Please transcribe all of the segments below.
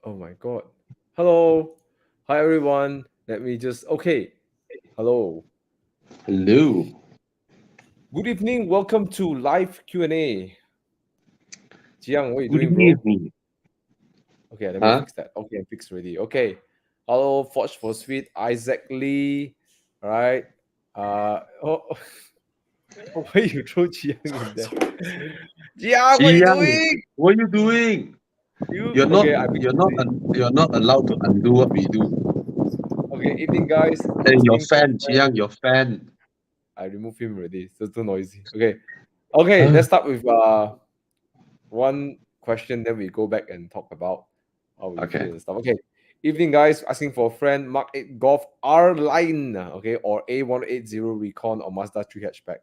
Oh my God. Hello. Hi everyone. Let me just okay. Hello. Hello. Good evening. Welcome to live Q&A. Jiang, what are you Good doing, bro? evening. Okay, let me Huh? fix that. Okay, I'm fixed already. Okay. Hello, Forge for Sweet, Isaac Lee. All right. Oh, why you throw Jiang in there? Jiang, what are you Jiang, doing? what are you doing? You You're not okay, I fixed you're it not already. you're not allowed to undo what we do. Okay, evening guys. Hey, your Asking for fan, friends. Jiang, your fan. I removed him already. So too noisy. Okay. Okay, let's start with one question, then we go back and talk about how we Okay. feel and stuff. Okay. Evening, guys. Asking for a friend, Mark 8 Golf R Line, okay, or A180 Recon or Mazda 3 hatchback.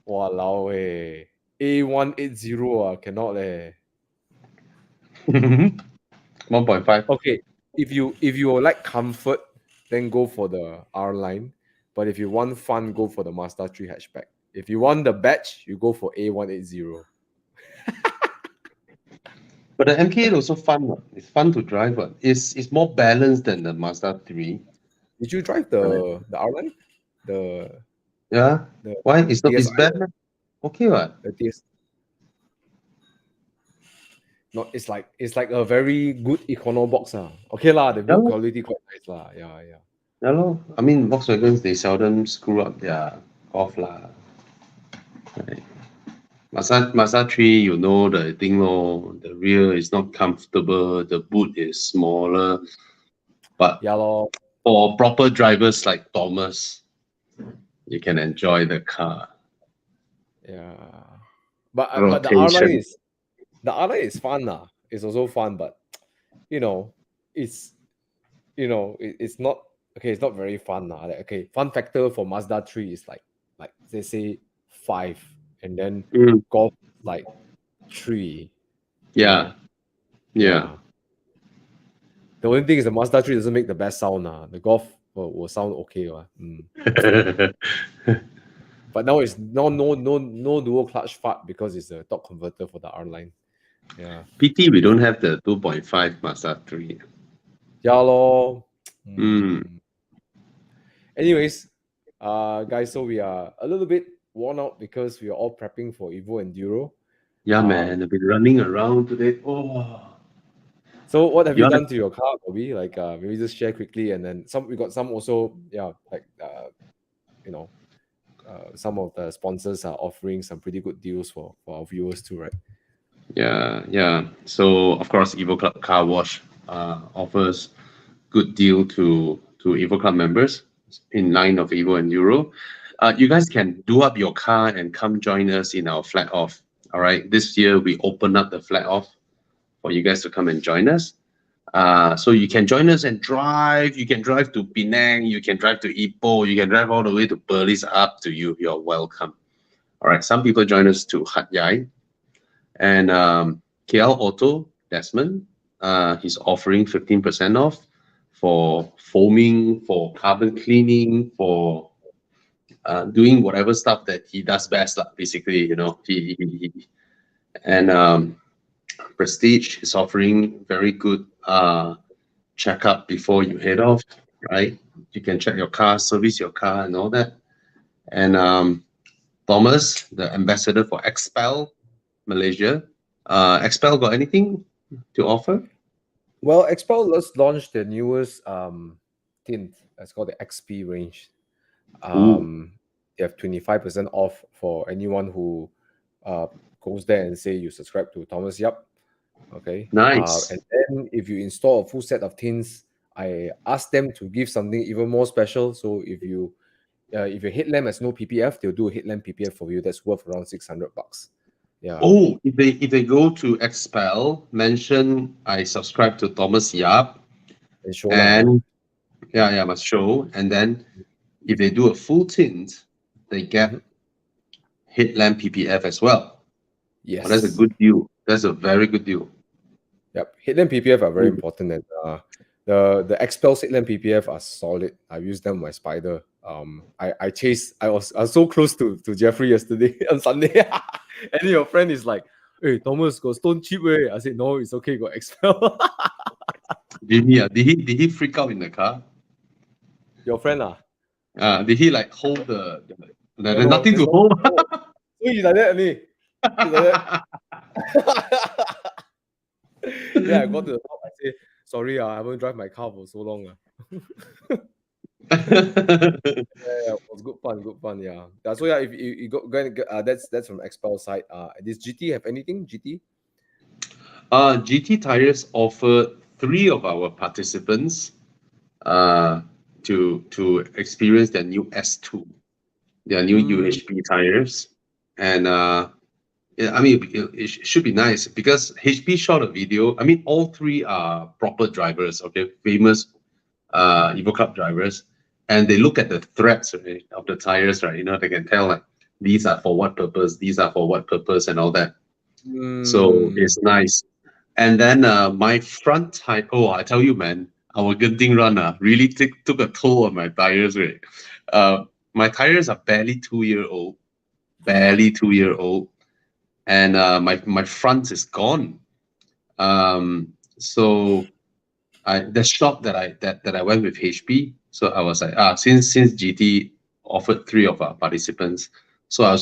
Walao eh. A180 cannot leh. 1.5. Okay, if you like comfort, then go for the R line. But if you want fun, go for the Mazda 3 hatchback. If you want the batch, you go for A180. But the MK is also fun. What? It's fun to drive. What? It's more balanced than the Mazda 3. Did you drive Right? the R line? The Yeah. the Why? It's not it's TSI, bad. Meh? Okay, what? the TS. No, it's like a very good econo box. Okay lah, the Yeah, build lor. quality quite nice lah. Yeah, yeah. Yeah, lor. I mean, Volkswagens they seldom screw up their golf lah. Right? Mazda 3, you know the thing lor. The rear is not comfortable. The boot is smaller. But Yeah lor. for proper drivers like Thomas, you can enjoy the car. Yeah. But Rotation. the R line is fun lah. It's also fun, but you know, it's it's not okay. It's not very fun lah. Like, okay, fun factor for Mazda 3 is like they say 5, and then Mm, Golf like 3. You yeah, know, yeah. yeah. The only thing is the Mazda 3 doesn't make the best sound. The Golf will sound okay. But now it's no dual clutch fart because it's a top converter for the R line. Yeah. PT, we don't have the 2.5 Mazda 3. Yeah lor. Mm. Anyways, guys, so we are a little bit worn out because we are all prepping for Evo Enduro. Yeah, Um, man. I've been running around today. Oh, so what have you you wanna? done to your car, Bobby? Like maybe just share quickly, and then we got some also, yeah, like you know, some of the sponsors are offering some pretty good deals for our viewers too, right? Yeah, yeah. So of course, Evo Club Car Wash offers good deal to Evo Club members in line of Evo and Euro. You guys can do up your car and come join us in our flat off. All right, this year we open up the flat off for you guys to come and join us. So you can join us and drive. You can drive to Penang. You can drive to Ipoh. You can drive all the way to Perlis. Up to you. You're welcome. All right. Some people join us to Hat Yai and KL Auto Desmond. He's offering 15% off for foaming, for carbon cleaning, for doing whatever stuff that he does best. Basically, and Prestige is offering very good checkup before you head off, right? You can check your car, service your car, and all that. And Thomas, the ambassador for Expel Malaysia. Expel got anything to offer? Well, Expel just launched the newest tint. It's called the XP range. Ooh, They have 25% off for anyone who uh, goes there and say you subscribe to Thomas Yap. Okay. nice. And then if you install a full set of tints, I ask them to give something even more special. So if your headlamp has no PPF, they'll do a headlamp PPF for you. That's worth around $600. Yeah. Oh, if they go to Expel, mention I subscribe to Thomas Yap, And show lah. and yeah, must show. And then if they do a full tint, they Mhm. get headlamp PPF as well. Oh, that's a Yes. good deal. That's a very good deal. Yep. Headlamp PPF are very Mm. important, and the Expel headlamp PPF are solid. I've used them on my Spider. I was so close to Jeffrey yesterday on Sunday, and your friend is like, Hey, Thomas, got stone chip way. I said, no, it's okay, got expel. Did he freak out in the car? Your friend, Did he like hold there's no, nothing there's to no. hold? So he's like that, only. He's like that. Then I got to the top. I say, sorry, I haven't driven my car for so long. Yeah, it was good fun. Yeah. So yeah, if you go and get, that's from Expel side. Does GT have anything? GT? GT Tires offer 3 of our participants to experience their new S2, their new UHP tires, and yeah, I mean it should be nice because HP shot a video. I mean, all 3 are proper drivers, okay, famous Evo Club drivers, and they look at the threads, right, of the tires, right? You know, they can tell like these are for what purpose, these are for what purpose, and all that. So it's nice. And then my front tire, oh, I tell you, man, our Genting run really took a toll on my tires, right? My tires are barely 2 year old, and my front is gone. So the shop that I went with HP. So I was like, since GT offered 3 of our participants, so I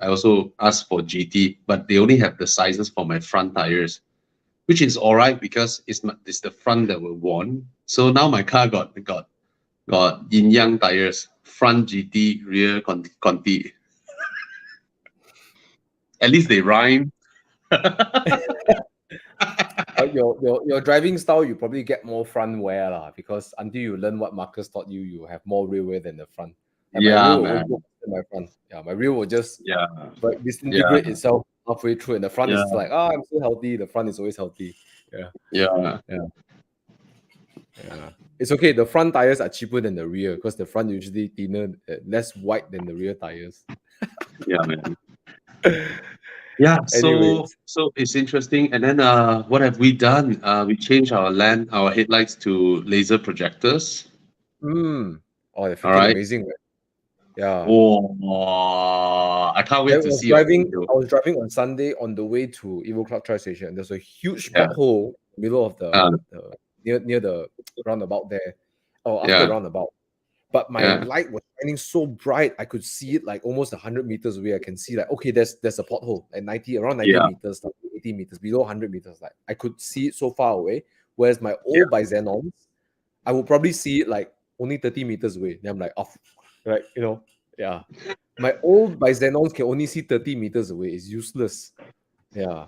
also asked for GT, but they only have the sizes for my front tires, which is all right because it's the front that were worn. So now my car got yin yang tires, front GT, rear Conti. At least they rhyme. Your driving style, you probably get more front wear because until you learn what Marcus taught you, you have more rear wear than the front. And my rear will always go faster than my front. Yeah, my rear will just disintegrate itself halfway through, and the front is like, I'm so healthy. The front is always healthy. Yeah. It's okay. The front tires are cheaper than the rear because the front usually thinner, less wide than the rear tires. Yeah, man. Yeah, so it's interesting. And then what have we done? We changed our headlights to laser projectors. Oh, they're freaking amazing, right? Yeah. Oh, I can't wait to see I was driving on Sunday on the way to Evo Club Tri Station. There's a huge pothole in the middle of the near the roundabout there. After roundabout. But my light was shining so bright, I could see it like almost 100 meters away. I can see like, okay, there's a pothole like around 90 meters, like 80 meters, below 100 meters. Like I could see it so far away. Whereas my old by Xenons, I would probably see it like only 30 meters away. Then I'm like, off, right? You know, yeah. My old by Xenons can only see 30 meters away. It's useless. Yeah.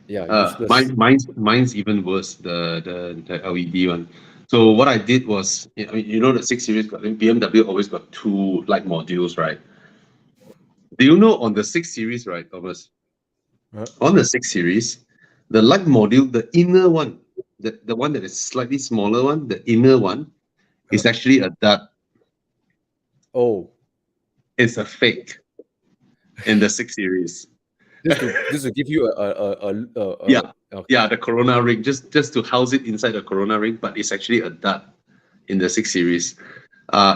Yeah, useless. Mine's even worse, the LED one. So what I did was, the 6 Series, BMW always got 2 light modules, right? Do you know on the 6 Series, right, Thomas? On the 6 Series, the light module, the inner one, the one that is slightly smaller one, the inner one, is actually a dud. Oh. It's a fake in the 6 Series. This will give you the Corona ring, just to house it inside the Corona ring, but it's actually a dud in the 6 Series.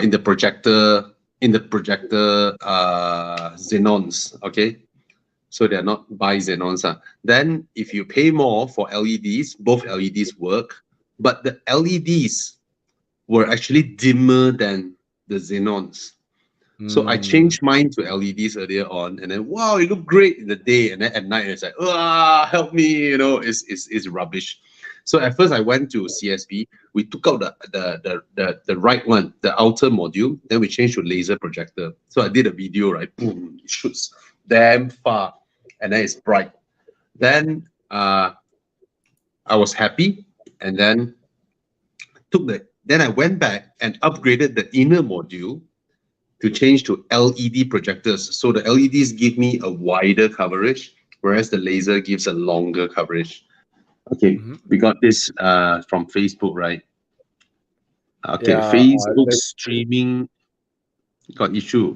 In the projector xenons, okay? So they're not bi xenons. Then if you pay more for LEDs, both LEDs work, but the LEDs were actually dimmer than the xenons. So I changed mine to LEDs earlier on, and then wow, it looked great in the day, and then at night it's like, help me, it's rubbish. So at first I went to CSB. We took out the right one, the outer module, then we changed to laser projector. So I did a video, right? Boom, it shoots damn far, and then it's bright. Then I was happy, and then then I went back and upgraded the inner module to change to LED projectors. So the LEDs give me a wider coverage, whereas the laser gives a longer coverage. Okay, we got this from Facebook, right? Okay, Facebook streaming got issue.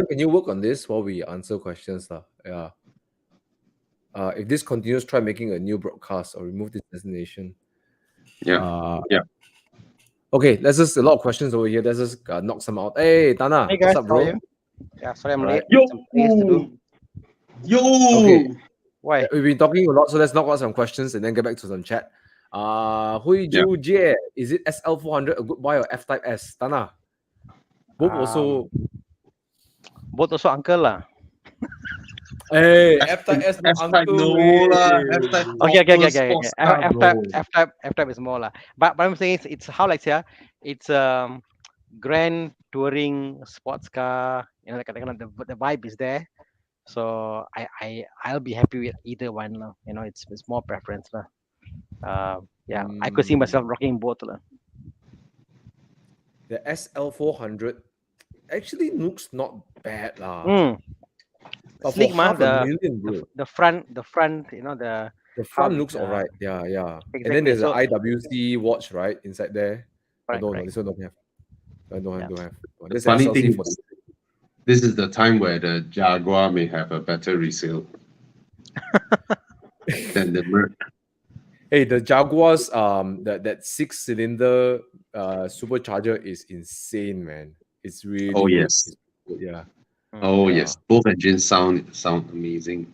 Can you work on this while we answer questions? Yeah. If this continues, try making a new broadcast or remove this destination. Yeah. Okay, there's just a lot of questions over here. Let's just knock some out. Hey, Thana, hey guys, what's up, bro? how are you? Yeah, sorry I'm late. Yo, Some things to do. Yo. Okay. Why? We've been talking a lot, so let's knock out some questions and then get back to some chat. Hui Yeah. Ju Jie, is it SL400 a good buy or F-Type S? Thana. Both also. Both also uncle lah. Hey, F-Type S no F-Type uncle. no lah. F-Type Okay. proper sports car, bro. F-type is more lah. But I'm saying it's how like say, it's grand touring sports car. You know, like kind of the vibe is there. So I'll be happy with either one lah. You know, it's more preference lah. Yeah, I could see myself rocking both lah. The SL400 actually looks not bad lah. But Sleek for man, half a million, bro. the front, you know, The front looks alright. Yeah. And then Exactly. there's So, an IWC watch right inside there. Correct, No, correct. this one don't have. I don't have. This Funny SLC thing for is, this is the time where the Jaguar may have a better resale than the Merc. Hey, the Jaguars, that 6-cylinder supercharger is insane, man. It's really Oh, good. yes. It's good, yeah. Oh Yeah. yes, both engines sound amazing.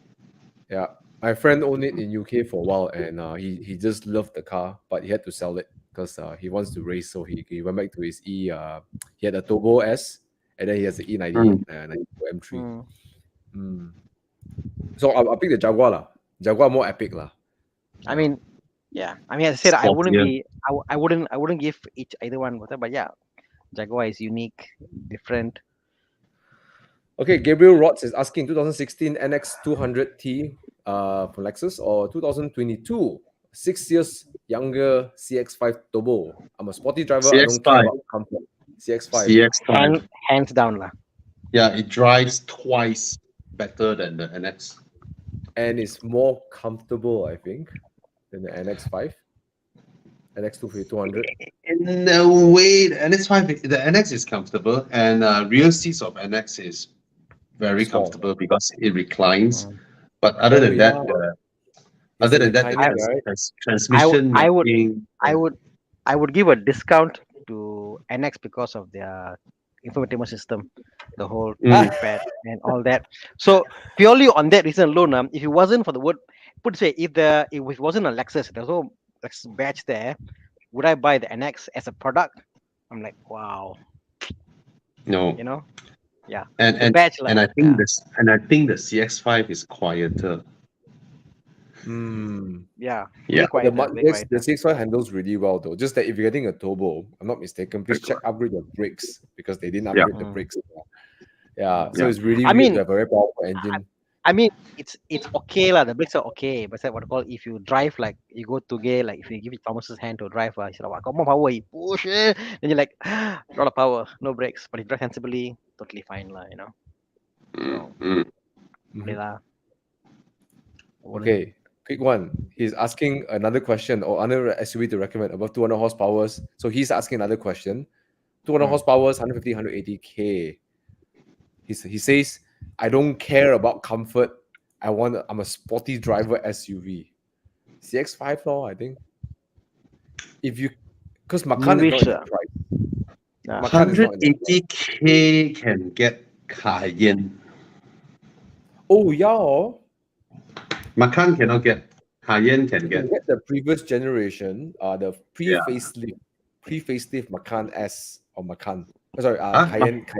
Yeah. My friend owned it in UK for a while, and he just loved the car, but he had to sell it because he wants to race. So he went back to his he had a Turbo S, and then he has the E90 M3. So I'll pick the Jaguar lah. Jaguar more epic lah. I mean, yeah. I mean, as I said, I wouldn't Sportier. be. I wouldn't give either one. But yeah, Jaguar is unique, different. Okay, Gabriel Rods is asking 2016 NX200T for Lexus or 2022 6 years younger CX5 Turbo. I'm a sporty driver. I don't care CX5. about comfort. CX5. CX5. Hands down lah. Yeah, it drives twice better than the NX. And it's more comfortable, I think, than the NX5. NX200. In a way, the NX is comfortable, and rear seats of NX is very Small. comfortable because it reclines. But other than that, It's other than that, reclining, the right? transmission. I mapping, would give a discount to NX because of their infotainment system, the whole pad and all that. So purely on that reason alone, if it wasn't for the word, put it say, if it wasn't a Lexus, there's no Lexus badge there, would I buy the NX as a product? I'm like, wow, No, you know, yeah. and The badge, and I think the CX5 is quieter. Yeah. Yeah. The CX5 handles really well though. Just that if you're getting a turbo, I'm not mistaken, please upgrade your brakes because they didn't upgrade the brakes. Yeah. So it's really weird to have a very powerful engine. I mean, it's okay lah. The brakes are okay, but what I call if you drive like you go to gay, like if you give it Thomas's hand to drive, you say, "Wow, got more power." You push it, then you're like, a lot of power, no brakes. But if you drive sensibly, totally fine lah. You know. Okay, quick one. He's asking another question or another SUV to recommend above 200 horsepower. So he's asking another question. 200 horsepower, 150, 180K. He says, I don't care about comfort. I'm a sporty driver SUV. CX5 lor, I think. Because Macan is not in the price. Macan is not in the price. 180K can get Cayenne. Oh yeah. Macan cannot get. Cayenne can get. The previous generation, the pre-facelift Macan S or Macan. Sorry, Cayenne.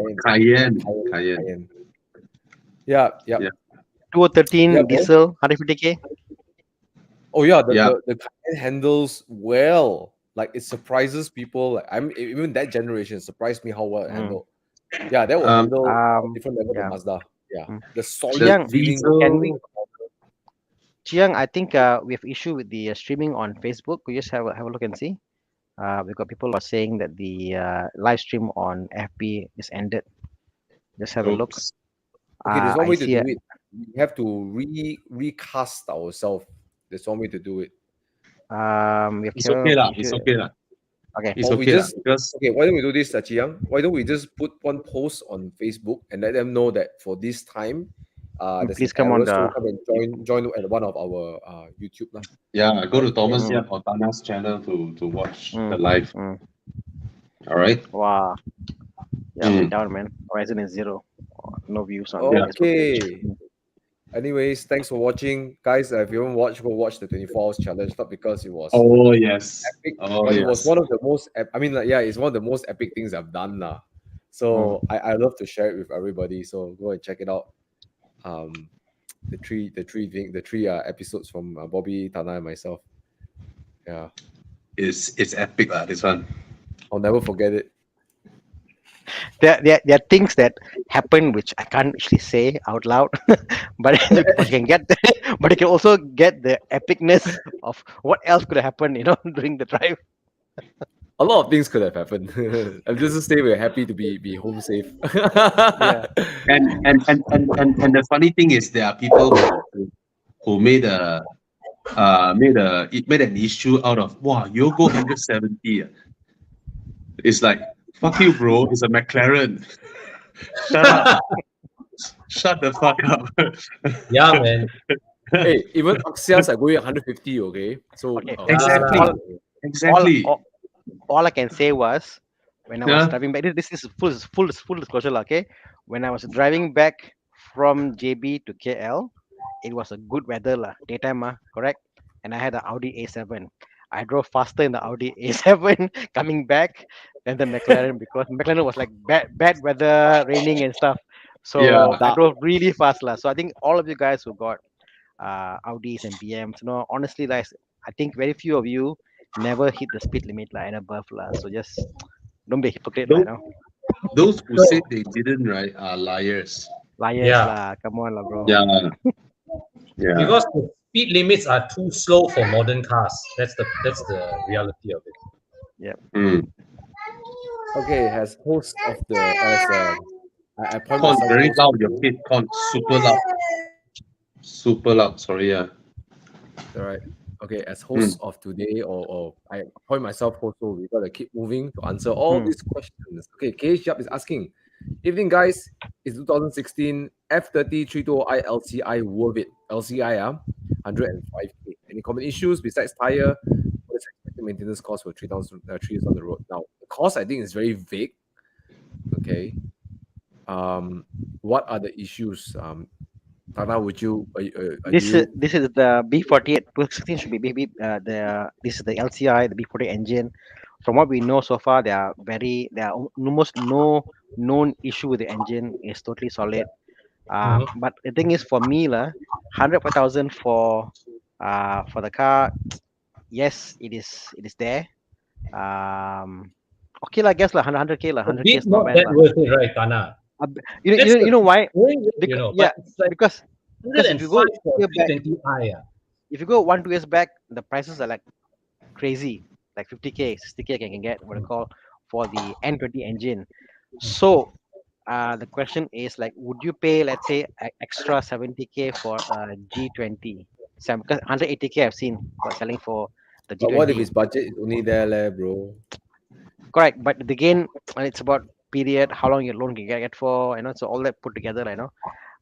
Yeah. 2013 diesel, 150K. Oh yeah, the Cayenne handles well. Like it surprises people. Like even that generation surprised me how well it handled. Yeah, that will handle different level than Mazda. Yeah, the solid feeling. Chiang, I think we have issue with the streaming on Facebook. We just have a look and see. We've got people who are saying that the live stream on FB is ended. Just have a look. Okay, there's one way to do it. We have to recast ourselves. There's one way to do it. It's okay lah. It's okay lah. Okay. It's okay okay, why don't we do this, Chiang? Why don't we just put one post on Facebook and let them know that for this time, please come on and join at one of our YouTube lah. Yeah, go to Thomas or Thana's channel to watch the live. All right. Wow. Yeah, went down, man. Horizon is 0. No views on Okay. Anyways, thanks for watching, guys. If you haven't watched, go watch the 24 hours challenge. Not because it was Oh yes. epic, Oh but it was yes. one of the most. I mean, like, yeah, it's one of the most epic things I've done now. So I love to share it with everybody. So go and check it out. Um, the three episodes from Bobby, Thana, and myself. Yeah, It's epic this one. I'll never forget it. There are things that happen which I can't actually say out loud, but but you can get but you can also get the epicness of what else could have happened, during the drive. A lot of things could have happened. I'm just to say we're happy to be home safe. Yeah. And the funny thing is there are people who made an issue out of, wow, you go 170. It's like, fuck you, bro. It's a McLaren. Shut up. Shut the fuck up. Yeah, man. Hey, even Axias are going 150. Okay, so Okay. Exactly. All, Exactly. all I can say was when I was Yeah. driving back. This is full disclosure, lah, okay. When I was driving back from JB to KL, it was a good weather, lah, daytime, correct. And I had an Audi A7. I drove faster in the Audi A7 coming back than the McLaren because McLaren was like bad weather, raining and stuff. So Yeah. I drove really fast, lah. So I think all of you guys who got Audis and BMs, honestly, guys, I think very few of you never hit the speed limit lah and above lah. So just don't be a hypocrite lah, Those who So- said they didn't, right, are liars. Liars Yeah. lah, come on lah, bro. Yeah. Yeah. Because the speed limits are too slow for modern cars. That's the reality of it. Mm. okay, as host of the I point Con, myself very host loud, of your the- kid. Con, super loud. Super loud. Sorry, yeah. All right. Okay, as host of today, or I appoint myself host, so we gotta keep moving to answer all these questions. Okay, KH Yap is asking, evening guys, is 2016 F30 320i LCI worth it? LCI 105k. Any common issues besides tire? What is expected maintenance cost for 3,000 3 years on the road? Now, the cost I think is very vague. Okay. What are the issues? Tana, would you? This is the B48 216 should be this is the LCI, the B48 engine. From what we know so far, there are almost no known issue with the engine. It's totally solid. But the thing is, for me, 100,000 for the car. Yes, it is there. Okay, I guess 100k, A 100k bit is not not bad. that worth it, right, Tana? You know why? But Yeah, it's like because if you go 105 for year back, 320i. if you go 1-2 years back, the prices are like crazy, like 50k, 60k can get what I call for the N20 engine. So the question is like, would you pay, let's say, extra 70k for a G20? Because 180k I've seen for selling for the But what if G20. his budget is only there, bro? Correct, but again, it's about period, how long your loan can get for, so all that put together,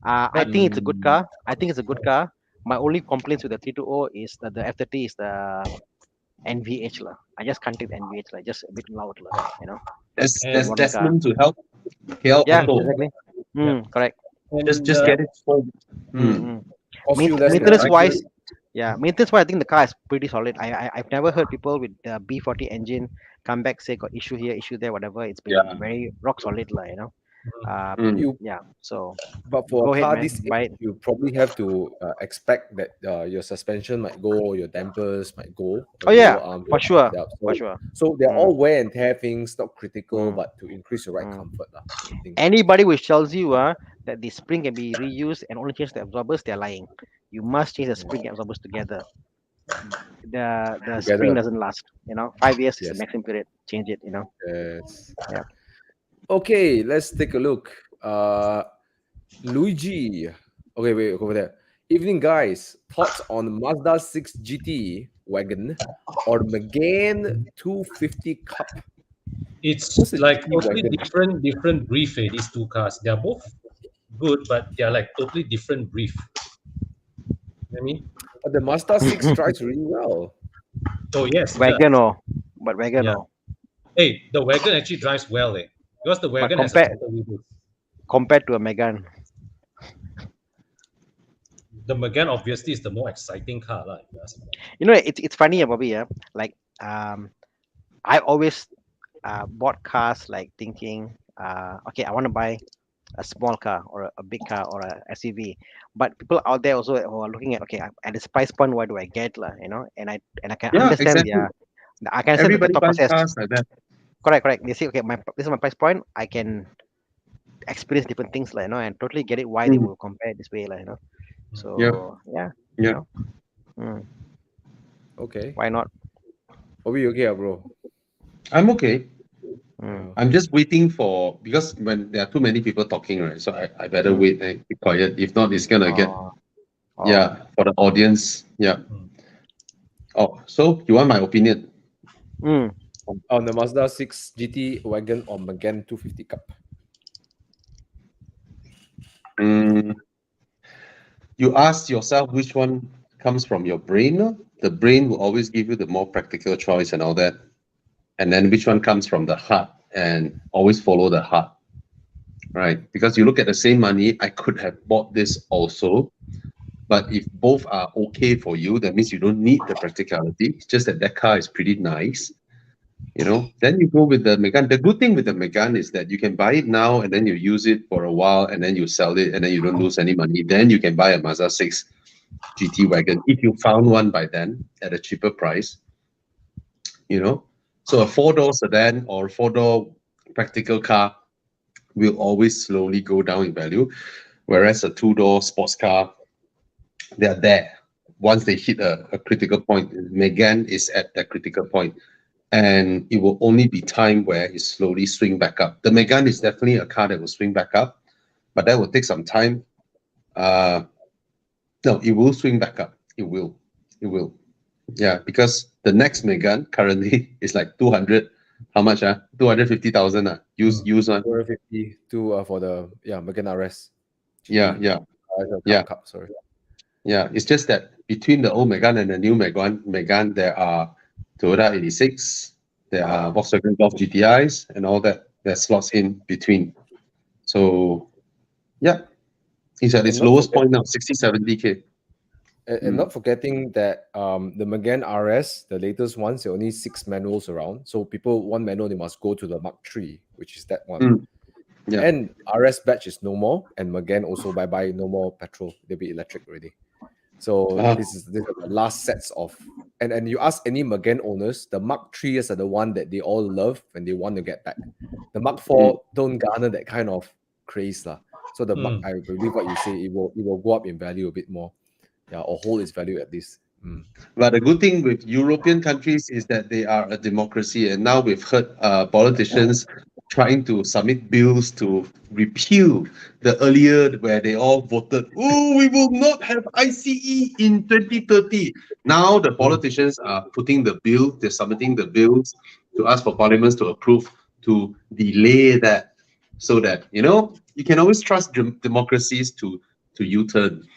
I think it's a good car. I think it's a good car. My only complaints with the 320 is that the F30 is the NVH lah. I just can't take the NVH like just a bit loud lah. That's And modern car. Desmond to help Yeah, Auto. exactly. Correct. Just get it sold. Cost you less than Maintenance wise, 5K. maintenance wise, I think the car is pretty solid. I've never heard people with the B40 engine come back say got issue here, issue there, whatever. It's been Yeah. very rock solid lah. You, Yeah. So but for go a ahead, car man. this Buy age, it. you probably have to expect that your suspension might go, your dampers might go. Oh, your yeah, lower arm for might sure, up. for sure. So they're all wear and tear things, not critical, Mm. but to increase your ride comfort. I think. Anybody which tells you that the spring can be reused and only change the absorbers, they're lying. You must change the spring and absorbers together. The spring Together. doesn't last. 5 years is the Yes. maximum period. Change it. Yes. Yeah. Okay, let's take a look. Luigi. Okay, wait, over there. Evening, guys. Thoughts on Mazda 6 GT wagon or Megane 250 Cup? It's What's a like GT totally wagon? different brief. These two cars, they're both good, but they're like totally different brief. You know what I mean? But the Mazda 6 drives really well. Oh yes, it does. Wagon or, but wagon Yeah. or Hey, the wagon actually drives well, because the wagon has a compare- better wheelbase. compared to a Megan. The Megane obviously is the more exciting car, lah. If you ask me. You know, it's funny, Bobby. Yeah, like I always bought cars like thinking, okay, I want to buy a small car or a big car or a SUV. But people out there also who are looking at, okay, at this price point, what do I get, lah? You know, and I can Yeah, understand exactly. I can understand the Everybody thought buys process. cars like that. Correct. They say, okay, this is my price point. I can experience different things, like, you know, and totally get it why they Mm, will compare it this way, like, you know. yeah, So yeah, you yeah. know, mm, Okay. why not? Are we okay, bro? I'm okay. Mm. I'm just waiting for, because when there are too many people talking, right? So I better Mm. wait and keep quiet. If not, it's gonna get, Oh, oh. yeah, for the audience. Yeah. Mm. Oh, so you want my opinion? Mm. On the Mazda 6 GT wagon or Megane 250 Cup. Mm, you ask yourself which one comes from your brain. No? The brain will always give you the more practical choice and all that. And then which one comes from the heart, and always follow the heart, right? Because you look at the same money, I could have bought this also. But if both are okay for you, that means you don't need the practicality. It's just that that car is pretty nice. Then you go with the Megane. The good thing with the Megane is that you can buy it now and then you use it for a while and then you sell it and then you don't lose any money. Then you can buy a Mazda 6 GT wagon if you found one by then at a cheaper price. So a four-door sedan or four-door practical car will always slowly go down in value, whereas a two-door sports car, they're there. Once they hit a critical point, Megane is at that critical point, and it will only be time where it slowly swing back up. The Megane is definitely a car that will swing back up, but that will take some time. No, it will swing back up. It will. Yeah, because the next Megane currently is like 200. How much? 250,000. Use one. 450 to for the Megane RS Yeah, GT. yeah, yeah, Cup, sorry. yeah. It's just that between the old Megane and the new Megane, there are Toyota 86, there are Volkswagen Golf GTIs, and all that slots in between. So, yeah, it's at its not lowest forget- point now, 60, 70K. And not forgetting that the Megane RS, the latest ones, there are only 6 manuals around. So people want manual, they must go to the Mark III, which is that one. Mm, yeah. And RS batch is no more, and Megane also bye-bye, no more petrol. They'll be electric already. So this are the last sets of, and you ask any Megane owners, the Mark IIIs are the one that they all love and they want to get back. The Mark IV don't garner that kind of craze lah. So the Mark, I believe what you say, it will go up in value a bit more, or hold its value at least. But the good thing with European countries is that they are a democracy, and now we've heard politicians trying to submit bills to repeal the earlier where they all voted, oh, we will not have ICE in 2030. Now the politicians are putting the bill, they're submitting the bills to ask for parliaments to approve to delay that, so that you can always trust democracies to U-turn,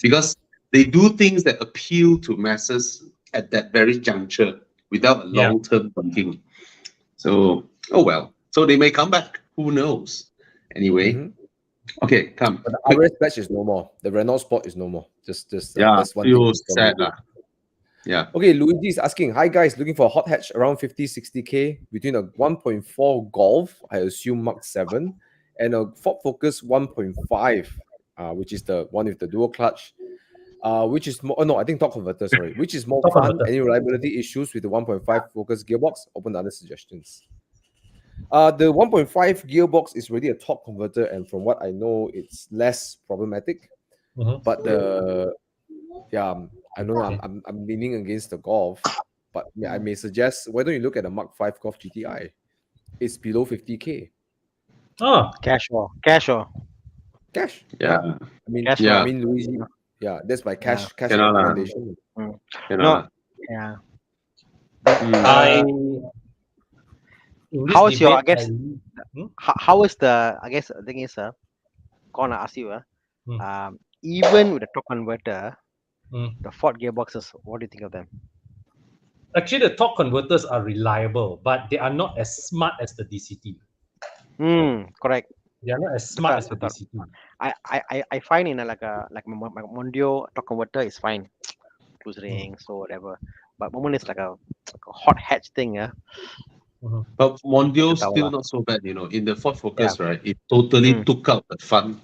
because they do things that appeal to masses at that very juncture without a Yeah. long-term thinking. So, oh well. So they may come back. Who knows? Anyway, okay, come. But the Quick. RS batch is no more. The Renault Sport is no more. Just Yeah, that's one thing. feels sad. Yeah. Okay, Luigi is asking, hi guys, looking for a hot hatch around 50, 60K between a 1.4 Golf, I assume Mark 7, and a Ford Focus 1.5, which is the one with the dual clutch, which is more, I think torque converter, sorry, which is more Torque fun. converter. Any reliability issues with the 1.5 Focus gearbox? Open to other suggestions. The 1.5 gearbox is really a torque converter, and from what I know, it's less problematic. But I know I'm leaning against the Golf, but I may suggest, why don't you look at the Mark 5 Golf GTI? It's below 50K. Oh, Cash. Cash. Yeah. I mean, Cash. Yeah. I mean, Luigi. Yeah, that's my cash Cannot lah. recommendation. No. Yeah. I. in this How is your? I debate, guess. How is the? I guess the thing is, gonna ask you, even with the torque converter, the Ford gearboxes, what do you think of them? Actually, the torque converters are reliable, but they are not as smart as the DCT. Correct. They are not as smart as the Betul. DCT. I find in my Mondio torque converter is fine, cruise rings or whatever. But moment is like a hot hatch thing, yeah. But Mondio Tahu still lah. not so bad, In the Ford Yeah. Focus, right? It totally Mm. took out the fun.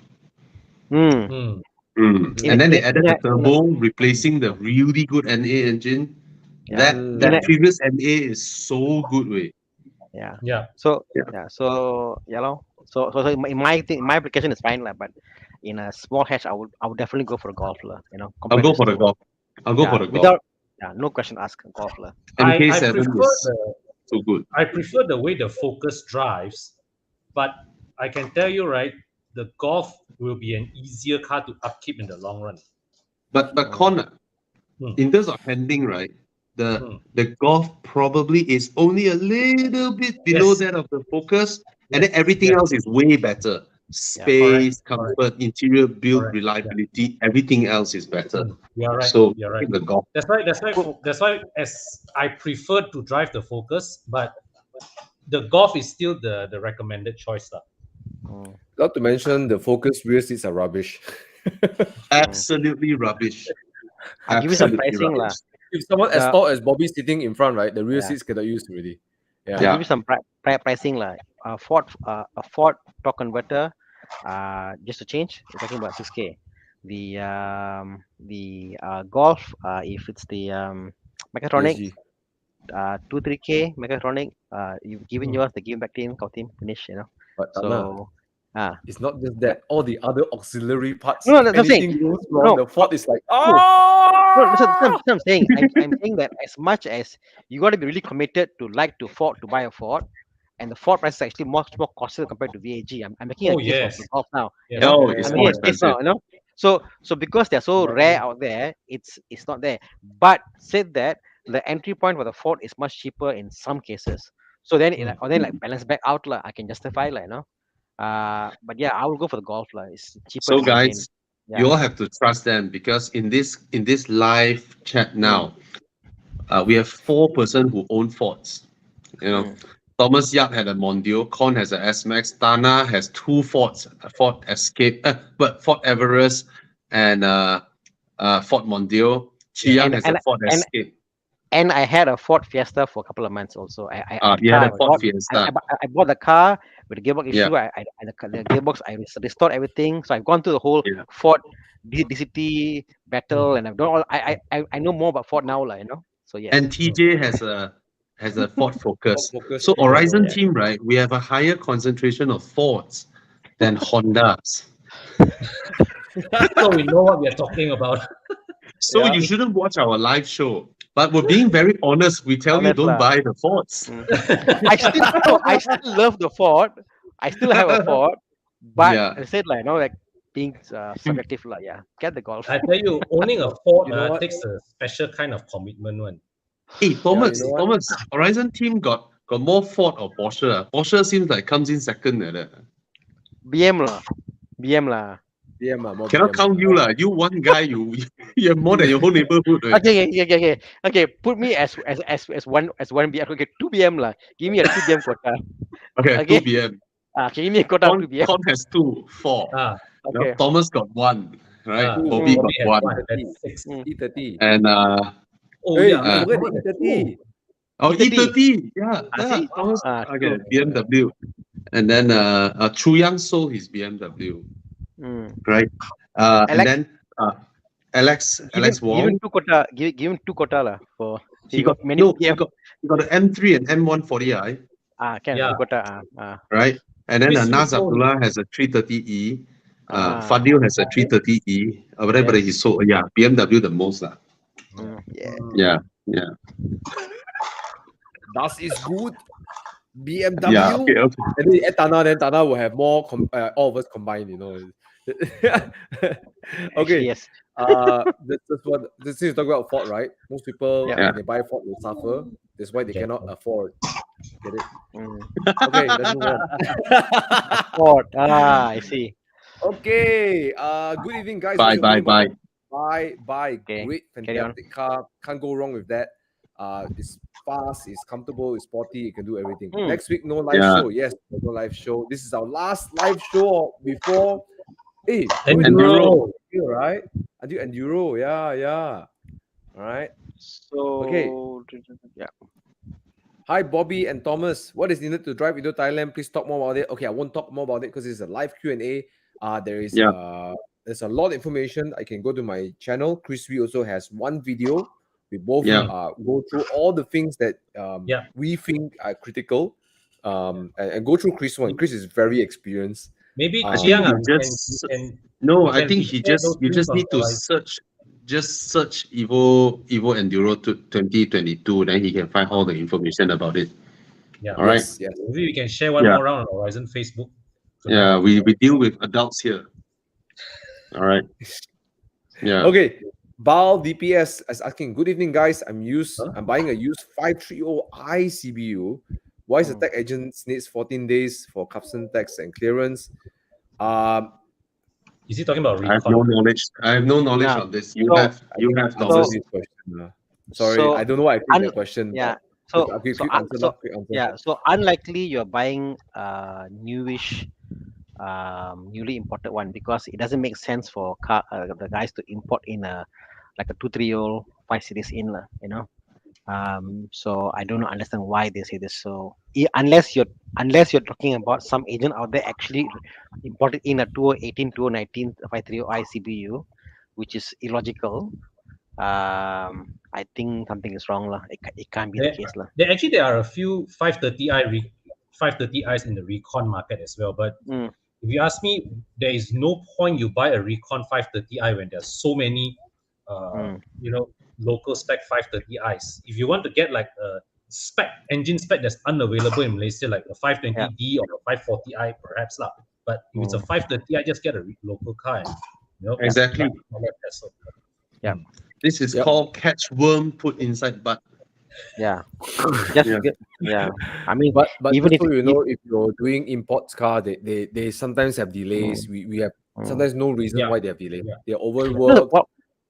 Mm. And then they added the In a, turbo, replacing the really good NA engine. yeah. That previous NA is so good, way. Yeah. Yeah. So Yeah. yeah. So yeah, lor. So in my thing, my application is fine lah. But in a small hatch, I would definitely go for a golf lah. I'll compared go to for the two. golf. I'll go Yeah, for the golf. without no question ask golf lah. I MK7 prefer is the so good. I prefer the way the Focus drives, but I can tell you, right, the Golf will be an easier car to upkeep in the long run. But Con, Hmm. in terms of handling, right, Hmm. the Golf probably is only a little bit below Yes. that of the Focus, and then everything Yes. else is way better. Space, Correct. comfort, interior build, Correct. reliability, everything else is better. You're right. So You're right. pick the Golf. That's why as I prefer to drive the Focus, but the Golf is still the recommended choice lah. Not to mention the Focus rear seats are rubbish. Absolutely rubbish. I'll give you some Absolutely pricing lah. rubbish. If someone as The- tall as Bobby sitting in front, right, the rear Yeah. seats cannot use already. Yeah. I'll give you some pricing lah. A Ford torque converter, just to change, we're talking about 6K. The Golf, if it's the mechatronic, PSG. 2-3K mechatronic, you've given yours, they give back to him, kau team finish, But So it's not just that. All the other auxiliary parts. No, that's what I'm saying. anything goes wrong, No. the Ford is like, No, that's what I'm saying. I'm saying that as much as you got to be really committed to buy a Ford, and the Ford price is actually much more costly compared to VAG. I'm making a Oh, case yes. for the Golf now. Yes. Oh, Yeah. it's I'm more making a case now, expensive. So because they're so rare out there, it's not there. But said that the entry point for the Ford is much cheaper in some cases. So then like balance back out lah. I can justify but yeah, I will go for the Golf lah. It's cheaper So to maintain. guys, Yeah. you all have to trust them because in this live chat now, we have 4 person who own Fords. Thomas Yap had a Mondio, Con has a S-Max, Thana has 2 Fords, a Ford Escape, but Ford Everest and Ford Mondio. Chiang has a Ford Escape. And I had a Ford Fiesta for a couple of months also. You had a Ford Fiesta. I bought the car with the gearbox Yeah. issue. The gearbox, I restored everything. So I've gone through the whole Yeah. Ford DCT battle, and I've done all. I know more about Ford now, So yes. And TJ has a Ford Focus. Ford Focus. So Horizon Yeah. team, right? We have a higher concentration of Fords than Hondas. So we know what we are talking about. So Yeah. you shouldn't watch our live show. But we're being very honest. We tell you Honest don't lah. buy the Fords. I still love the Ford. I still have a Ford, but Yeah. I said like being subjective yeah. Get the Golf. I tell you, owning a Ford You know what? takes a special kind of commitment one. Hey, Thomas, you know what? Thomas, Horizon team got more Ford or Porsche? Porsche seems like comes in second. BM lah. BM, more Cannot BM. count you lah. You one guy, you have more than your whole neighborhood. Right? Okay. Put me as one BM. Okay, 2 BM lah. Give me a 2 BM quota. Okay, Okay. 2 BM. Okay, give me a quota of 2 BM. Con has 2, 4. Ah, Okay. Thomas got 1, right? ah, Bobby got Bobby had 1. that's 6. E30. And Oh Hey, yeah, you forget Thomas the had E30. E30. Yeah. see? Okay, True. BMW. And then Chu Yang sold his BMW, right? And Alex? then Alex Give him Wong. 2 quota. Give him 2 quota lah for He got many BM. he got an M3 and M140i, Can Yeah. 2 quota. right? And then Which Naz sold Abdullah has a 330e. Ah. Fadil has a 330e. Whatever he sold. Yeah, BMW the most lah. Yeah. Yeah. Das is good. BMW. Yeah. Okay. And then add Thana, then Thana will have more, all of us combined, Okay. Yes. This is talking about Ford, right? Most people, Yeah. when they buy Ford, will suffer. That's why they Yeah. cannot afford. Get it? Okay, let's move on. Ford. I see. Okay. Good evening, guys. Bye. Bye. Okay, Great, carry on. fantastic car. Can't go wrong with that. It's fast, it's comfortable, it's sporty, it can do everything. Hmm. Next week, no live Yeah. show. Yes, no live show. This is our last live show before. Hey, Enduro. right? Until Enduro, yeah. All right. So Okay. yeah. Hi, Bobby and Thomas. What is needed to drive into Thailand? Please talk more about it. Okay, I won't talk more about it because it's a live Q&A. There's a lot of information. I can go to my channel. Chris Wee also has one video. We both Yeah. go through all the things that Yeah. we think are critical. And go through Chris one. Chris is very experienced. Maybe I Chiang, think you just can no. you I can think he share those you links just on need to Horizon. search Evo Enduro 2022. Then he can find all the information about it. Yeah. All right. yes. Maybe we can share one Yeah. more round on Horizon Facebook. So Yeah, now we deal with adults here. All right. Yeah. Okay. Bal DPS is asking, good evening, guys. I'm Huh? buying a used 530i CBU. Why is the tech agent needs 14 days for custom tax and clearance? Is he talking about I have no recon? knowledge. I have no knowledge Yeah. on this. You So- have Answer Thomas. this question. Sorry, So I don't know why I picked the question. yeah. but So quick answer. Quick answer. yeah. So unlikely you're buying newish, newly imported one, because it doesn't make sense for the guys to import in a like a 2-3-year-old 5 series in, you know. So I don't understand why they say this. So unless you're talking about some agent out there actually imported in a 2018, 2019 530i CBU, which is illogical. I think something is wrong lah. It can't be the case lah. There are a few 530i's in the recon market as well. But if you ask me, there is no point you buy a recon 530i when there's so many, local spec 530i's. If you want to get like a engine spec that's unavailable in Malaysia, like a 520D or a 540i perhaps lah. But if it's a 530i, just get a local car. And, Exactly. Yeah. This is called catch worm put inside butt. Yeah. Just I mean, But even just if so you know, if you're doing imports car, they sometimes have delays. We have sometimes no reason why they have delay. Yeah. They're overworked.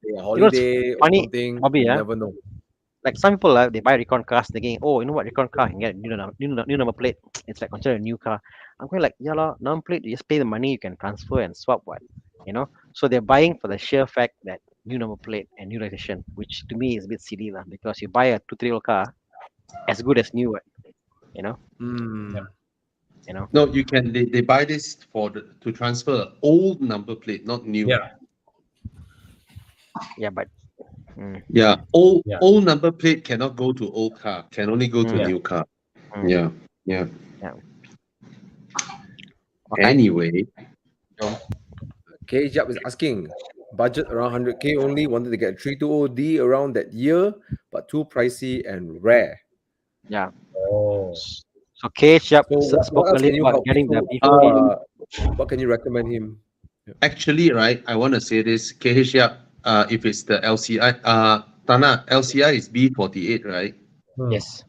They're holiday or funny, something. Bobby, You yeah? never know. like some people they buy recon cars thinking, oh, you know what, recon car, you can get new number plate. It's like considered a new car. I'm going like, yeah, number plate, you just pay the money, you can transfer and swap what, you know. So they're buying for the sheer fact that new number plate and new registration, which to me is a bit silly lah, because you buy a 2-3-year-old car as good as new, you know. You know. No, you can. They buy this to transfer old number plate, not new. Yeah, but Yeah, old number plate cannot go to old car. Can only go to new car. Yeah. Okay. Anyway, K Jab is asking, budget around 100K only, wanted to get 320D around that year, but too pricey and rare. Yeah. Oh. So KH Yap So spoke what else can earlier you about help? getting the What can you recommend him? actually, right, I want to say this. KH Yap, if it's the LCI, Thana, LCI is B48, right? Yes.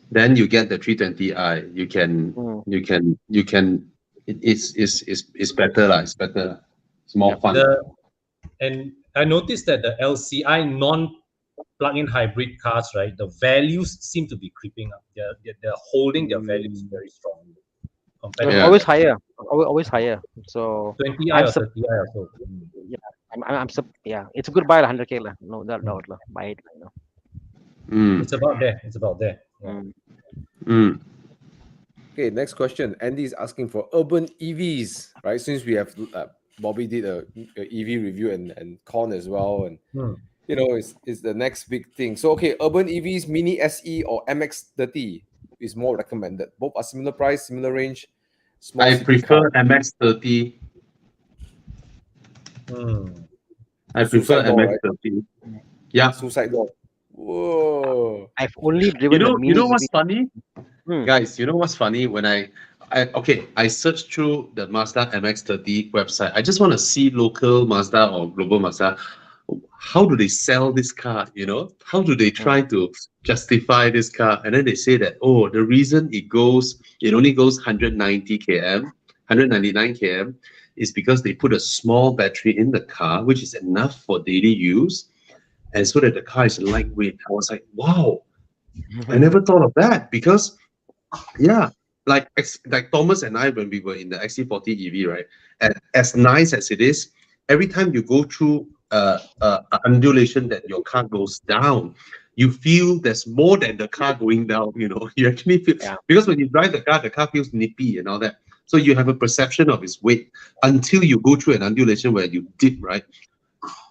Then you get the 320i. You can. It's better lah. It's better. It's more fun. And I noticed that the LCI non-plug-in hybrid cars, right, the values seem to be creeping up. They're holding their values very strongly. Compared to Always higher. Always higher. So 20i or 30i or so. Yeah, it's a good buy at 100K lah. No doubt lah. Buy it. You know. It's about there. It's about there. Yeah. Okay, next question. Andy is asking for urban EVs, right? Since we have Bobby did a EV review and Con as well, and you know, it's the next big thing. So okay, urban EVs, Mini SE or MX-30 is more recommended. Both are similar price, similar range. I prefer MX-30. I prefer MX-30. Right? Yeah. Suicide door. Whoa. I've only driven the Mini. You know what's funny? Guys, you know what's funny? When I searched through the Mazda MX-30 website. I just want to see local Mazda or global Mazda. How do they sell this car? You know, how do they try to justify this car? And then they say that, oh, the reason it only goes 199 km is because they put a small battery in the car, which is enough for daily use, and so that the car is lightweight. I was like, wow, I never thought of that because, yeah, like Thomas and I, when we were in the XC40 EV, right? And as nice as it is, every time you go through a undulation that your car goes down, you feel there's more than the car going down. You actually feel, Yeah. because when you drive the car feels nippy and all that. So you have a perception of its weight until you go through an undulation where you dip, right?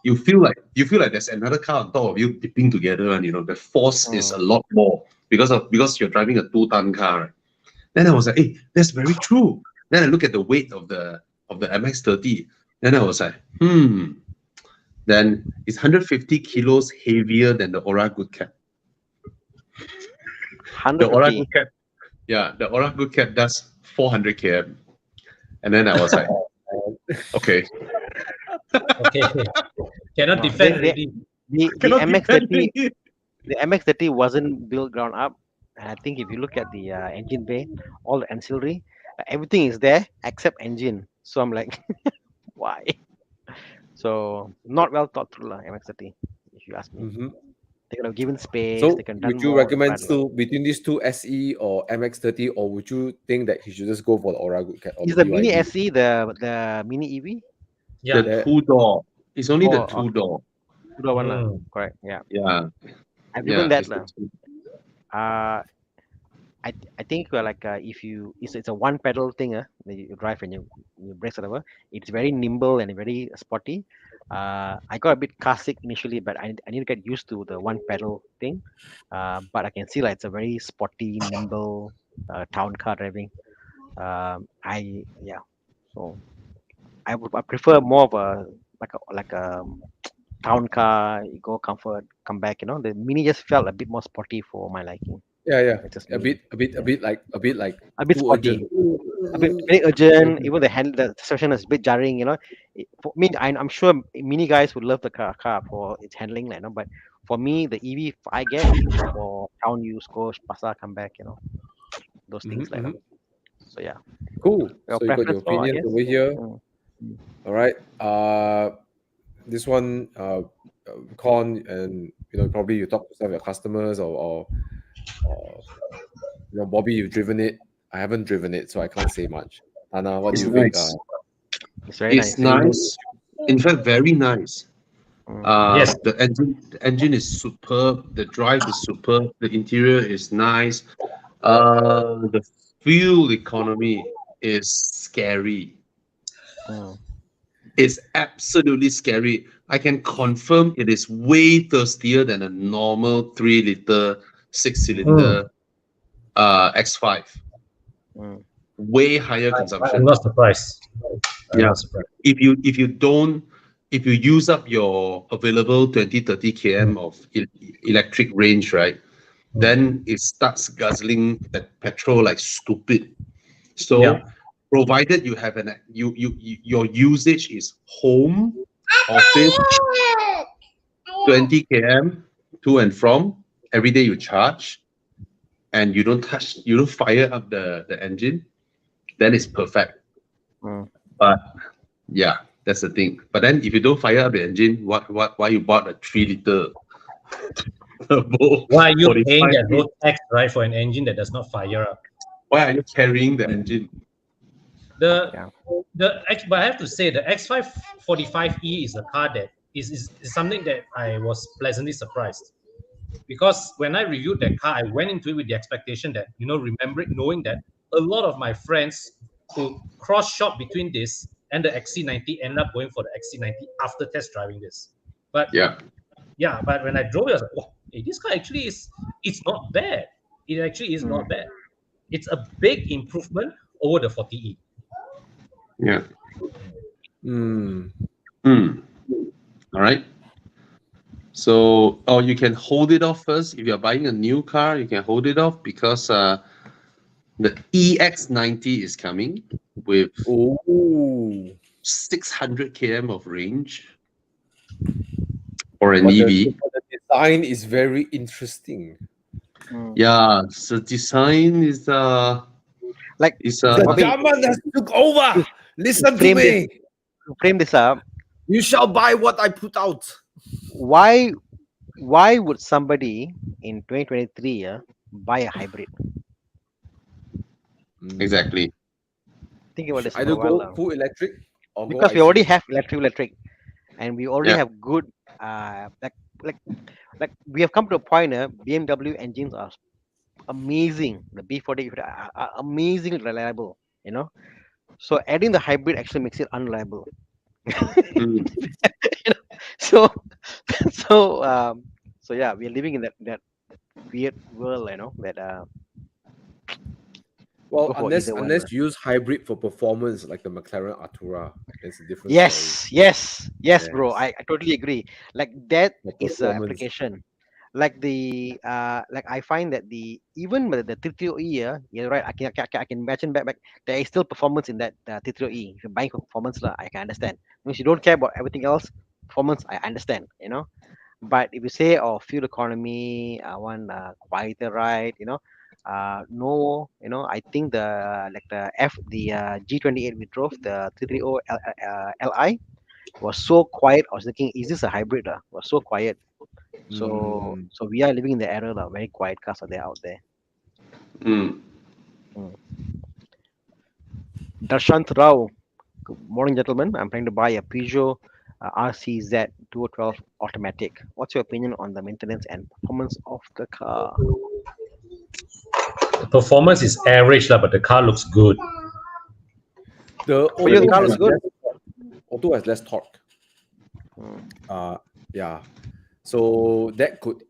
You feel like there's another car on top of you dipping together, and the force is a lot more because you're driving a 2-ton car. Right? Then I was like, hey, that's very true. Then I look at the weight of the MX-30. Then I was like, then it's 150 kilos heavier than the Aura Good Cap. The Aura 150. Good Cap, the Aura Good Cap does 400 km. And then I was like, okay. Okay. Cannot No, defend they- already. The Cannot MX-30, defend me. the MX-30 wasn't built ground up. And I think if you look at the engine bay, all the ancillary, everything is there except engine. So I'm like, why? So not well thought through, MX-30, if you ask me. Mhm. They could have given space. So They can done would you more. recommend but still between these two SE or MX-30, or would you think that he should just go for the Aura Good Cat or Is the the Mini BYD? SE the Mini EV? Yeah. The 2-door. It's only the Oh, 2-door. Two one lah. Mm. Correct. Yeah, Yeah. I've driven that it's the lah. two- I think like if you it's a one pedal thing that you drive and you brake whatever. It's very nimble and very sporty. I got a bit car sick initially, but I need to get used to the one pedal thing. But I can see like it's a very sporty, nimble town car driving. So I prefer more of a like a town car. You go comfort, come back. The Mini just felt a bit more sporty for my liking. Yeah. It's just A me. bit like A bit too sporty. urgent. A bit very urgent. Even the suspension is a bit jarring. For me, I'm sure Mini guys would love the car for its handling, but for me, the EV I get is for town use, go pasar, come back. Those things Mhm, mhm. So yeah, Cool. your So you got your preference, I opinions guess. over here. Mm. All right. This one, Con, and probably you talk to some of your customers, or Bobby, you've driven it. I haven't driven it, so I can't say much. Thana, what do It's you think? nice. It's very It's nice. nice. In fact, very nice. Yes. The engine is superb. The drive is superb. The interior is nice. The fuel economy is scary. Mm. It's absolutely scary. I can confirm it is way thirstier than a normal 3-liter, 6-cylinder X5. Mm. Way higher I'm consumption. not surprised. I'm Yeah. not surprised. If you use up your available 20-30 km of electric range, right, then it starts guzzling that petrol like stupid. So Yeah. provided you have your usage is home, office, 20 km to and from, every day you charge, and you don't fire up the engine, then it's perfect. Mm. But yeah, that's the thing. But then if you don't fire up the engine, why you bought a 3-liter turbo? Why are you 45 paying that feet? road tax, right, for an engine that does not fire up? Why are you carrying the engine? Yeah. But I have to say the X545E is a car that is something that I was pleasantly surprised, because when I reviewed that car, I went into it with the expectation that knowing that a lot of my friends who cross shop between this and the XC90 end up going for the XC90 after test driving this. But Yeah. but when I drove it, I was like, wow, hey, this car actually it's not bad. It actually is not bad. It's a big improvement over the 40E. Yeah. Hmm. All right. So, you can hold it off first. If you're buying a new car, you can hold it off because the EX90 is coming with Oh. 600 km of range for an But EV. the design is very interesting. Yeah, the design is Like The Bobby, government has took over. Listen to frame me. frame this up. You shall buy what I put out. Why why would somebody in 2023 buy a hybrid? Exactly. Think about this for Either a while go now. full electric or go Because we already ICE. have electric, and we already Yeah. have good like like we have come to a point. BMW engines are amazing. The B40 are amazingly reliable. You know, so adding the hybrid actually makes it unreliable. Mm. You know? So so so yeah, we are living in that weird world. You know that Well, go for unless either one. unless you use hybrid for performance like the McLaren Artura, it's a different story. Yes, bro. Yes, I totally agree. Like that for is a performance. application. Like I find that the even with the T3OE, you're right. I can imagine back there is still performance in that T3OE. If you're buying for performance, I can understand. If you don't care about everything else, performance, I understand. But if you say, oh, fuel economy, I want quieter ride, no, I think the G28 we drove, the 330 Li was so quiet. I was thinking, is this a hybrid? Was so quiet. So Mm. so we are living in the era, very quiet cars are there out there. Mm. Mm. Darshant Rao, good morning, gentlemen. I'm planning to buy a Peugeot RCZ 212 automatic. What's your opinion on the maintenance and performance of the car? The performance is average, lah, but the car looks good. The For you, the auto car has looks good. less torque. Mm. Yeah. So that could,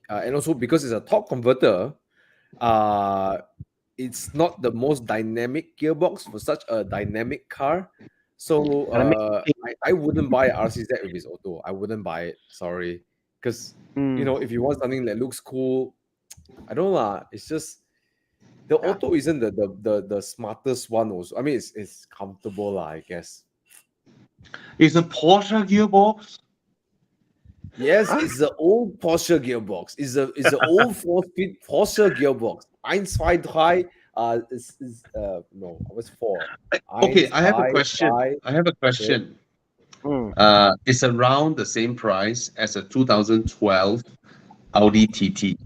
and also because it's a torque converter, uh, it's not the most dynamic gearbox for such a dynamic car. So Dynamic. I wouldn't buy RCZ if it's auto. I wouldn't buy it. Sorry, because Mm. if you want something that looks cool, I don't know lah. It's just the Yeah. auto isn't the smartest one. Also, I mean it's comfortable lah, I guess. It's a Porsche gearbox. Yes, Huh? it's the old Porsche gearbox. It's the old four-speed Porsche gearbox. 1, 2, 3. No, I was 4. Okay, 1, I have a 2, question. 3. I have a Okay. question. Mm. It's around the same price as a 2012 Audi TT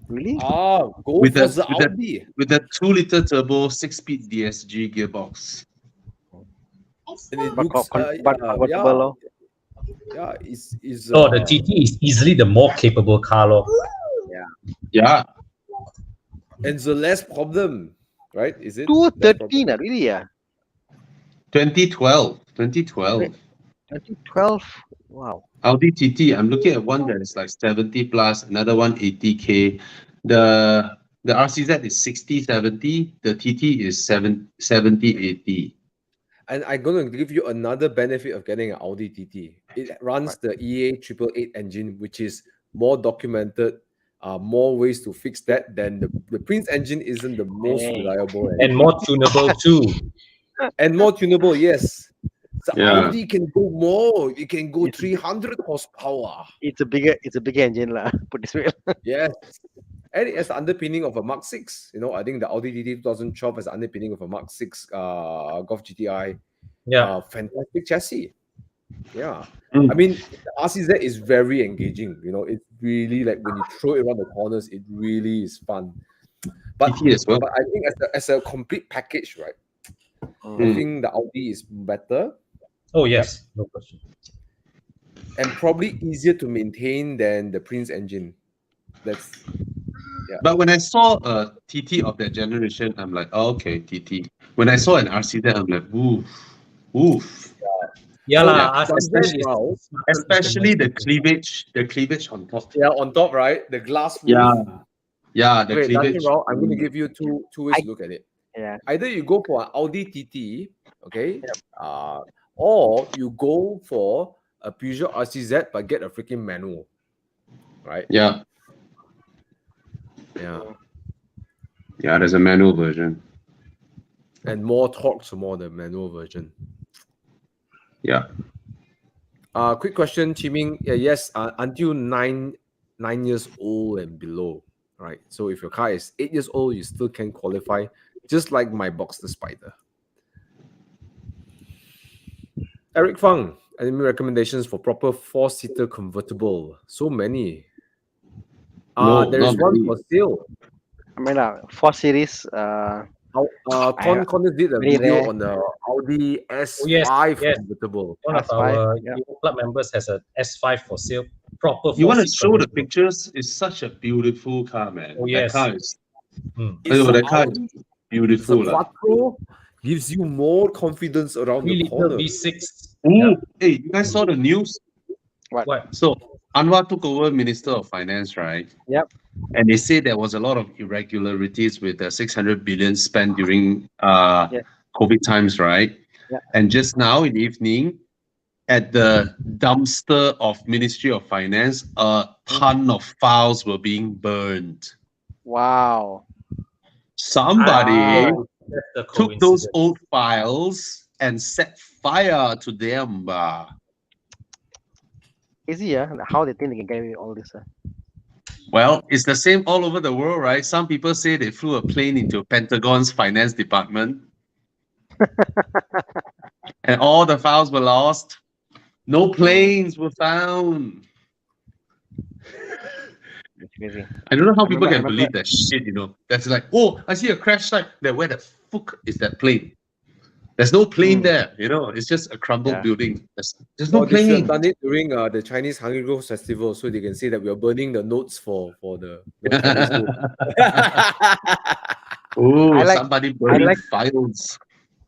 Really? Go with for the the with the Audi. with the 2-liter turbo 6-speed DSG gearbox. And it But looks convertible, lor. it's Oh, the TT is easily the more capable car, lor. Yeah, and the less problem, right? Is it less problem? 213, really? Yeah. 2012. Wait, 2012. 2012. Wow. Audi TT. I'm looking at one that is like 70 plus, another one 80K. The RCZ is 60, 70. The TT is 70, 80. And I'm going to give you another benefit of getting an Audi TT. It runs Right. the EA 888 engine, which is more documented, more ways to fix that than the Prince engine isn't the most Hey. reliable And engine. more tunable too. And more tunable, yes. The Yeah. Audi can go more. It can go 300 horsepower. It's a bigger engine, lah. Put this way. Yes. And it has the underpinning of a Mark 6. I think the Audi TT 2012 has the underpinning of a Mark 6 Golf GTI. Yeah. Fantastic chassis. Yeah. Mm. I mean, the RCZ is very engaging. It's really like when you throw it around the corners, it really is fun. But TT as well. I think as a complete package, right? I Mm. think the Audi is better Oh yes, no question. and probably easier to maintain than the Prince engine. That's But when I saw a TT of that generation, I'm like, oh, okay, TT. When I saw an RCZ, I'm like, oof, oof. Yeah, So, lah. sometimes now, Especially the cleavage on top. on top, right? The glass roof. Yeah, yeah, the Okay, cleavage. Dr. Rao, I'm going to give you two ways to look at it. Yeah. Either you go for an Audi TT, okay, or you go for a Peugeot RCZ but get a freaking manual, right? Yeah, Yeah, yeah. There's a manual version. and more torque to more the manual version. Yeah. Quick question, Chiming. Yes, until nine years old and below, right? So if your car is 8 years old, you still can qualify, just like my Boxster Spider. Eric Fang, Any recommendations for proper 4-seater convertible? So many. No, There is not one many. for sale. I mean, 4 Series. Con did a very video rare. on the Audi Oh, yes, S5 yes. convertible. One of S5, our yeah. Evo Club members has a S5 for sale. Proper You want to 4-seat show the convertible. pictures? It's such a beautiful car, man. Oh, That yes. car is, It's a that car is Audi. It's a beautiful. lah. quattro. Gives you more confidence around the 3-liter corner. V6. Ooh, Yeah. hey, you guys saw the news? What? So Anwar took over Minister of Finance, right? Yep. And they say there was a lot of irregularities with the 600 billion spent during Yeah. COVID times, right? Yeah. And just now in the evening, at the dumpster of Ministry of Finance, a ton of files were being burned. Wow. Somebody Wow. That's the took those coincidence. old files and set fire to them. Easy, yeah. How they think they can get away with all this? Well, it's the same all over the world, right? Some people say they flew a plane into Pentagon's finance department and all the files were lost. No planes were found. It's crazy. I don't know how I people remember- can believe that shit, That's like, oh, I see a crash site. Then where the fuck is that plane? There's no plane there, It's just a crumbled Yeah. building. There's no They should plane. have done it during the Chinese Hungry Ghost Festival, so they can say that we are burning the notes for the Chinese food. Oh, I like- somebody burning like- files.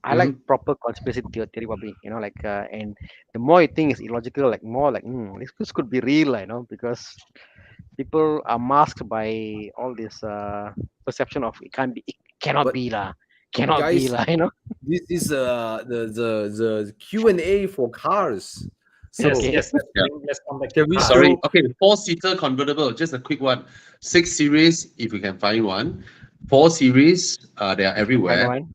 I like proper conspiracy theory, Bobby. And the more you think it's illogical, more like this could be real, because people are masked by all this perception of it cannot But be lah, cannot be guys, lah. This is the Q&A for cars. So Yes, Okay. yes. Yeah. Let's come back. Can to we cars. Sorry. So- Okay, 4-seater convertible. Just a quick one. 6 Series, if you can find one. 4 Series, they are everywhere. Fine.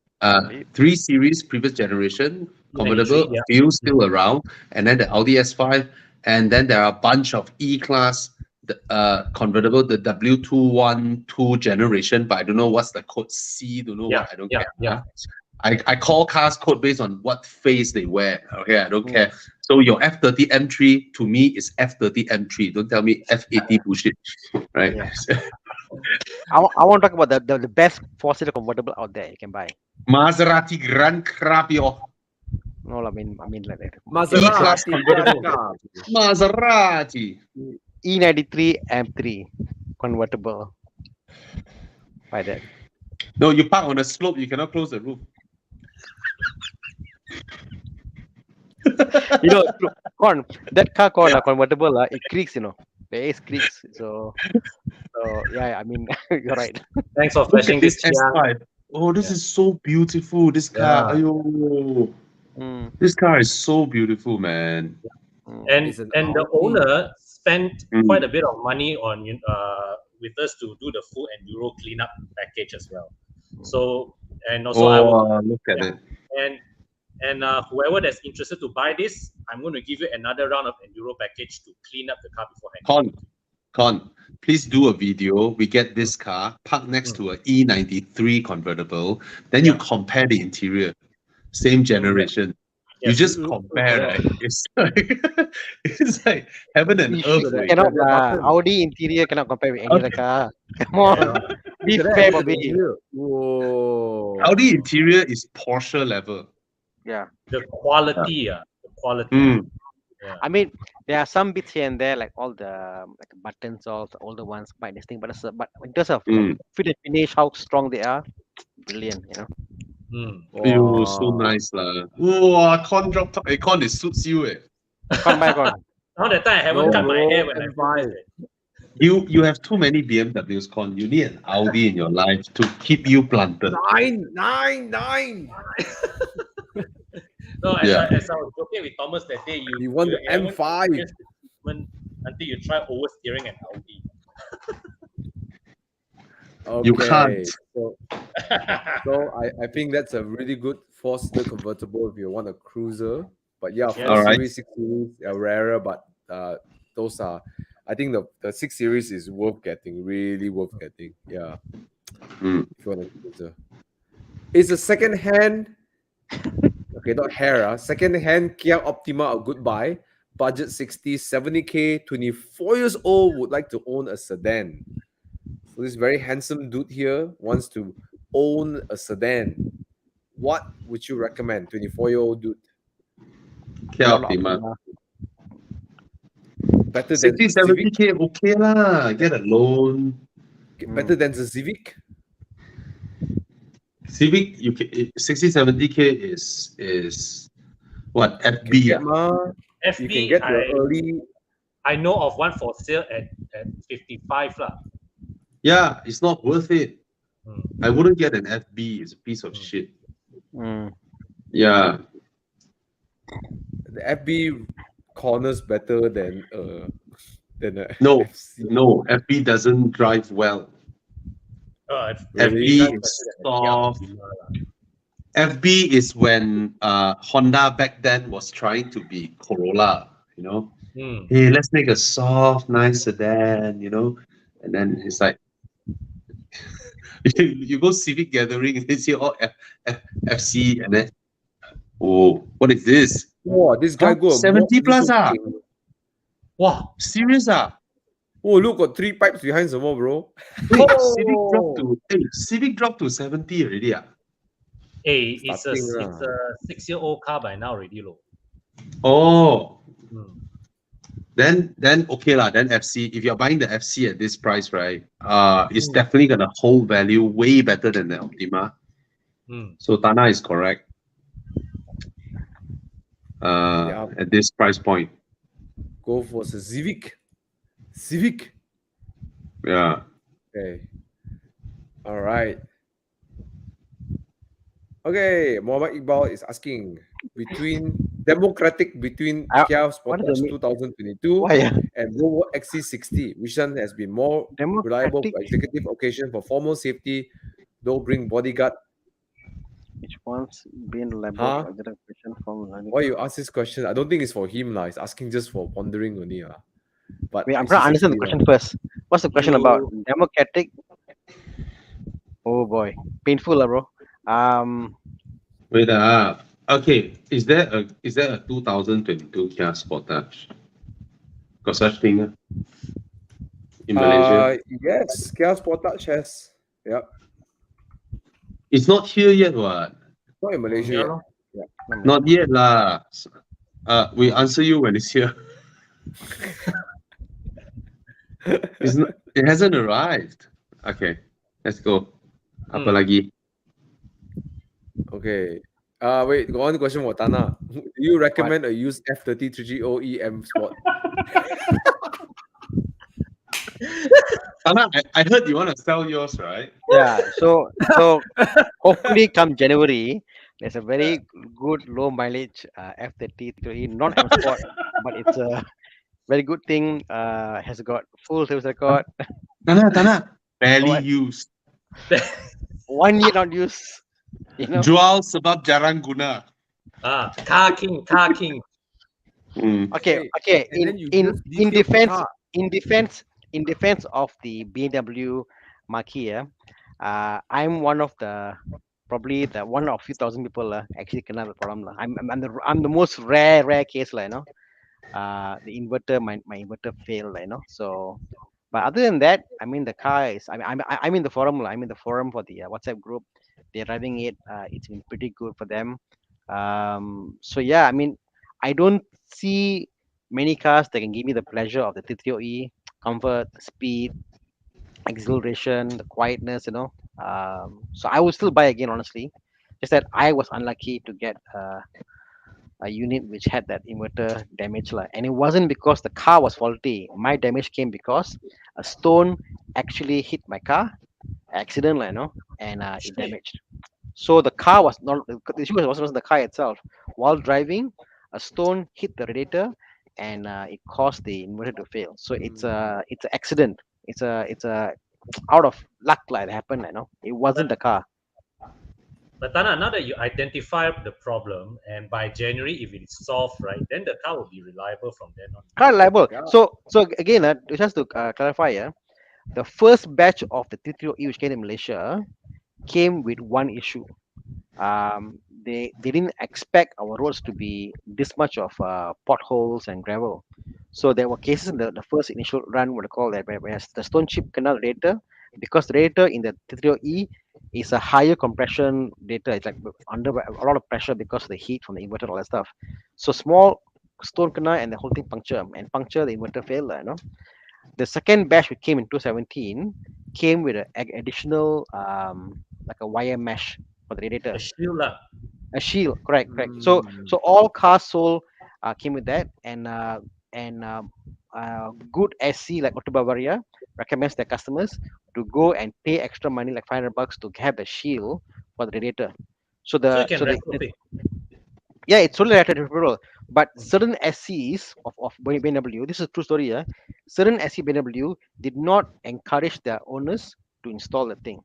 3 Series, previous generation, convertible, yeah. few still around. And then the Audi S5. And then there are a bunch of E-Class convertible, the W212 generation, but I don't know what's the code C, don't know Yeah, what, I don't yeah, care. yeah. I call cars code based on what face they wear. Okay, I don't care. So your F30 M3 to me is F30 M3. Don't tell me F80 bullshit, right? Yeah. I want to talk about the best 4-seater convertible out there you can buy. Maserati Gran Crapio. No, I mean like that. E-Class Maserati convertible. car. Maserati. E93 M3 convertible. Buy that. No, you park on a slope, you cannot close the roof. That car called a convertible, it creaks, the ace creaks. So yeah, I mean, you're right. Thanks for Look flashing at this. this S5. Oh, this is so beautiful. This car. Yeah. Ayo. This car is so beautiful, man. And It's an the Audi. owner spent Mm. quite a bit of money on with us to do the full enduro cleanup package as well. So and also I will, Look at it. and whoever that's interested to buy this, I'm going to give you another round of enduro package to clean up the car beforehand. Con, please do a video. We get this car parked next to a E93 convertible. Then you compare the interior. Same generation. You Yes. just compare, right? It's like heaven and earth. right? Cannot Audi interior cannot compare with any other car. Come on, be Look at fair, that. Bobby. Whoa. Audi interior is Porsche level. Yeah, The quality, the quality. Mm. I mean there are some bits here and there, like all the buttons, all the older ones, quite this thing. But in terms of fit and finish, how strong they are, brilliant. Ew, so nice lah. Wow, con drop top. Con, it suits you. Come back on. Now that time I haven't cut my hair when I M5. filmed it. You have too many BMWs, Con. You need an Audi in your life to keep you planted. Nine. No, as Yeah. I was joking with Thomas that day, You want the haven't M5. experienced it until you try oversteering an Audi. Okay. You can't. So I think that's a really good 4-seater convertible if you want a cruiser. But yeah, 4 Alright. Series, 6 Series are rarer, but those are, I think the 6 Series is worth getting, really worth getting. Yeah. Mm. If you want a cruiser. It's a second hand. Okay, not hair. Second-hand Kia Optima, a good buy. Budget 60, 70K, 24 years old, would like to own a sedan. So this very handsome dude here wants to own a sedan. What would you recommend? 24-year-old dude. Kia Not Optima. Optima. Better than 60, Civic? 70K, okay lah. Get a loan. Better than the Civic? Civic, 60, 70K is what? Can FB. get, you can FB, get the early. I know of one for sale at 55 lah. Yeah, it's not worth it. Hmm. I wouldn't get an FB. It's a piece of shit. Mm. Yeah. The FB corners better than a No, FC. no, FB doesn't drive well. Really? FB is soft. FB is when Honda back then was trying to be Corolla, you know. Hmm. Hey, let's make a soft, nice sedan, you know. And then it's like you go Civic gathering and you see all FC and then oh, what is this? Wow, this guy Huh? go 70 plus ah? Wow. Serious ah? Oh, look, got 3 pipes behind some more, bro. Wait, Civic dropped to 70 already ah? Hey, it's a Starting 6-year-old car by now already low. Oh, Hmm. then okay lah. Then FC, if you're buying the FC at this price, right? It's definitely gonna hold value way better than the Optima. Hmm. So Thana is correct. Yeah. At this price point, Go for the Civic. Civic. yeah. Okay. All right. Okay, Muhammad Iqbal is asking between Kia what Sportage does it mean? 2022 Why? and Volvo XC60, which one has been more reliable Democratic. for executive occasion for formal safety, though bring bodyguard? Which one's been labeled Huh? for the question from? Why you ask this question? I don't think it's for him lah. He's asking just for pondering only lah. But Wait, I'm trying to understand the XC60 question first. What's the question about? You- Democratic. Oh boy, painful, lah, bro. Wait okay. Is there a 2022 Kia Sportage? Got such thing in Malaysia? Yes, Kia Sportage has. Yep. It's not here yet, what? Not in Malaysia Yeah, yet. lor. Not yet lah. We answer you when it's here. It hasn't arrived. Okay, let's go. Apa lagi? Okay. Wait, got one question for Thana. Do you recommend a used F30 EM Sport? Thana, I heard you want to sell yours, right? Yeah. So hopefully come January, there's a very good low mileage F33, not M Sport, but it's a very good thing. Has got full service record. Thana, barely What? used. 1 year not used. You know. Jual sebab jarang guna. Car King. Okay. And then you In just detail the defense, car. in defense of the BMW Marquis, I'm one of the probably the one of few thousand people actually cannot have the problem. I'm the most rare case, you know. The inverter, my inverter failed, you know. So, but other than that, I mean the car is. I'm in the forum. I'm in the forum for the WhatsApp group. They're driving it. It's been pretty good for them. So yeah, I mean, I don't see many cars that can give me the pleasure of the T30E, comfort, speed, exhilaration, the quietness, you know. So I would still buy again, honestly. Just that I was unlucky to get a unit which had that inverter damage, and it wasn't because the car was faulty. My damage came because a stone actually hit my car, accident, you know, and it damaged. So the car was not the issue wasn't the car itself. While driving, a stone hit the radiator, and it caused the inverter to fail. So it's an accident. It's a out of luck like it happened. You know, it wasn't the car. But Tana, now that you identify the problem, and by January, if it is solved, right, then the car will be reliable from then on. Car reliable. Yeah. So again, just to clarify, the first batch of the T30E which came in Malaysia came with one issue. they didn't expect our roads to be this much of potholes and gravel. So there were cases in the first initial run, what I call that, where the stone chip canal radiator, because the radiator in the T30E is a higher compression radiator. It's like under a lot of pressure because of the heat from the inverter and all that stuff. So small stone canal and the whole thing puncture the inverter failed, The second batch which came in 2017 came with an additional like a wire mesh for the radiator, A shield lah. a shield. Correct. So Mm. all cars sold came with that, and good SC like Auto Bavaria recommends their customers to go and pay extra money like $500 to have the shield for the radiator. So So you the can so the retrofit. yeah, it's totally retrofitable. But certain SCs of BMW, this is a true story, certain SC BMW did not encourage their owners to install the thing.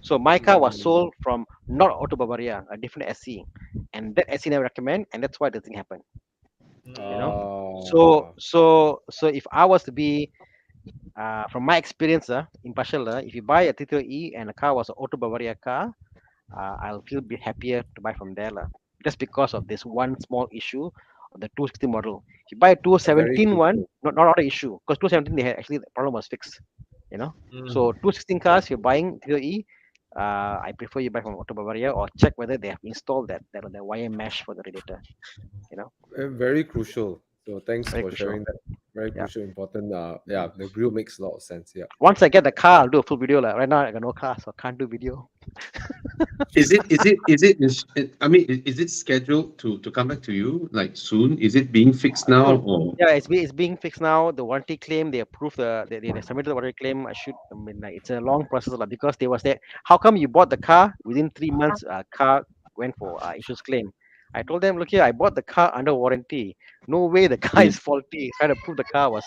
So my car was Mm. sold from not Auto Bavaria, a different SC, and that SC never recommend, and that's why the thing happened. You know. So Ah, so if I was to be from my experience, impartial, if you buy a T30E and a car was an Auto Bavaria car, I'll feel be happier to buy from there, just because of this one small issue of the 260 model. If you buy a very 217 one, crucial. not an issue, because 217 they had actually the problem was fixed. So 216 cars you're buying T30E, I prefer you buy from Auto Bavaria or check whether they have installed that the wire mesh for the radiator. Very crucial. So thanks Very for crucial. sharing that. Very Yeah. crucial, important. Yeah, the grill makes a lot of sense. Yeah. Once I get the car, I'll do a full video. Right now I got no car, so I can't do video. I mean, is it scheduled to come back to you like soon? Is it being fixed now Soon. or? Yeah, it's being fixed now. The warranty claim, they approved they submitted the warranty claim. I mean, like, it's a long process, because they was there. How come you bought the car within 3 months? Car went for insurance claim. I told them, look here, I bought the car under warranty. No way the car Mm. is faulty. Trying to prove the car was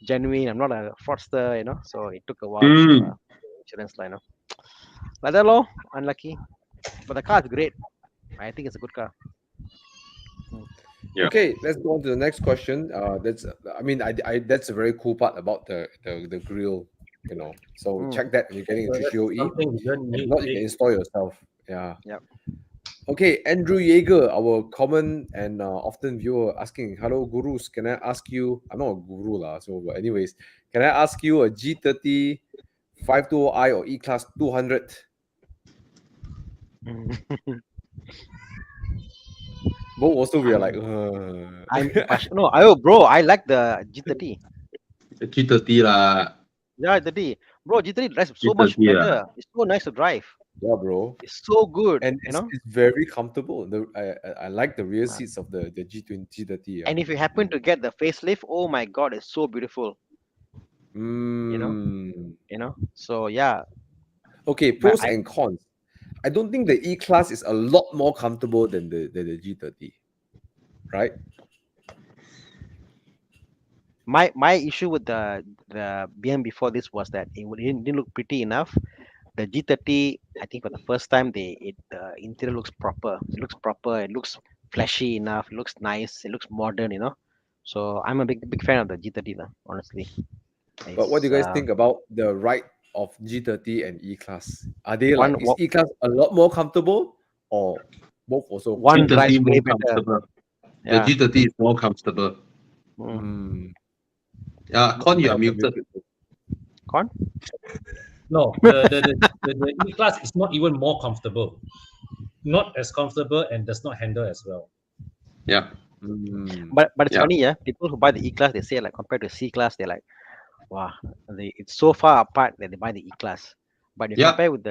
genuine. I'm not a fraudster, So it took a while for Mm. insurance line. Like that, law. Unlucky, but the car is great. I think it's a good car. Yeah. Okay, let's go on to the next question. That's I mean, that's a very cool part about the grill. So Mm. check that when you're getting a So that's 330E. something you don't If need. not, you can install yourself. Yeah. Yep. Okay, Andrew Yeager, our common and often viewer, asking, "Hello, gurus. Can I ask you? I'm not a guru lah. So, but anyways, can I ask you a G30 520i or E-Class 200?" Both also we are like, I'm no, bro, I like the G30. G30 lah. Yeah, G30. Bro, G30 drives so much G30 lah. better. It's so nice to drive. yeah, bro. It's so good, And it's very comfortable. I like the rear seats of the G20 G30. Yeah. And if you happen to get the facelift, oh my god, it's so beautiful. Mm. So yeah, Okay, but pros and cons. I don't think the E-Class is a lot more comfortable than the G30, right? my issue with the BM before this was that it didn't look pretty enough. The G30, I think for the first time, the interior looks proper. It looks proper. It looks flashy enough. It looks nice. It looks modern. So I'm a big fan of the G30, honestly. But what do you guys It's, think about the ride of G30 and E-Class? Are they One- is E-Class a lot more comfortable or both also? One drives G30 way more better. comfortable. Yeah. The G30 is more comfortable. Mm. Yeah, Con, you are You're muted. Con? No, the E-Class is not even more comfortable. Not as comfortable and does not handle as well. Yeah. Mm. But it's Yeah. funny, People who buy the E-Class, they say like compared to C-Class, they're like, wow, it's so far apart that they buy the E-Class. But you Yeah. compare with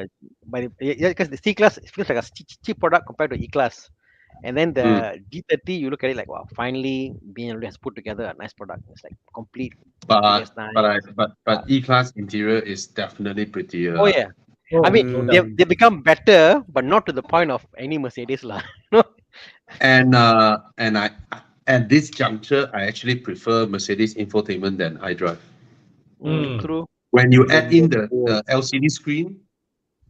because the C-Class feels like a cheap product compared to E-Class. And then the G30, you look at it like, wow, finally BMW has put together a nice product. It's like complete. But Nice. but E-Class interior is definitely prettier. Oh yeah. Oh, I mean, no Mm. doubt. they become better, but not to the point of any Mercedes lah. And I at this juncture, I actually prefer Mercedes infotainment than iDrive. True. When you add in the LCD screen,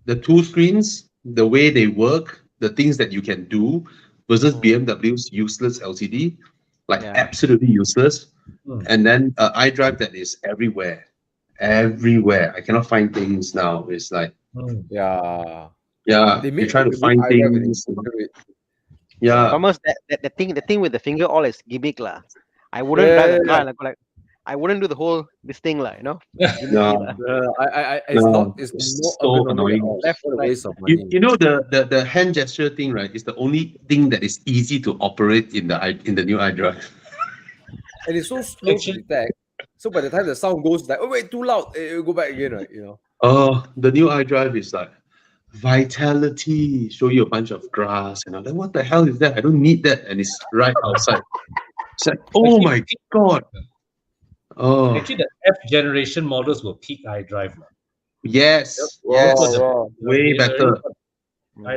the two screens, the way they work, the things that you can do versus BMW's useless LCD, like Yeah. absolutely useless. Mm. And then iDrive that is everywhere. I cannot find things now. It's like, Yeah. Yeah, They you made try to it find iDrive and things. integrate. Yeah, Thomas, the thing with the finger all is gimmick lah. I wouldn't drive a car like I wouldn't do the whole this thing lah, gimmicky no, lah. It's not so ergonomic at annoying. all. Left, What a right. waste of money. You know the hand gesture thing, right? Is the only thing that is easy to operate in the new iDrive. And it's so slow to Actually- detect. So by the time the sound goes like, oh wait, too loud, it'll go back again, right? Oh, the new iDrive is like vitality, show you a bunch of grass, and I'm like, what the hell is that? I don't need that, and it's right outside. It's like, oh my god. Oh Actually, the F generation models will peak iDrive. yes, Wow, yes, wow. way better. Yeah,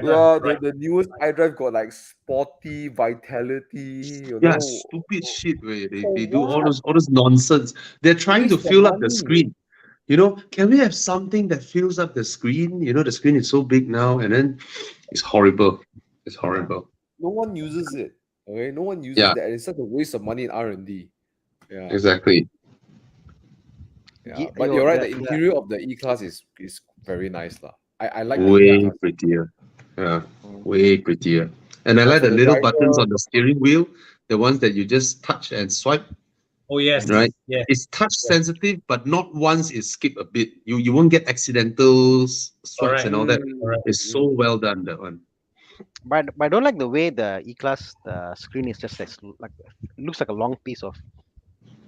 the newest iDrive got like sporty vitality, Yeah, stupid shit where they do all what? those nonsense. They're trying to Waste of fill up the money. screen. Can we have something that fills up the screen? The screen is so big now, and then it's horrible. It's horrible. No one uses it. Okay, no one uses Yeah. that. It's such a waste of money in R&D. Yeah, Exactly. yeah. But you're right. The interior of the E-Class is very nice, lah. I like the Way E-Class. prettier. Yeah, way prettier. And I But like for the the little driver- buttons on the steering wheel, the ones that you just touch and swipe. Oh yes, Right. Yeah. It's touch sensitive, but not once it skip a bit. You won't get accidental swipes and all that. Correct. It's so well done, that one. But I don't like the way the E-Class the screen is just like it looks like a long piece of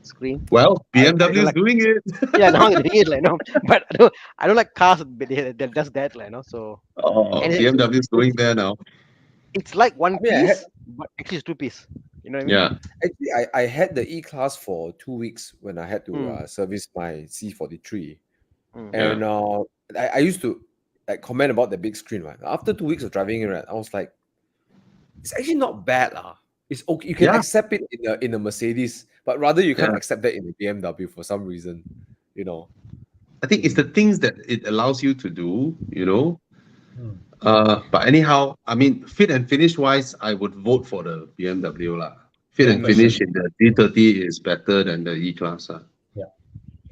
screen. Well, I BMW is like- doing it. Yeah, now they're doing it like but I don't like cars that does that like so Oh, And BMW is going there now. it's like one I mean, piece, but actually it's two piece. You know what I mean? Yeah. Actually, I had the E-Class for 2 weeks when I had to Mm. service my C43. Mm. And I used to like comment about the big screen, right? After 2 weeks of driving it, right, I was like, it's actually not bad. It's okay. You can Yeah. accept it in a Mercedes, but rather you can't Yeah. accept that in a BMW for some reason. I think it's the things that it allows you to do, Hmm. But anyhow, I mean, fit and finish wise, I would vote for the BMW lah. Fit No and question. finish in the D30 is better than the E-Class.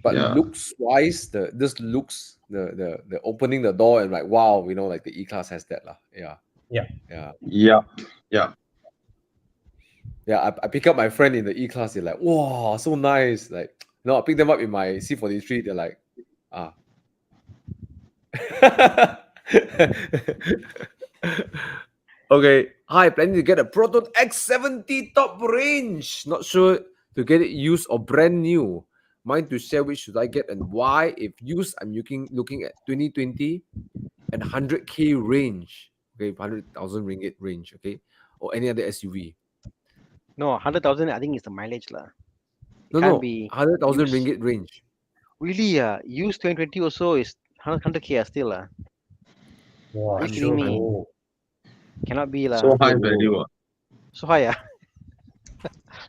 But Yeah. looks wise, the opening the door and like wow, like the E-Class has that lah. Yeah. Yeah. Yeah. Yeah. Yeah, I pick up my friend in the E-Class. They're like, wow, so nice. Like, no, I pick them up in my C43. They're like, Okay. Hi, planning to get a Proton X70 top range. Not sure to get it used or brand new. Mind to share which should I get and why? If used, I'm looking at 2020 and 100K range. Okay, 100,000 ringgit range. Okay, or any other SUV. No, 100,000 I think is the mileage lah. It No, can't no, be 100,000 used. ringgit range. Really used 2020 also is 100K still Wow, Are you kidding me? Oh, Cannot be lah. So high value. So high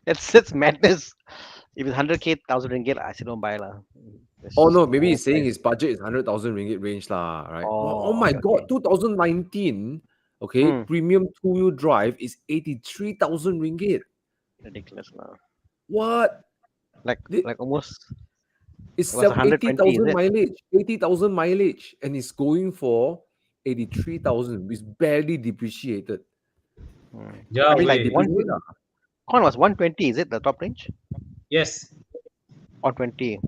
that's madness. If it's 100K 1,000 ringgit, I still don't buy lah. Oh no, maybe he's saying his budget is 100,000 ringgit range lah, right? Oh my okay, god, 2019, okay, Hmm. premium two-wheel drive is 83,000 ringgit. Ridiculous lah. What? Like Thi- almost It's It was 120, 80,000 is it? mileage, 80,000 mileage, and it's going for 83,000. It's barely depreciated. Yeah, I mean, like wait. one- depreciated lah. Con was 120, is it the top range? Yes, 120.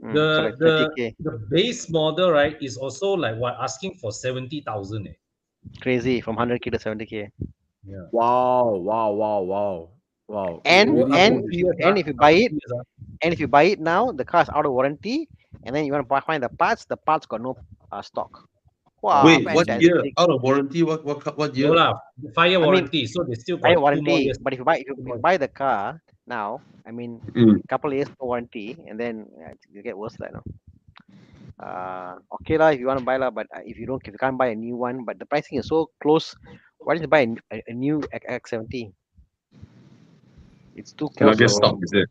So the like the 30K. the base model, right, is also like what, asking for 70,000. Crazy from 100K to 70K. Yeah. Wow. And Really and good. and if you buy it, and if you buy it now, the car is out of warranty, and then you want to find the parts got no stock. Wow, Wait, what year? fantastic. Out of warranty? What No year? lah, fire mean, warranty, so they still got Buy 2 more warranty, years. but if you buy the car now, I mean, Mm. couple of years for warranty, and then you get worse like okay lah if you want to buy lah, but if you can't buy a new one, but the pricing is so close, why don't you buy a new X70? It's too Cannot close. get stock, is it?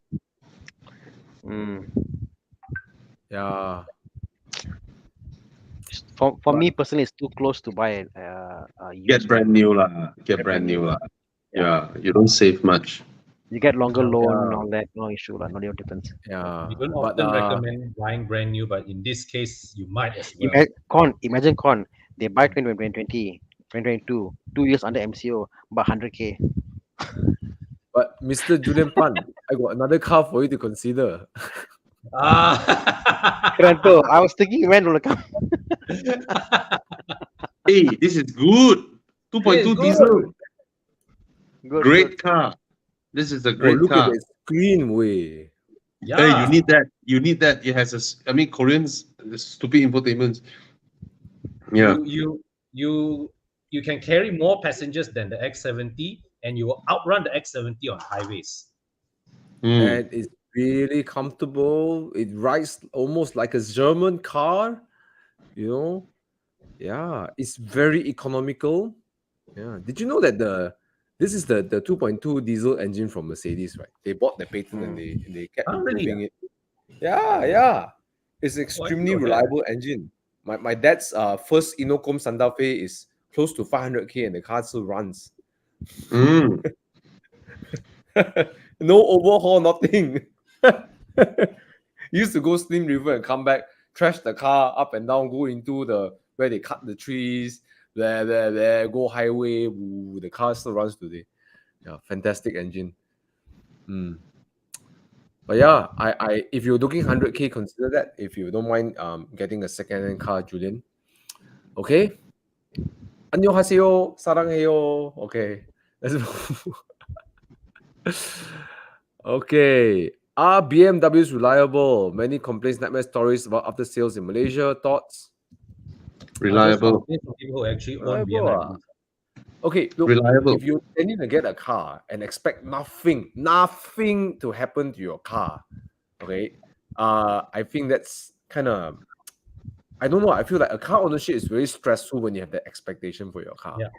Yeah. For me personally, it's too close to buy a Get used brand one. new lah. Get brand new lah. Yeah, you don't save much. You get longer loan and Yeah. all that, no issue lah, no difference. Yeah. We don't But often recommend buying brand new, but in this case, you might as well. Imagine They buy 2020, 2022, 2 years under MCO, but 100K. But Mr. Julian Pan, I got another car for you to consider. Rental. I was thinking when will it come. Hey, this is good. 2.2 good. diesel. Good, Great good. car. This is a Oh, great look car. at the screen way. Yeah. Hey, you need that. You need that. It has I mean, Koreans, the stupid infotainment. Yeah. You can carry more passengers than the X70, and you will outrun the X70 on highways. Mm. And it's really comfortable. It rides almost like a German car, you know. Yeah, it's very economical. Yeah. Did you know that this is the 2.2 diesel engine from Mercedes, right? They bought the patent and they kept Oh, really? improving it. Yeah, yeah. It's an Oh, I didn't extremely know that. reliable engine. My dad's first Inocom Santa Fe is close to 500K and the car still runs. Mm. No overhaul, nothing. Used to go Slim River and come back, trash the car up and down, go into the where they cut the trees, there, go highway. Woo, the car still runs today. Yeah, fantastic engine. But yeah, I if you're looking 100K, consider that. If you don't mind getting a second-hand car, Julian. Okay. 안녕하세요. 사랑해요. Okay. Let's move. Okay. Are BMWs reliable? Many complaints, nightmare stories about after sales in Malaysia. Thoughts? Reliable. From people who actually own Reliable, BMW. Okay, look, Reliable. if you're intending to get a car and expect nothing to happen to your car, okay, I think that's kind of, I don't know. I feel like a car ownership is very stressful when you have that expectation for your car, Yeah.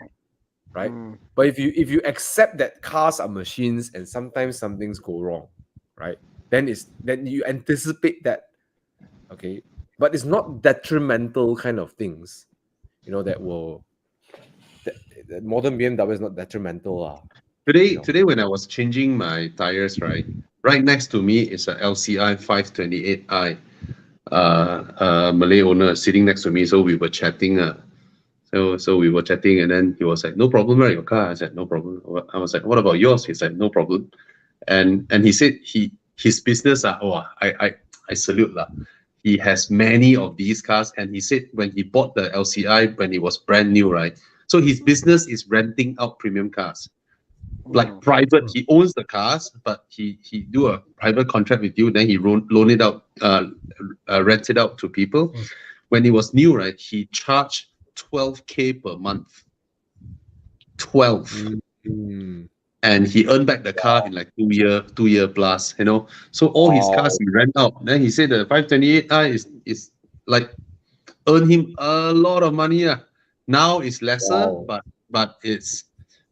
right? But if you accept that cars are machines and sometimes some things go wrong, right? Then you anticipate that, okay, but it's not detrimental kind of things, you know, that will. The modern BMW is not detrimental. Today when I was changing my tires, right next to me is a LCI 528i. Malay owner sitting next to me, so we were chatting. So we were chatting, and then he was like, "No problem, right? Your car?" I said, "No problem." I was like, "What about yours?" He said, "No problem." And he said his business. I salute lah. He has many of these cars, and he said when he bought the LCI when it was brand new, right? So his business is renting out premium cars, like private. He owns the cars, but he do a private contract with you. Then he loan it out, rent it out to people. When it was new, right? He charged 12K per month. 12. And he earned back the car in like 2 year plus, you know. So all his cars he rent out. Then he said the 528i is like earn him a lot of money. Now it's lesser, but it's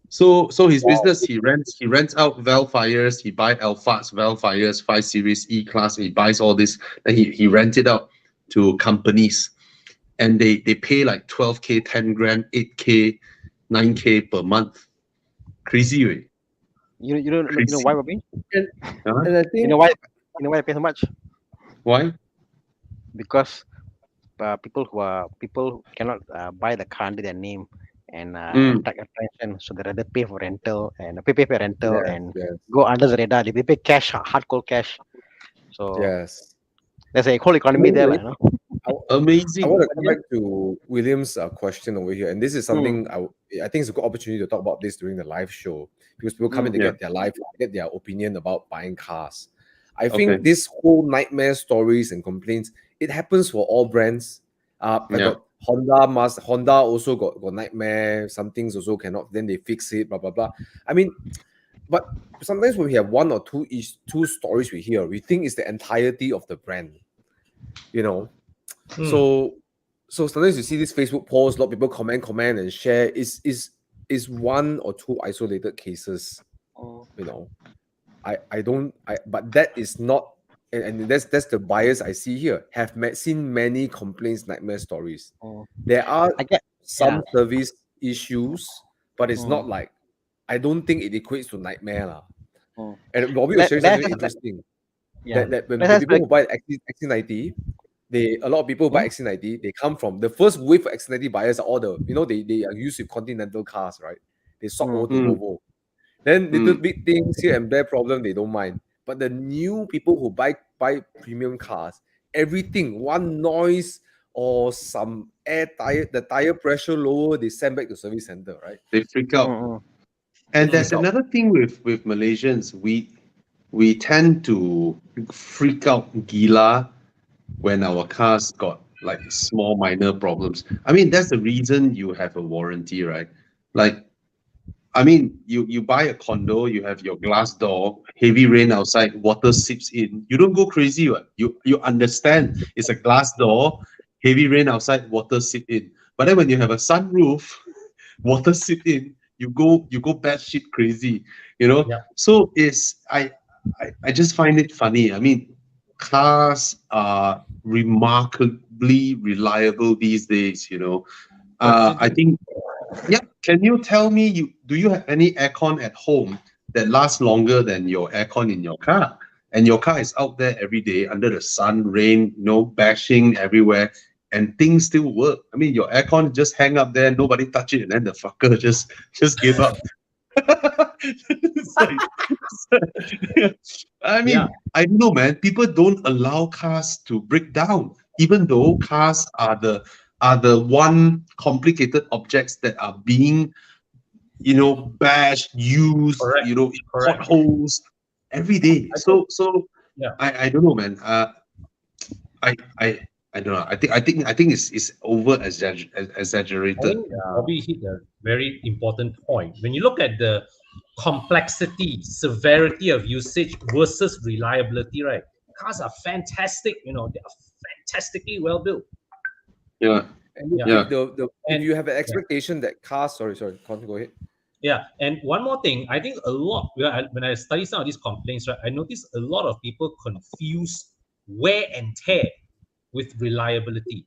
so his business, he rents out valve fires, he buy Alphas, valve fires, 5 Series E class, he buys all this, and he rent it out to companies. And they pay like 12K, 10 grand, 8K, 9K per month. Crazy way. You know why, Bobby? And I think You know why I pay so much? Why? Because people who cannot buy the car under their name and attract attention, so they rather pay for rental and pay for rental and go under the radar. They pay cash, hardcore cash. So there's a whole economy there, you know. Amazing. I want to come back to William's question over here, and this is something I think it's a good opportunity to talk about this during the live show because people come in to get their opinion about buying cars. I think this whole nightmare stories and complaints, it happens for all brands. I got Honda also got nightmare. Some things also cannot. Then they fix it. Blah blah blah. I mean, but sometimes when we have one or two stories we hear, we think it's the entirety of the brand. You know. So sometimes you see this Facebook post, a lot of people comment and share. Is one or two isolated cases. You know, but that is not, and that's the bias I see here. Have seen many complaints, nightmare stories. There are some service issues, but it's not like, I don't think it equates to nightmare. And Bobby was sharing something interesting. That when people who buy XC90, a lot of people buy XC90. They come from the first wave of XC90 buyers are all the they are used with Continental cars, right? They swap over to Volvo. Then little bit things here and there problem they don't mind. But the new people who buy premium cars, everything one noise or some the tire pressure lower, they send back to service center, right? They freak out. And there's another thing with Malaysians, we tend to freak out gila when our cars got like small minor problems. I mean, that's the reason you have a warranty, right? Like, I mean, you buy a condo, you have your glass door, heavy rain outside, water seeps in. You don't go crazy, right? You understand it's a glass door, heavy rain outside, water seep in. But then when you have a sunroof, water seep in, you go batshit crazy, you know. Yeah. So I just find it funny. I mean, cars are remarkably reliable these days, you know. I think, yeah. Can you tell me, do you have any aircon at home that lasts longer than your aircon in your car? And your car is out there every day under the sun, rain, bashing everywhere, and things still work. I mean, your aircon just hang up there, nobody touch it, and then the fucker just give up. It's like, I mean, I don't know, man. People don't allow cars to break down, even though cars are the one complicated objects that are being, bashed, used, in potholes every day. So I don't know, man. I don't know. I think it's over exaggerated. I think Bobby hit a very important point. When you look at the complexity, severity of usage versus reliability, right? Cars are fantastic. They are fantastically well built. Yeah. And if you have an expectation that cars, sorry, go ahead. Yeah, and one more thing, I think a lot when I study some of these complaints, right, I noticed a lot of people confuse wear and tear with reliability.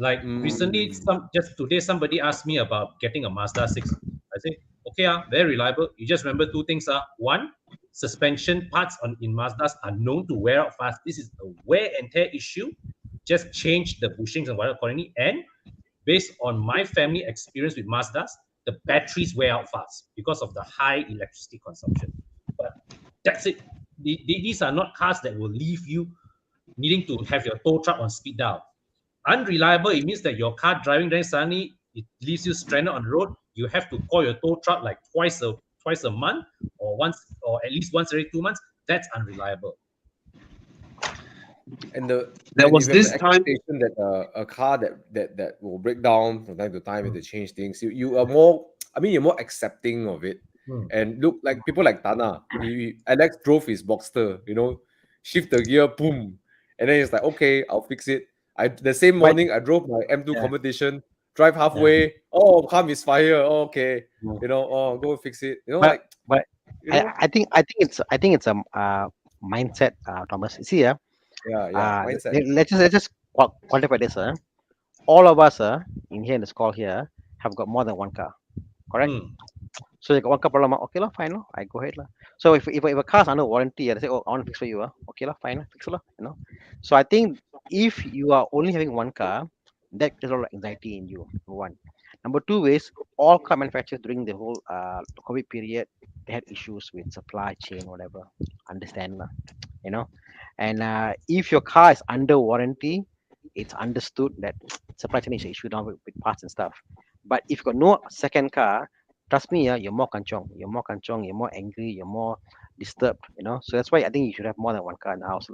Like recently, just today, somebody asked me about getting a Mazda 6. I say, okay, very reliable. You just remember two things. One, suspension parts in Mazdas are known to wear out fast. This is a wear and tear issue. Just change the bushings and whatever accordingly. And based on my family experience with Mazdas, the batteries wear out fast because of the high electricity consumption. But that's it. These are not cars that will leave you needing to have your tow truck on speed dial. Unreliable, it means that your car driving, then suddenly it leaves you stranded on the road. You have to call your tow truck like twice a month, or at least once every 2 months. That's unreliable. And there was this time that a car that will break down from time to time and to change things. You are more. I mean, you're more accepting of it. And look, like people like Thana, Alex drove his Boxster. Shift the gear, boom, and then it's like, okay, I'll fix it. The same morning I drove my M2 competition. Drive halfway. Oh, car misfire. Oh, okay. Go fix it. I think it's a mindset, Thomas. See, mindset. Let's just quantify this. All of us in here in this call here have got more than one car, correct? So you got one car problem. Okay, fine. I go ahead. So if a car's under warranty, I say, oh, I want to fix for you. Okay, fine, fix it. So I think if you are only having one car, that creates a lot of anxiety in you. Number one. Number two is all car manufacturers during the whole COVID period, they had issues with supply chain, whatever. Understand, And if your car is under warranty, it's understood that supply chain is an issue now with parts and stuff. But if you got no second car, trust me, you're more kanchong, you're more angry, you're more disturbed, So that's why I think you should have more than one car in the house.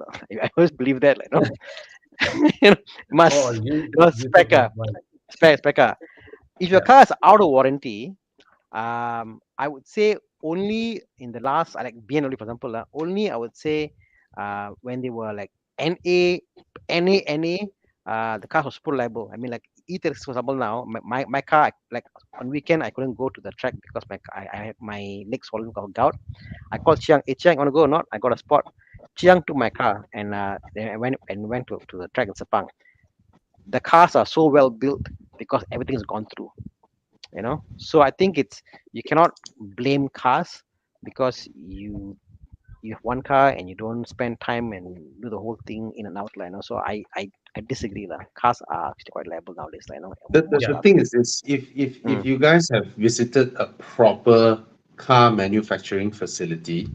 I always believe that, spec car. If your car is out of warranty, I would say only in the last, like BMW, for example, only I would say when they were like NA, the car was super reliable. I mean, like E36, for example, now my car, like on weekend I couldn't go to the track because I had my legs swollen with gout. I called Chiang, hey Chiang, want to go or not? I got a spot. Chiang took my car and then I went to the track in Sepang. The cars are so well built because everything's gone through. So I think you cannot blame cars because you you have one car and you don't spend time and do the whole thing in and out, like, So I disagree, lah. Cars are actually quite liable nowadays, like, The Yeah. thing is if Mm. you guys have visited a proper car manufacturing facility,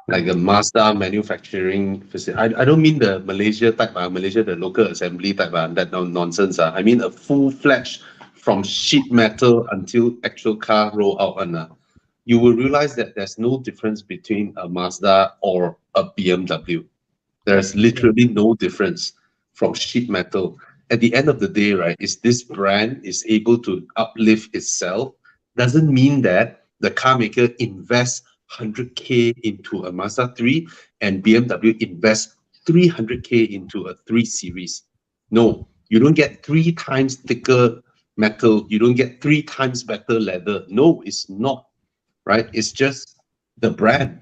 like a Mazda manufacturing facility. I don't mean the Malaysia type, Malaysia, the local assembly type, that nonsense. I mean a full-fledged from sheet metal until actual car roll out. You will realize that there's no difference between a Mazda or a BMW. There's literally no difference from sheet metal. At the end of the day, right, is this brand is able to uplift itself doesn't mean that the car maker invests 100K into a Mazda 3 and BMW invests 300K into a 3 Series. No, you don't get 3 times thicker metal. You don't get 3 times better leather. No, it's not, right? It's just the brand.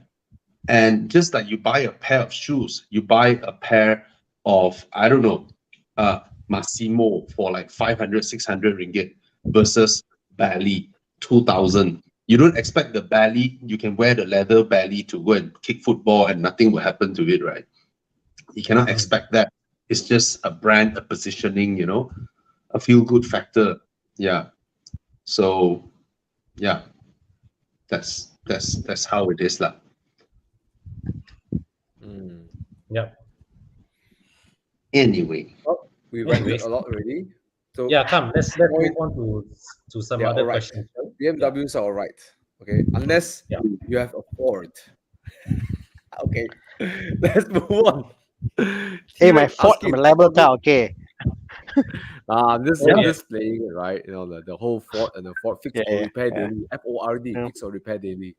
And just like you buy a pair of shoes, you buy a pair of, I don't know, Massimo for like 500, 600 ringgit versus Bally, 2000. You don't expect the Bally, you can wear the leather Bally to go and kick football and nothing will happen to it, right? You cannot expect that. It's just a brand, a positioning, a feel good factor. Yeah. So, yeah, that's how it is, lah. Mm. Yeah. Anyway. Well, we ranted Anyways. a lot already. So Yeah, come. Let's move point, on to some yeah, other all right. questions. shall we? BMWs are all right. Okay, unless Yeah. you have a Ford. Okay, let's move on. Hey, my T-Rex Ford, asking, my label car, okay. I'm Yeah. just playing it, right? The whole Ford and the Ford fix Yeah, or yeah, repair yeah. daily. FORD, Yeah. fix or repair daily.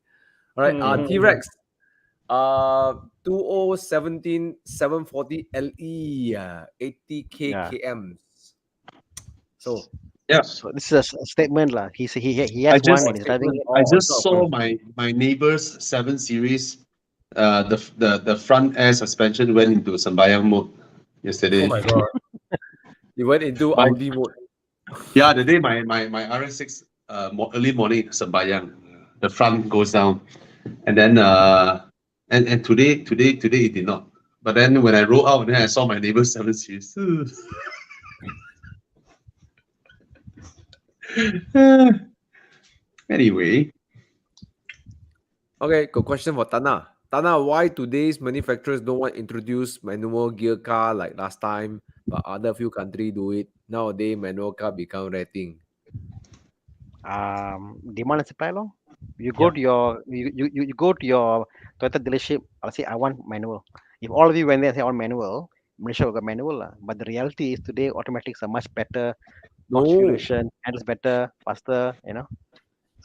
All right, Mhm. T-Rex, 2017 740 LE, 80K Yeah. kms. So Yeah. So this is a statement, lah. He I has one just oh, and he's driving statement. it. I Oh, it's just not a saw question. my neighbor's 7 Series. The front air suspension went into Sembayang mode yesterday. Oh my god. You went into My- Audi mode. Yeah, the day my RS6 early morning Sembayang, the front goes down, and then and today it did not. But then when I roll out, then I saw my neighbor's 7 Series. Anyway, Okay, good question for Tana. Tana, why today's manufacturers don't want to introduce manual gear car like last time, but other few countries do it? Nowadays, manual car become rating. Demand and supply, long. You go Yeah. to you go to your Toyota dealership. I'll say I want manual. If all of you went there and say I want manual, Malaysia will got manual, lah. But the reality is today automatics are much better, noise No, pollution, handles better, faster.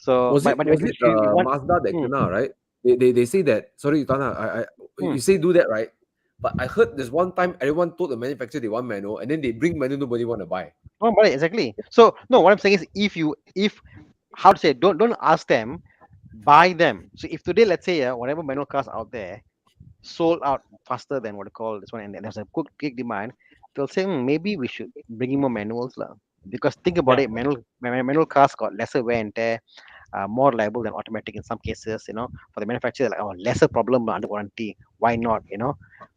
So, was but it but was it if you want, Mazda that hmm, kena, right? They say that. Sorry, Tana. hmm. You say do that, right? But I heard there's one time everyone told the manufacturer they want manual, and then they bring manual, nobody want to buy. Oh, but exactly. So no, what I'm saying is if how to say, don't ask them, buy them. So if today, let's say, whatever manual cars out there sold out faster than what you call this one, and there's a quick demand, they'll say, maybe we should bring in more manuals, lah. Because think about Yeah. it, manual cars got lesser wear and tear, more liable than automatic in some cases. For the manufacturer, like, oh, lesser problem under warranty. Why not?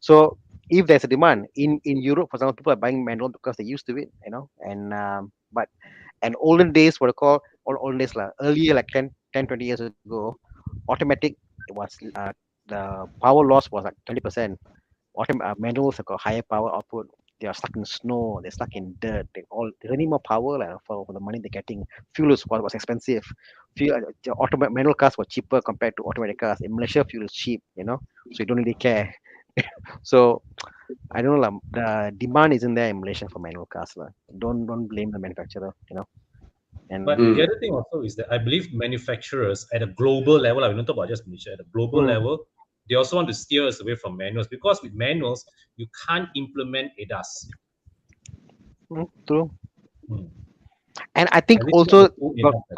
So if there's a demand in Europe, for example, people are buying manual because they're used to it. But and olden days, what I call olden days, earlier, like 10, 20 years ago, automatic, it was the power loss was like 20%. Manuals have got higher power output. They are stuck in snow. They're stuck in dirt. They need more power, like, for the money they're getting. Fuel was expensive. The automatic manual cars were cheaper compared to automatic cars. In Malaysia, fuel is cheap. So you don't really care. So I don't know, the demand isn't there in Malaysia for manual cars, lah. Don't blame the manufacturer. And But the other thing also is that I believe manufacturers at a global level, I will not talk about just Malaysia, at a global level, they also want to steer us away from manuals, because with manuals, you can't implement ADAS. true. Hmm. And I think Everything also, has its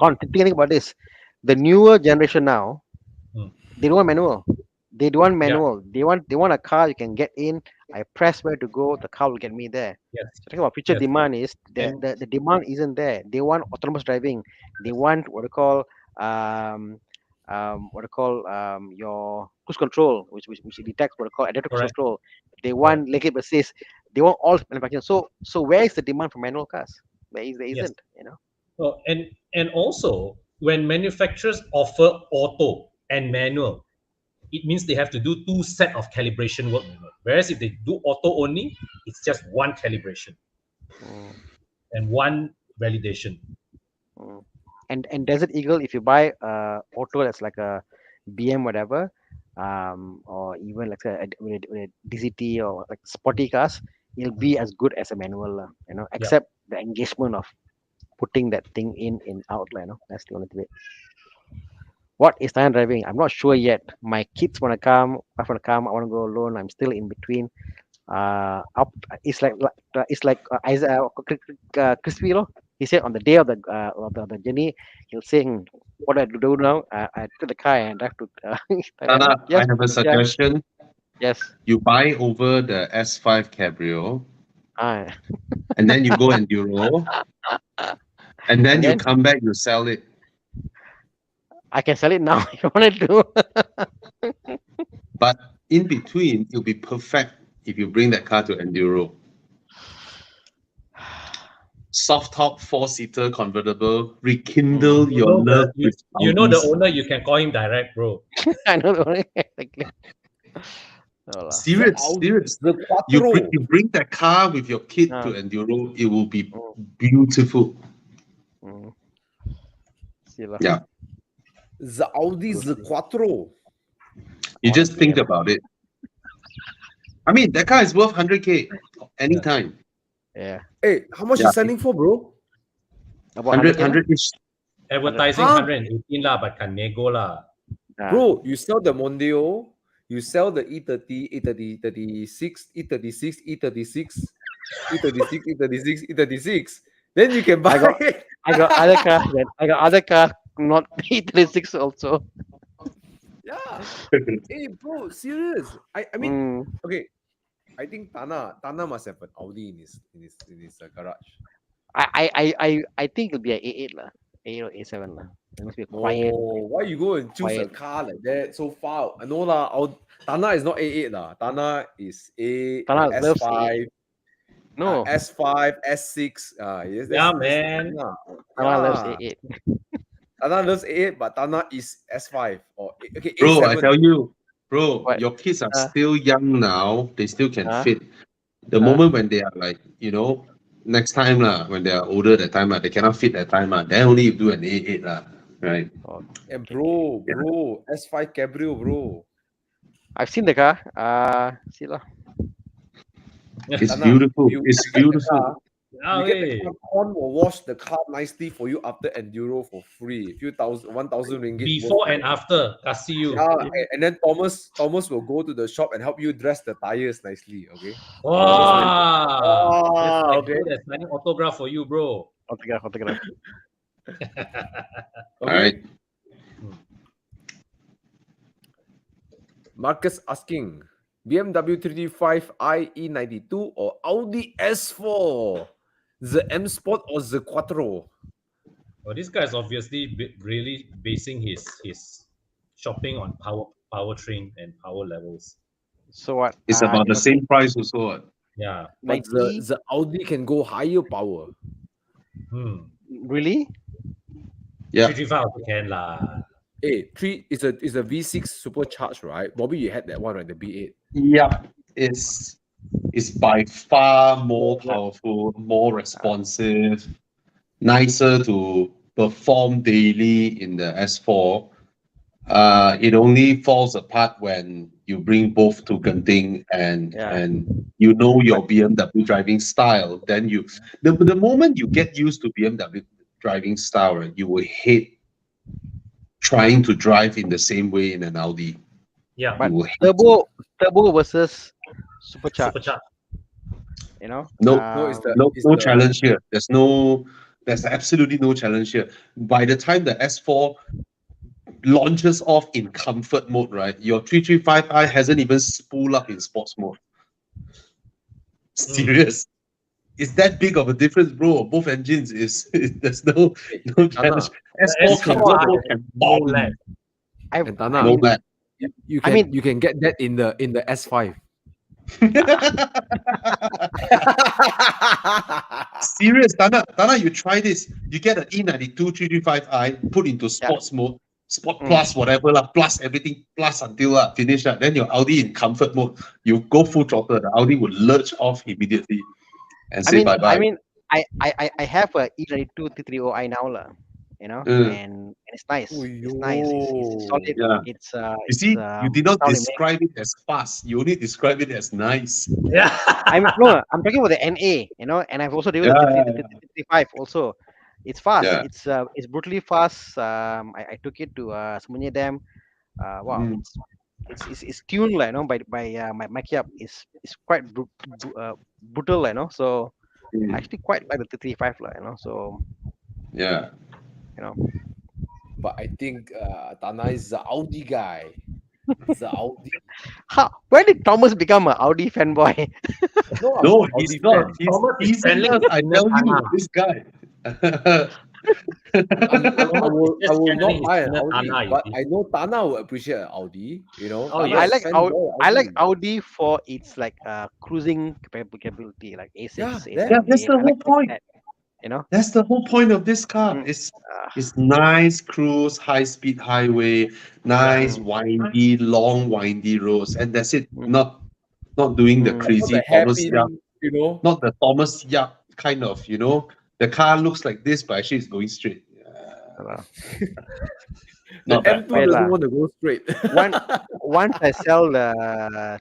own ADAS. thinking about this, the newer generation now, Hmm. they don't want manual. They don't want Yeah. manual. They want a car you can get in. I press where to go, the car will get me there. Yes. So talking about future Yes. demand is And the demand isn't there. They want autonomous driving. They want what we call um what they call your cruise control, which detects what they call adaptive cruise Correct. control. They want linkage assist. They want all manufacturing. So where is the demand for manual cars? There Yes. isn't. You know. Oh, and also when manufacturers offer auto and manual, it means they have to do two set of calibration work. Whereas if they do auto only, it's just one calibration Mm, and one validation. mm. And Desert Eagle, if you buy auto that's like a BM whatever, or even like a DCT or like sporty cars, it'll be as good as a manual, you know, Yeah. except the engagement of putting that thing in out, you know, that's the only bit. What is time driving? I'm not sure yet. My kids wanna come, I wanna come, I wanna go alone. I'm still in between. Up, it's like Isaac, Crispy, you know. He said on the day of the journey, he'll say, "What I do now? I took the car and I have to." Thailand. Tana, I Yes, have a yeah, suggestion. yes. You buy over the S5 Cabrio, Ah, and then you go Enduro, and then and you then come back, you sell it. I can sell it now if you wanted to. But in between, it'll be perfect if you bring that car to Enduro. Soft top 4-seater convertible, rekindle You your know love you, with you know the Audis. owner. You can call him direct, bro. I know the only exactly. No lah. Serious. The You Quattro. bring that car with your kid to Ah, Enduro, it will be mm, beautiful. mm. See lah. Yeah. The Audi We'll the see. Quattro. You just Honestly, think about it. I mean, that car is worth 100K anytime. yeah. Hey, how much Yeah. you selling for, bro? About 100, 100K lah. 100-ish. Advertising Huh? 118 lah, but can nego lah. Ah, Bro, you sell the Mondeo, you sell the E30, E30, 36, E36, E36, E36, E36, E36. Then you can buy I got- it. I got other car. I got other car, not E36 also. Yeah. Hey, bro, serious. I mean, Mm. okay. I think Tana must have an Audi in his garage. I think it'll be a A8 lah. A8 or A7 lah. It must be a quiet. No, why you go and choose a Quiet. car like that so far? I know lah. Tana is not A8 lah. Tana is Tana loves S5, No, S5, S6. Yes, Yeah, that's man. Tana. Tana loves Yeah. A8. Tana loves A8, but Tana is S5 or okay Bro, I A7. tell you, bro, What? your kids are Uh, still young now. They still can uh, fit. The moment when they are like, next time lah, when they are older, that time they cannot fit that time then only you do an A8 lah, right? And okay. bro, S5 Cabrio, bro. I've seen the car. See lah. It's Tana, beautiful. you It's get the beautiful. car, Ah, you get the weh. car, Con will wash the car nicely for you after Enduro for free. Few thousand, 1,000 ringgit. Before worth and after, kasi you. Yeah, and then Thomas will go to the shop and help you dress the tires nicely. Okay. Wow. Ah, That's like okay. good as signing autograph for you, bro. Autograph. All Okay. right. Marcus asking BMW 335 IE92 or Audi S4, the M Sport or the Quattro. Well, this guy is obviously really basing his shopping on powertrain and power levels. So what? It's about the same price also. Yeah. But 90? the Audi can go higher power. Really? Yeah. 335 also can lah. Hey, is a V6 supercharged, right? Bobby, you had that one, right? The B8. Yeah. It's by far more powerful, more responsive, nicer to perform daily in the S4. It only falls apart when you bring both to Genting and your BMW driving style. Then the moment you get used to BMW driving style, right, you will hate trying to drive in the same way in an Audi. Yeah. But You will hate turbo versus supercharged. Supercharged. You know? No, No, challenge here. There's absolutely no challenge here. By the time the S4 launches off in comfort mode, right? Your 335i hasn't even spooled up in sports mode. Serious. It's that big of a difference, bro. Both engines there's no challenge. S4 S4 can go has both and no bomb. lag. I Thana, mean, Nomad. you I can mean- you can get that in the S5. Serious, Tana, you try this. You get an E92 335i, put into sports mode, sport plus whatever lah, plus everything, plus until finish that. Then your Audi in comfort mode, you go full throttle, the Audi will lurch off immediately and say bye bye. I have a E92 T30i now lah, you know, and it's nice. It's nice. It's solid. Yeah. It's You see, you did not sound describe it as fast. You only describe it as nice. Yeah. I'm I'm talking about the NA, you know, and I've also driven the 35 also. It's fast. Yeah. It's brutally fast. I took it to Semuanya Dam. Wow, Mm. it's tuned, like, you know, by my Kia is quite brutal, you know. So I actually quite like the 35, like, you know. So Yeah. you know, But I think Thana is the Audi guy. The Audi. where did Thomas become an Audi fanboy? No, I'm No, not he's Audi not. fan. Thomas is He's channeling not. his I inner tell you, Thana. this guy. I will not channeling buy his an inner Audi, Thana, you but see. I know Thana will appreciate an Audi. You know, Oh, Thana yes. is fanboy I like Audi. Audi for its like cruising capability, like A6, Yeah, A7, that- Yeah, that's A8. the I like whole point. that, you know. That's the whole point of this car. Mm. It's nice cruise, high speed highway, nice windy, long windy roads, and that's it. Not doing the Mm. not crazy the Thomas happy, Yap, you know. not the Thomas Yap kind of, you know. The car looks like this, but actually it's going straight. The Not bad. M2 Wait doesn't lah. want to go straight. Once I sell the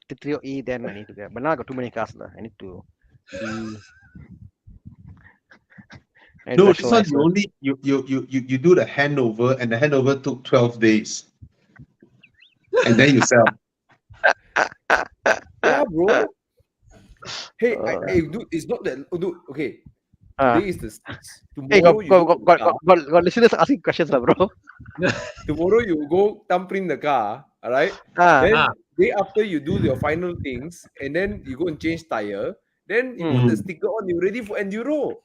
T30E, then I need to get. But now I got too many cars lah. I need to be. I need to No, this one rationalize you first. only you do the handover, and the handover took 12 days. And then you sell. Yeah, bro. Hey, dude, it's not that. Oh, dude, okay. Today is the 6th. Hey, Tomorrow you go to the car. got listeners asking questions lah, bro. Tomorrow you go thumbprint the car, all right? Ah, Then Ah. day after you do your final things, and then you go and change tire. Then you put the sticker on. You ready for enduro?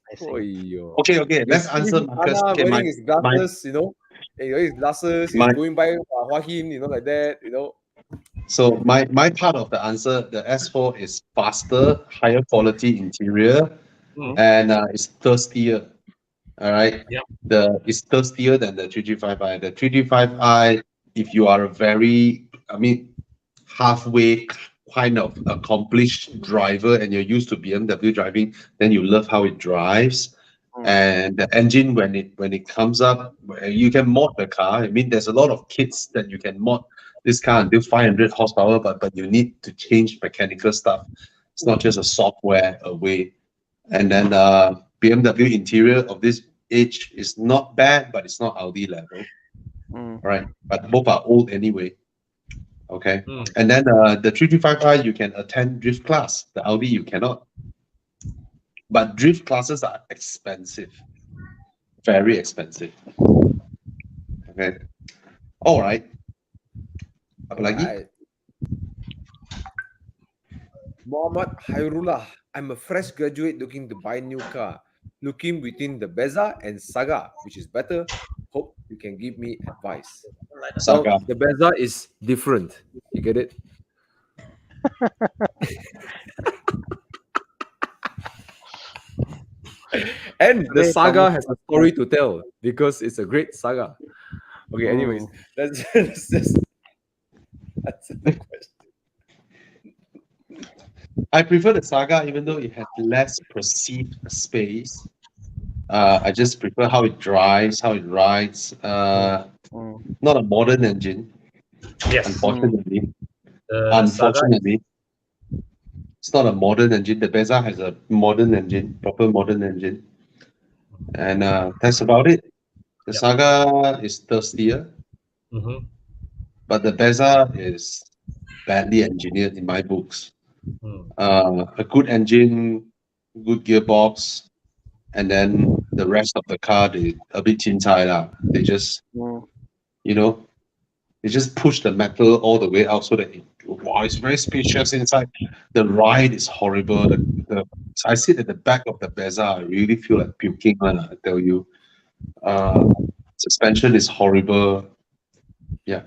I see. Oyo. Okay, let's You answer see Marcus. Thana Okay, wearing his glasses, you know. He wearing his glasses. He's my- going by Hua Hin, you know, like that, you know. So my part of the answer, the S4 is faster, higher quality interior, and it's thirstier. All right. Yeah. It's thirstier than the 335i. The 335i, if you are a very, halfway kind of accomplished driver and you're used to BMW driving, then you love how it drives. And the engine, when it comes up, you can mod the car. I mean, there's a lot of kits that you can mod this car until 500 horsepower, but you need to change mechanical stuff. It's not just a software away. And then BMW interior of this age is not bad, but it's not Audi level. Right? But both are old anyway. Okay. And then the 335i, you can attend drift class. The Audi, you cannot. But drift classes are expensive. Very expensive. Okay. All right. Apa lagi? Alright. Muhammad Hairullah. I'm a fresh graduate looking to buy new car. Looking between the Beza and Saga, which is better. Hope you can give me advice. Saga. So the Beza is different. You get it? And the saga has a story to tell because it's a great saga. Okay, anyways, that's the question. I prefer the Saga even though it has less perceived space. I just prefer how it drives, how it rides. Not a modern engine, Yes. unfortunately. The Unfortunately, it's not a modern engine. The Beza has a modern engine, proper modern engine, and that's about it. The Saga is thirstier, but the Beza is badly engineered in my books. A good engine, good gearbox, and then the rest of the car, they a bit chincai lah. They just, they just push the metal all the way out so that it's very spacious inside. The ride is horrible. I sit at the back of the Beza, I really feel like puking, I tell you. Suspension is horrible. Yeah.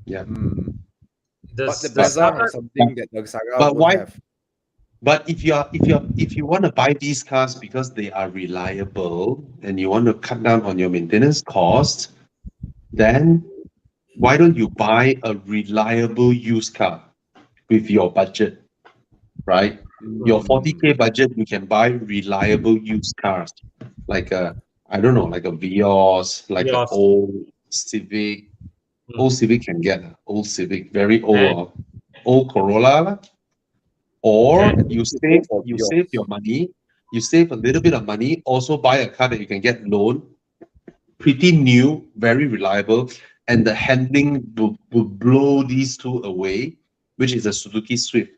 Yeah. But the The Beza Saga, has something that the Saga But won't why? have. But if you want to buy these cars because they are reliable and you want to cut down on your maintenance costs, then why don't you buy a reliable used car with your budget, right? Your 40K budget, you can buy reliable used cars like I don't know, like a Vios, like a Vios. old Civic. Old Civic can get old Civic, very old, old Corolla, lah. Or Can. you You go for save your Vios. money, you save a little bit of money, also buy a car that you can get loan, pretty new, very reliable, and the handling will blow these two away, which is a Suzuki Swift.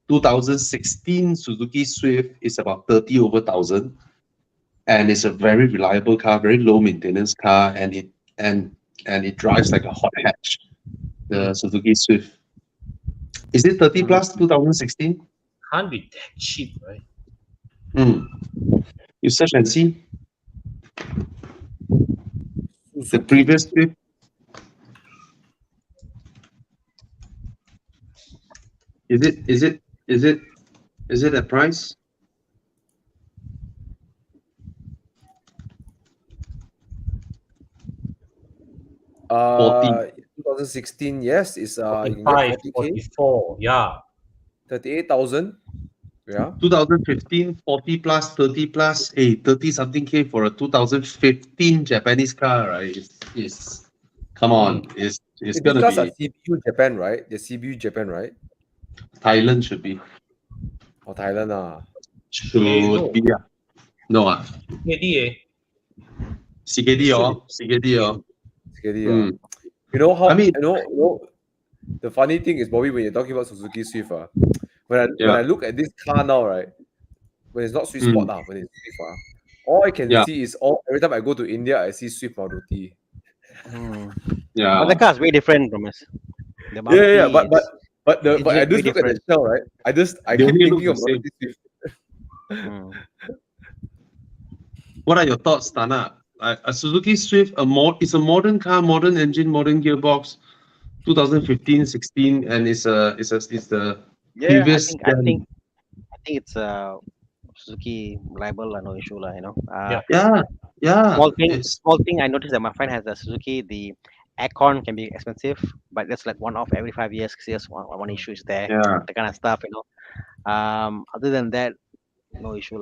2016 Suzuki Swift is about 30 over thousand, and it's a very reliable car, very low maintenance car, and it drives like a hot hatch. The Suzuki Swift. Is it 30 plus 2016? Can't be that cheap, right? You search and see. The Suzuki. previous Swift. Is it a price? Uh, 2016, yes, is you can get 45, 40K, 44, yeah. 38,000. Yeah. 2015, 40 plus, 30 plus, 30 something K for a 2015 Japanese car, right? It's come on, it's These gonna cars are be CBU Japan, right? They're CBU Japan, right? Thailand should be. Or Thailand, ah. Should no. be. No, KDA. CKD or CKD or. Scary, ah. You know how? I mean, you know, the funny thing is, Bobby, when you're talking about Suzuki Swift, when I look at this car now, right? When it's not Swift Sport, when it's Swift, all I can Yeah. see is every time I go to India, I see Swift Maruti. Yeah. But the car is very different from us. The Yeah, Maruti but is but I engineered just way look at the different. shell, right? I They keep only look thinking of the same. Maruti Swift. Mm. What are your thoughts, Thana? A Suzuki Swift, it's a modern car, modern engine, modern gearbox, 2015, 16, and it's the Yeah, previous I gen. think it's Suzuki reliable, no issue, Yeah. Yeah. Small thing I noticed that my friend has a Suzuki. The aircon can be expensive, but that's like one off every 5 years, 6 years. One issue is there. Yeah. The kind of stuff, Other than that, no issue,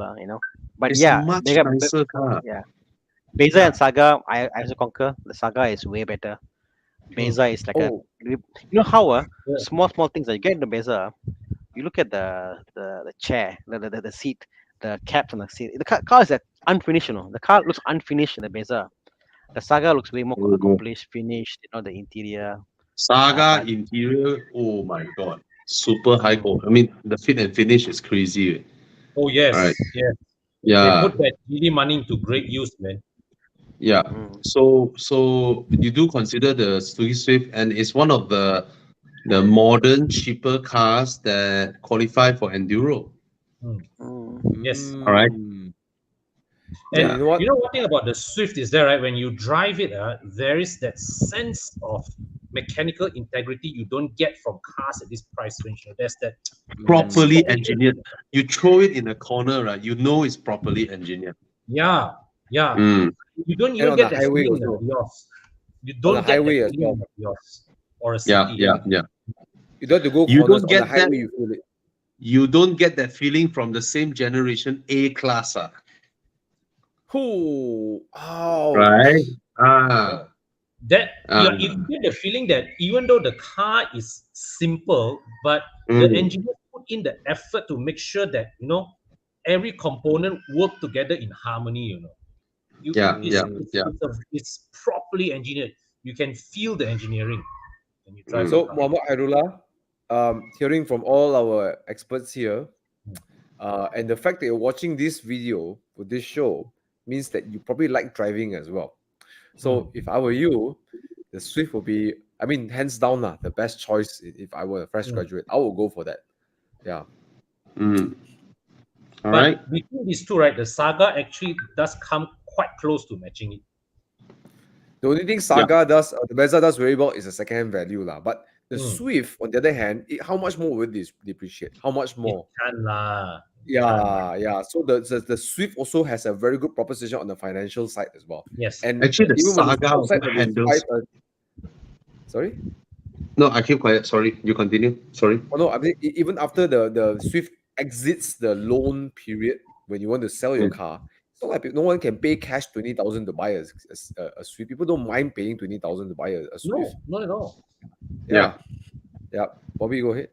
But It's yeah, a much they got nicer car. yeah. Beza and Saga, I also concur. The Saga is way better. Beza is like how small things that you get in the Beza. You look at the chair, the seat, the caps on the seat. The car is like unfinished. The car looks unfinished in the Beza. The Saga looks way more accomplished, finished. The interior. Saga but- interior, oh my god, super high quality. I mean, the fit and finish is crazy. Oh, yes. Alright. Yes. They Yeah. put that GD money into great use, man. Yeah. So you do consider the Suzuki Swift, and it's one of the modern cheaper cars that qualify for enduro. Yes. All right. And Yeah. You know what? one thing about the Swift is that, right, when you drive it, there is that sense of mechanical integrity you don't get from cars at this price range. There's that Properly engineered. You throw it in a corner, right? You know it's properly engineered. Yeah. You don't And even on get the that highway feeling also. of yours. You On don't the get highway that as feeling well. of yours or a Yeah. city. You don't have to go You corners don't on the get that. highway. You feel it. You don't get that feeling from the same generation A class, Ouch. right? That you get the feeling that even though the car is simple, but the engineers put in the effort to make sure that every component work together in harmony. It's properly engineered. You can feel the engineering when you drive. So, the car. Muhammad Hairullah, hearing from all our experts here, and the fact that you're watching this video for this show means that you probably like driving as well. So, if I were you, the Swift will be, I mean, hands down, the best choice. If I were a fresh graduate, I would go for that. Yeah. All But right. between these two, right, the Saga actually does come quite close to matching it. The only thing Saga does, the Bezza does very well is the second-hand value lah. But the Hmm. Swift, on the other hand, how much more will this depreciate? How much more? Can lah. Yeah. So the Swift also has a very good proposition on the financial side as well. Yes. And Actually, the even when it's Saga also outside, when it's handles. sorry? No, I keep quiet. Sorry, you continue. Sorry. Oh no, I mean even after the Swift exits the loan period when you want to sell your car, it's not like no one can pay cash 20,000 to buy a Swift. People don't mind paying 20,000 to buy a Swift. No, not at all. Yeah. Bobby, go ahead.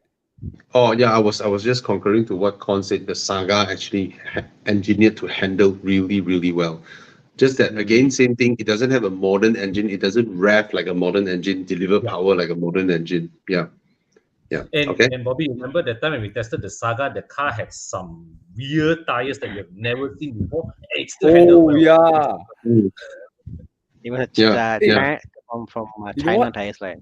Oh yeah, I was just concurring to what Con said. The Saga actually engineered to handle really, really well. Just that again, same thing. It doesn't have a modern engine. It doesn't rev like a modern engine, deliver power like a modern engine. Yeah. And Bobby, remember that time when we tested the Saga, the car had some weird tires that you have never seen before, and it still handled well. Yeah. Even a Yeah. from You know China what? tires, like.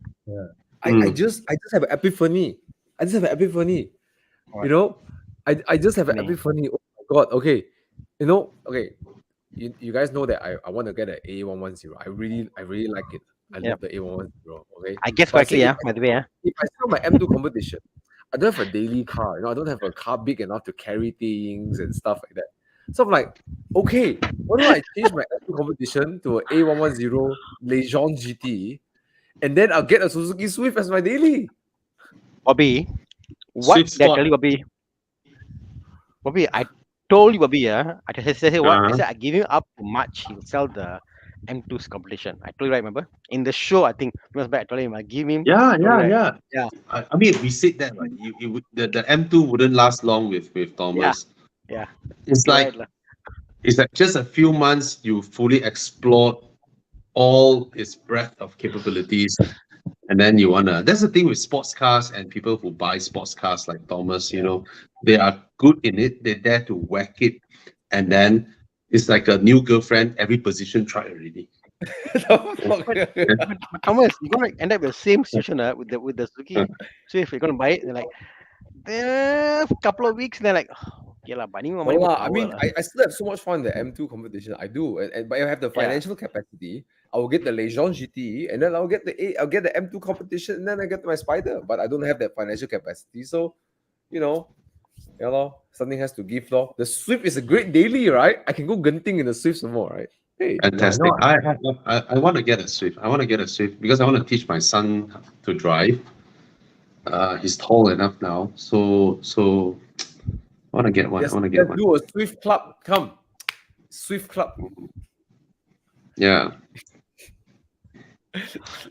I just have an epiphany. You know, I just have an epiphany. Oh my god. Okay. Okay. You guys know that I want to get an A110. I really like it. I love the A110. Okay. I guess But correctly, say yeah, by the way, yeah. if I sell my M2 competition, I don't have a daily car. I don't have a car big enough to carry things and stuff like that. So I'm like, okay, why don't I change my M2 competition to an A110 Legion GT, and then I'll get a Suzuki Swift as my daily. Bobby, what Sweet did I spot. tell you, Bobby? Bobby, I told you, Bobby, yeah. I said what? I said I give him up to March. He'll sell the M2's competition. I told you, right? Remember in the show? I think it was back. I told him I give him. Yeah. Yeah. I mean, we said that right. The M2 wouldn't last long with Thomas. Yeah. It's You're like right, lah. it's like just a few months you fully explored all its breadth of capabilities, and then you wanna. That's the thing with sports cars and people who buy sports cars like Thomas. You know, they are good in it. They dare to whack it, and then it's like a new girlfriend. Every position tried already. But Thomas, you're gonna end up with the same situation with the Suzuki Swift. You're gonna buy it. They're like, a couple of weeks. They're like, okay lah, but I need more money for I power mean, lah. I still have so much fun in the M2 competition. I do, but if I have the financial capacity, I will get the Legion GT, and then I'll get the M2 competition, and then I get my Spider. But I don't have that financial capacity, so something has to give, lor. The Swift is a great daily, right? I can go gunting in the Swift some more, right? Hey, Fantastic. I want to get a Swift. I want to get a Swift because I want to teach my son to drive. He's tall enough now, so I want to get one. let's I want to get one. do a Swift club. Come, Swift club. Yeah.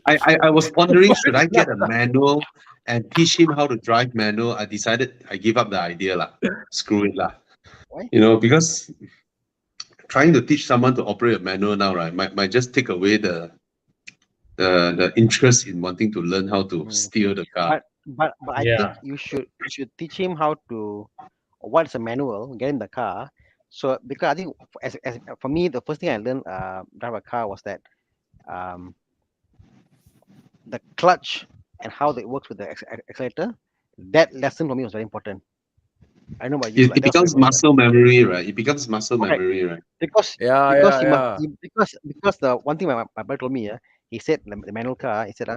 I was wondering, should I get a manual and teach him how to drive manual? I decided I give up the idea lah. Screw it lah. Why? Because trying to teach someone to operate a manual now, right, might just take away the interest in wanting to learn how to steer the car. But I think you should teach him how to what's a manual, get in the car. So because I think as for me, the first thing I learned drive a car was that the clutch and how it works with the accelerator. That lesson for me was very important. I know about you. It becomes muscle memory, right? It becomes muscle memory, right? Because the one thing my brother told me, he said the manual car, he said,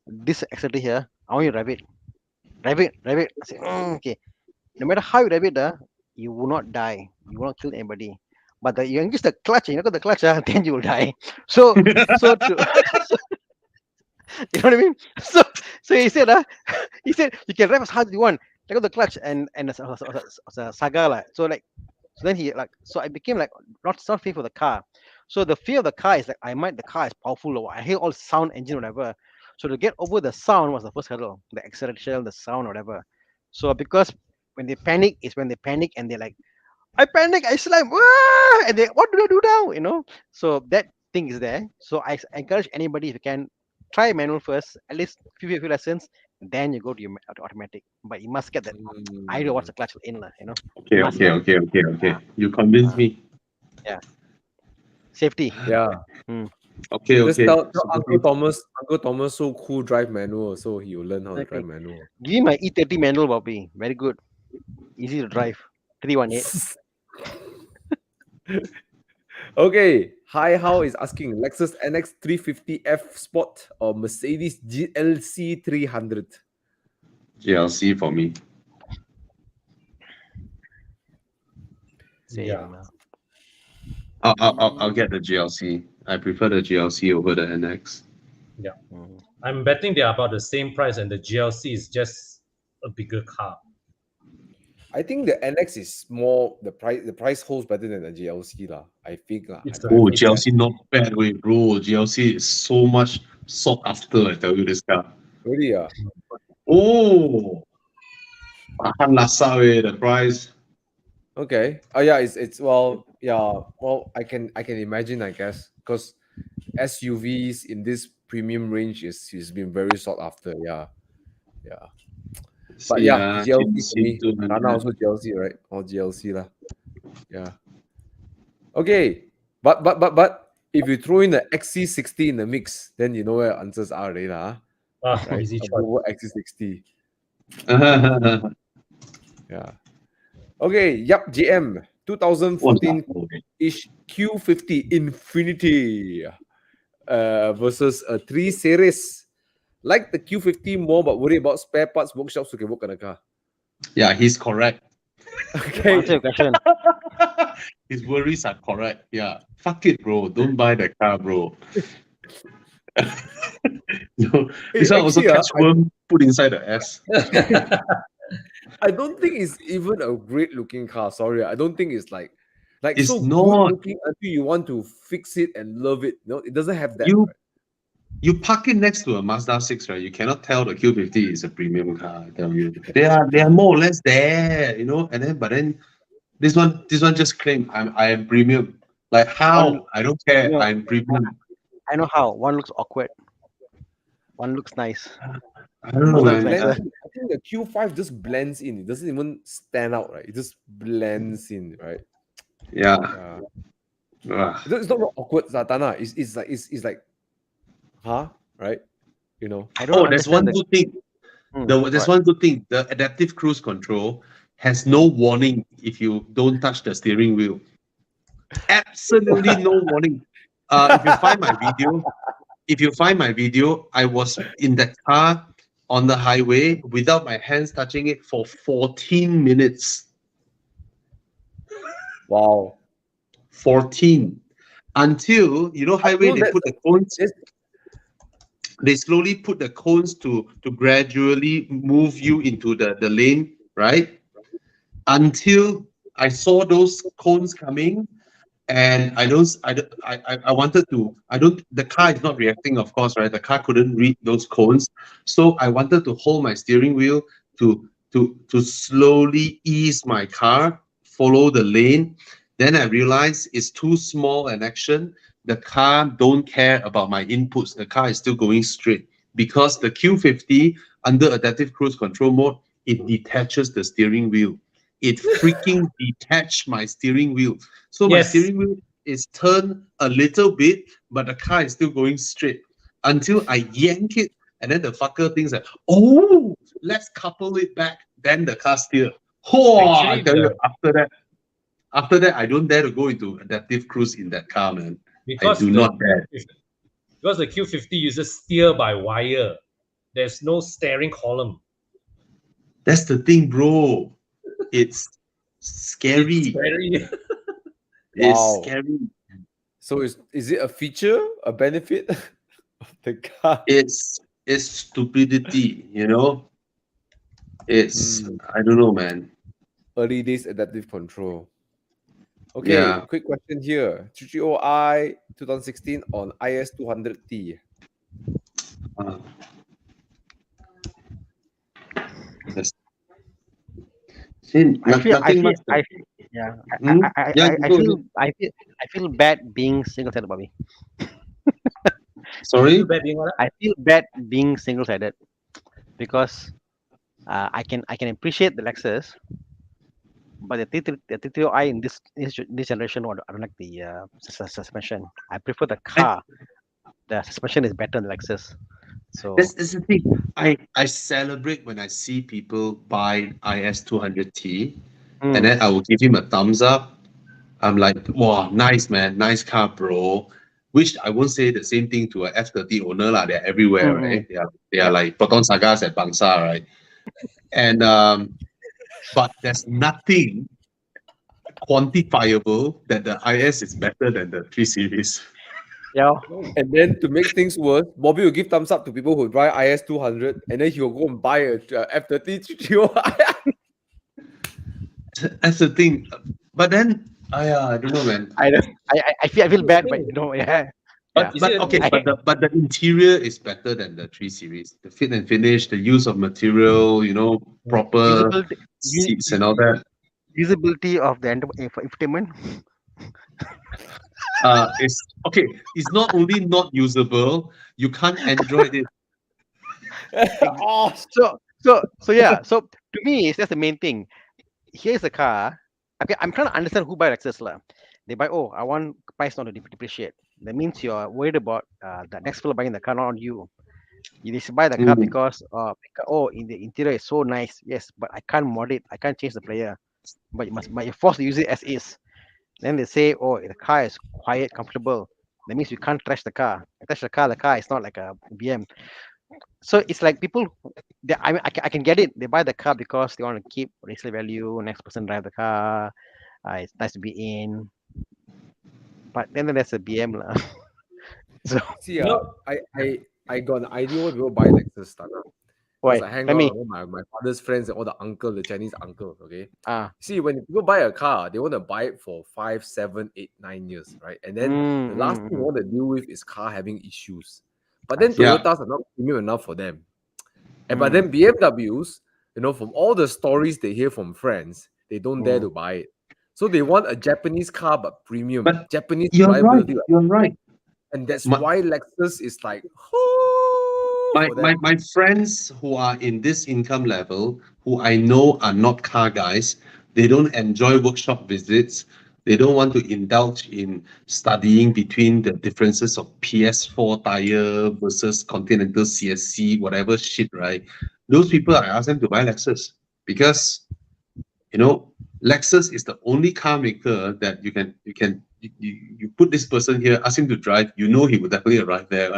this accelerator here, I want you to drive it. I said, okay. No matter how you drive it, you will not die. You will not kill anybody. But you use the clutch, you got the clutch, then you will die. So you know what I mean? So he said, you can drive as hard as you want. Take out the clutch and a Saga. So then I became like not fear for the car. So the fear of the car is like the car is powerful or I hear all sound engine or whatever. So to get over the sound was the first hurdle, the acceleration, the sound, or whatever. So because when they panic and they're like, I panic, I slam, and they what do I do now? So that thing is there. So I encourage anybody if you can try manual first, at least few lessons, then you go to your automatic. But you must get that idea what's the clutch in, Okay. You convinced me. Yeah. Safety. Yeah. Okay. Just tell Uncle Thomas so cool drive manual, so he will learn how to drive manual. Give him my E30 manual, Bobby. Very good. Easy to drive. 318. Okay. Hi, how is asking Lexus NX 350F Sport or Mercedes GLC 300? GLC for me. Same. Yeah. I'll get the GLC. I prefer the GLC over the NX. Yeah. Mm. I'm betting they are about the same price, and the GLC is just a bigger car. I think the NX is more the price holds better than the GLC lah. I think lah. It's I the- Oh, think that. GLC not bad, wait, bro. GLC is so much sought after, I tell you this car. Really Oh, tahan lasa, the price. Okay. Oh yeah, it's well yeah well I can imagine I guess because SUVs in this premium range is been very sought after. Yeah. But See, yeah, GLC for me. 200. Thana also GLC, right? Or GLC lah. Yeah. Okay. But if you throw in the XC60 in the mix, then you know where answers are already lah. Right? easy A choice. Volvo XC60. Yeah. Okay. Yup. GM 2014-ish Q50 Infinity versus a 3 Series. Like the Q50 more, but worry about spare parts workshops who can work on the car. Yeah, he's correct. Okay. Answer your question. His worries are correct. Yeah. Fuck it, bro. Don't buy the car, bro. No, this one also actually, catch worm put inside the S. I don't think it's even a great looking car. Sorry, I don't think it's like It's so not. good looking until you want to fix it and love it. No, it doesn't have that. You right? you park it next to a Mazda 6, right? You cannot tell the Q50 is a premium car. I tell you, they are more or less there, you know. And then, but then this one just claim I am premium. Like how? I don't care. No. I'm premium. I know how. One looks awkward. One looks nice. I don't know, No, Sometimes it man. like blends in. I think the Q5 just blends in. It doesn't even stand out, right? It just blends in, right? Yeah. Yeah. It's not awkward, Satana. It's like, huh? Right? You know. I don't Oh, there's one understand good thing. There's one good thing. The adaptive cruise control has no warning if you don't touch the steering wheel. Absolutely no warning. If you find my video, I was in that car on the highway without my hands touching it for 14 minutes. Wow. 14. Until, highway, they put the cones. They slowly put the cones to gradually move you into the lane, right? Until I saw those cones coming, and the car is not reacting, of course, right? The car couldn't read those cones. So I wanted to hold my steering wheel to slowly ease my car, follow the lane. Then I realized it's too small an action. The car don't care about my inputs. The car is still going straight because the Q50 under adaptive cruise control mode, it detaches the steering wheel. It freaking detached my steering wheel. So my Yes. steering wheel is turned a little bit, but the car is still going straight until I yank it, and then the fucker thinks like, oh, let's couple it back. Then the car steer. Oh, I Actually, tell you, after that, I don't dare to go into adaptive cruise in that car, man. because I do not dare. Because the Q50 uses steer by wire. There's no steering column. That's the thing, bro. It's scary. It's scary. It's Wow. scary. So is it a feature, a benefit of the car? It's stupidity, It's I don't know, man. Early days adaptive control. Okay, Yeah. quick question here. 330i 2016 on IS 200T. That's- See, nothing much. Yeah. Hmm? Yeah, I go feel ahead. I feel bad being single-sided, Bobby. Sorry. I feel bad being single-sided because I can appreciate the Lexus, but the T3i in this generation, I don't like the suspension. I prefer the car. The suspension is better than Lexus. So This is the thing. I celebrate when I see people buy IS 200T, and then I will give him a thumbs up. I'm like, wow, nice man, nice car, bro. Which I won't say the same thing to a F30 owner lah. They're everywhere, Mm-mm. right? They are like Proton Sagas at Bangsa, right? And but there's nothing quantifiable that the IS is better than the 3 Series. Yeah. And then to make things worse, Bobby will give thumbs up to people who buy IS 200, and then he'll go and buy a F30 330i. That's the thing. But then, I don't know, man. I feel bad, but yeah. But You see, okay, I- but the interior is better than the 3 Series. The fit and finish, the use of material, proper Usability, seats and all that. usability of the infotainment. It's okay. It's not only not usable, you can't Android it. Oh, So yeah. So to me, that's the main thing. Here's a car. Okay, I'm trying to understand who buy Lexus lah. They buy, oh, I want price not to depreciate. That means you're worried about the next fellow buying the car, not you. You just buy the car Mm. because in the interior is so nice. Yes, but I can't mod it. I can't change the player. But you're forced to use it as is. Then they say, oh, the car is quiet, comfortable. That means you can't trash the car. Trash the car is not like a BM. So it's like people, I mean, I can get it. They buy the car because they want to keep resale value. Next person drive the car. It's nice to be in. But then there's a BM lah. So see, No. I got an idea why people buy Lexus, Thana. why? Because I hang Let out me. with my father's friends and all the Chinese uncle, okay? Ah. See, when people buy a car, they want to buy it for 5, 7, 8, 9 years, right? And then the last thing they want to deal with is car having issues. But then Yeah. Toyotas are not premium enough for them. But then BMWs, from all the stories they hear from friends, they don't dare to buy it. So they want a Japanese car but premium, But Japanese You're right. reliability. You're right. And that's My- why Lexus is like, My, for them. my friends who are in this income level, who I know are not car guys, they don't enjoy workshop visits. They don't want to indulge in studying between the differences of PS4 tire versus Continental CSC, whatever shit, right? Those people, I ask them to buy Lexus because, Lexus is the only car maker that you put this person here, ask him to drive, he will definitely arrive there.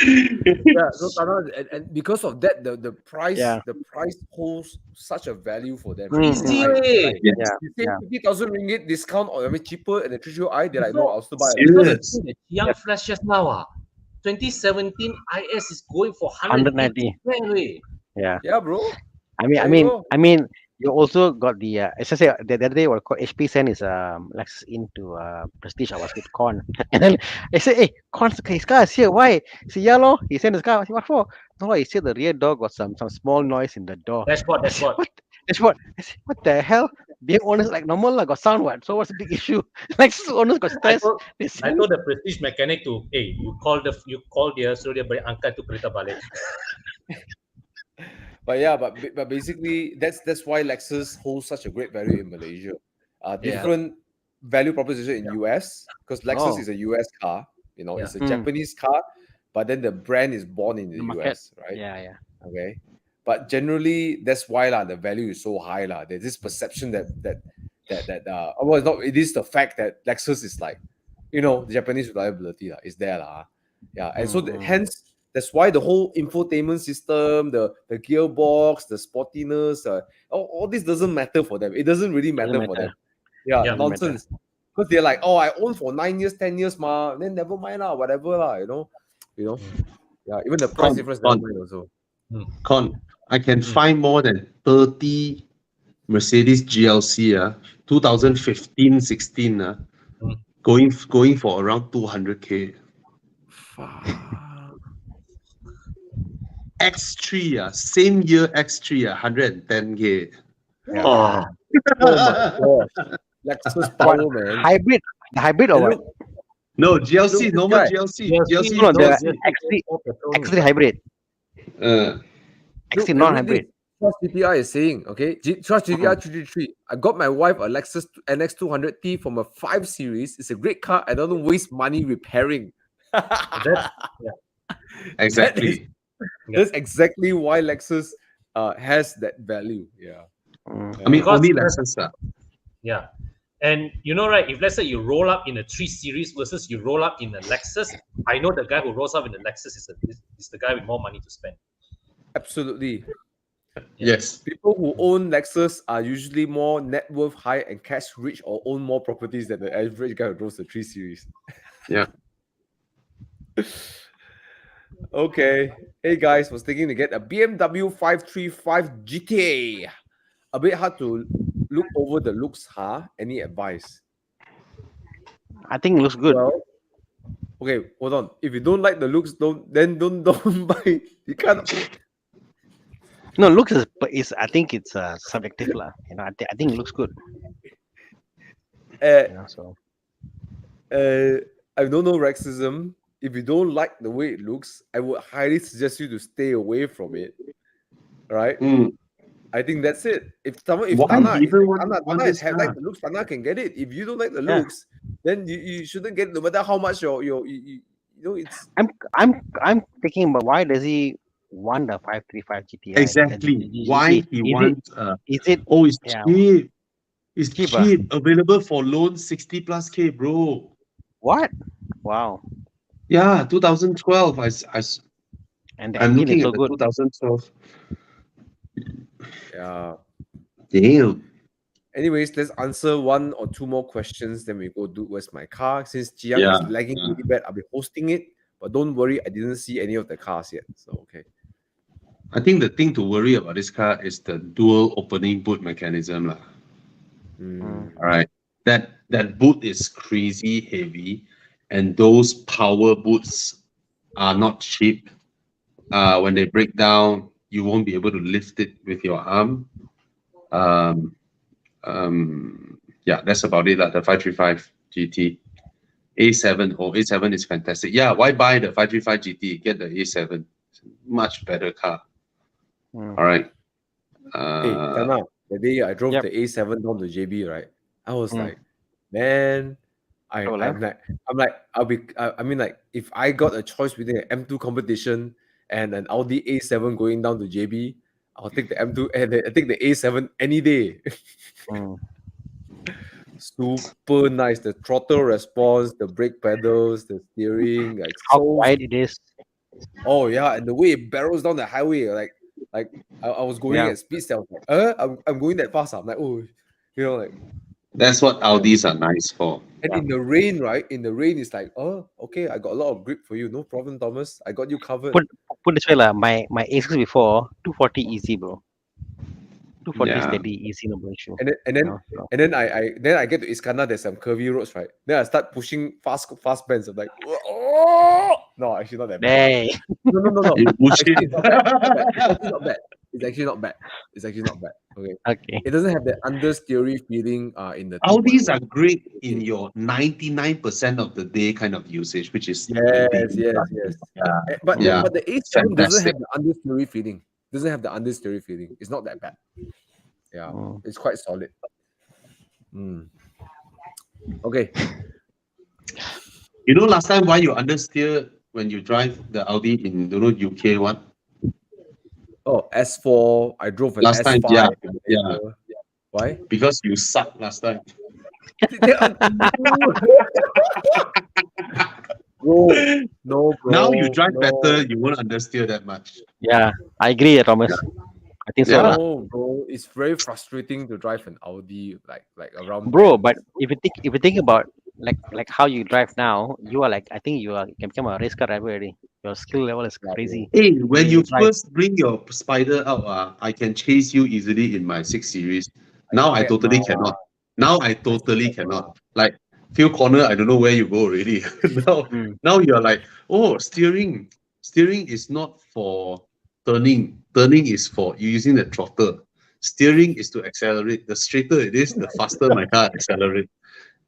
Yeah, so Tana, and because of that, the price Yeah. the price holds such a value for them. Easy Like, way. Yes. Yeah. you say 50,000 ringgit discount or cheaper and the 330i, they're like, no, I'll still buy it. It's not the Serious. thing that Young Flash just now. 2017 IS is going for 190. 190. Yeah. Yeah, bro. I mean, There I you mean, go. I mean, you also got the. As I say, the other day, what called HP sent is Lexus into Prestige. I was with Con, and then I said, "Hey, Con, his car is here. Why?" He said, "Yeah, lor. He sent his car. I said, what for?" No, he said the rear door got some small noise in the door. Dashboard. I said, what? Dashboard. I said, what the hell? Being owners like normal lah, got sound what? So what's the big issue? Lexus owners got I stress. told, They I said, told the Prestige mechanic to, hey, you call dia suruh dia beri angkat tu kereta balik. But yeah, but basically that's why Lexus holds such a great value in Malaysia. Different value proposition in US because Lexus Oh. is a US car. It's a Mm. Japanese car, but then the brand is born in the The market. US, right? Yeah. Okay. But generally, that's why the value is so high. There's this perception that well, it's not, it is the fact that Lexus is like, the Japanese reliability is there. Yeah. And so hence that's why the whole infotainment system, the gearbox, the sportiness, all this doesn't matter for them. It doesn't really matter for them. Yeah, Yeah. nonsense. Because they're like, oh, I own for 9 years, 10 years, ma. Then never mind whatever Yeah, even the price difference never mind also. Con, I can find more than 30 Mercedes GLC 2015-16 going for around 200k. X3 same year X3 110k. Yeah. Oh. Oh my god. Lexus power, man. Hybrid or what? No, GLC, Look, normal this GLC. No, the GLC. X3 hybrid. X3 non-hybrid. Trust GTI is saying, okay, Trust GTI 333. I got my wife a Lexus NX 200T from a 5 Series. It's a great car. I don't waste money repairing. Exactly. That's exactly why Lexus has that value. Yeah. Mm. I mean, Because only there's- lessons. Yeah. And you know, right, if let's say you roll up in a 3 Series versus you roll up in a Lexus, I know the guy who rolls up in the Lexus is the guy with more money to spend. Absolutely. Yes. People who own Lexus are usually more net worth high and cash rich or own more properties than the average guy who drives the 3 Series. Yeah. Okay. Hey guys, was thinking to get a BMW 535 GTA. A bit hard to look over the looks, huh? Any advice? I think it looks good. Well, okay, hold on. If you don't like the looks, don't buy. You can't. No, looks is I think it's subjective lah. You know, I think it looks good. You know, so I don't know Rexism. If you don't like the way it looks, I would highly suggest you to stay away from it. Right? Mm. I think that's it. If Why Thana, do you even want Thana this like car? the looks, Thana can get it. If you don't like the Yeah. looks, then you shouldn't get it, no matter how much you know it's I'm thinking about why does he want the 535 GTI? Exactly. Why he wants? Is it Oh, it's yeah. cheap. It's Cheap, cheap. Available for loan 60 plus K, bro. what? Wow. Yeah, 2012. And the I'm engine looking is so at the good. 2012. yeah. Damn. Anyways, let's answer one or two more questions. Then we go do where's my car. Since Jiang Yeah, is lagging really bad, I'll be hosting it. But don't worry, I didn't see any of the cars yet. So okay. I think the thing to worry about this car is the dual opening boot mechanism, lah. Mm. All right, that boot is crazy heavy, and those power boots are not cheap. When they break down, you won't be able to lift it with your arm. Yeah, that's about it. The 535 GT A7. Oh, A7 is fantastic. Yeah, why buy the 535 GT? Get the A7. It's a much better car. Mm. All right. Hey, Tana, the day I drove Yep. the A7 down to JB, right? I was Mm. like, man, Oh, I'm like, I mean, like, if I got a choice between an M2 competition and an Audi A7 going down to JB, I'll take the M2 and I take the A7 any day. Mm. Super nice. The throttle response, the brake pedals, the steering, like How so. quiet it is. Oh yeah, and the way it barrels down the highway, like I was going Yeah. at speed. I was like, I'm going that fast. I'm like, oh, you know, like, That's what Audis are nice for. and in the rain, right? In the rain, it's like, oh, okay, I got a lot of grip for you. No problem, Thomas. I got you covered. Put this way lah. My A6 before 240 easy, bro. 240 Yeah. steady easy, no issue. And then I get to Iskandar. There's some curvy roads, right? Then I start pushing fast bends. I'm like, oh no, actually not that bad. Hey. No. You push Actually, it. it's not bad. It's actually not bad. It's actually not bad. Okay. Okay. It doesn't have the understeery feeling in the Audis 2.1. are great in your 99% of the day kind of usage, which is Yes. Yeah. But Yeah. the A7 doesn't Fantastic. have the understeery feeling. Doesn't have the understeery feeling. It's not that bad. Yeah, Mm. it's quite solid. Okay. You know, last time why you understeer when you drive the Audi in UK one? Oh, S4. I drove an Last time, S5. yeah, in yeah. Malaysia. Why? Because you suck last time. Bro, no, bro. Now you drive no. better, you won't understeer that much. Yeah, I agree, Thomas. I think so, Yeah. lah. No, bro. It's very frustrating to drive an Audi like around. Bro. bends. But if you think about like how you drive now, you are like I think you can become a race car driver already. Your skill level is Yeah, crazy. Hey, when You you drive. first bring your Spider out, I can chase you easily in my 6 Series. Now I totally cannot. Like, few corner, I don't know where you go already. Now you're like, oh, steering is not for turning. Turning is for you using the throttle. Steering is to accelerate. The straighter it is, the faster my car accelerates.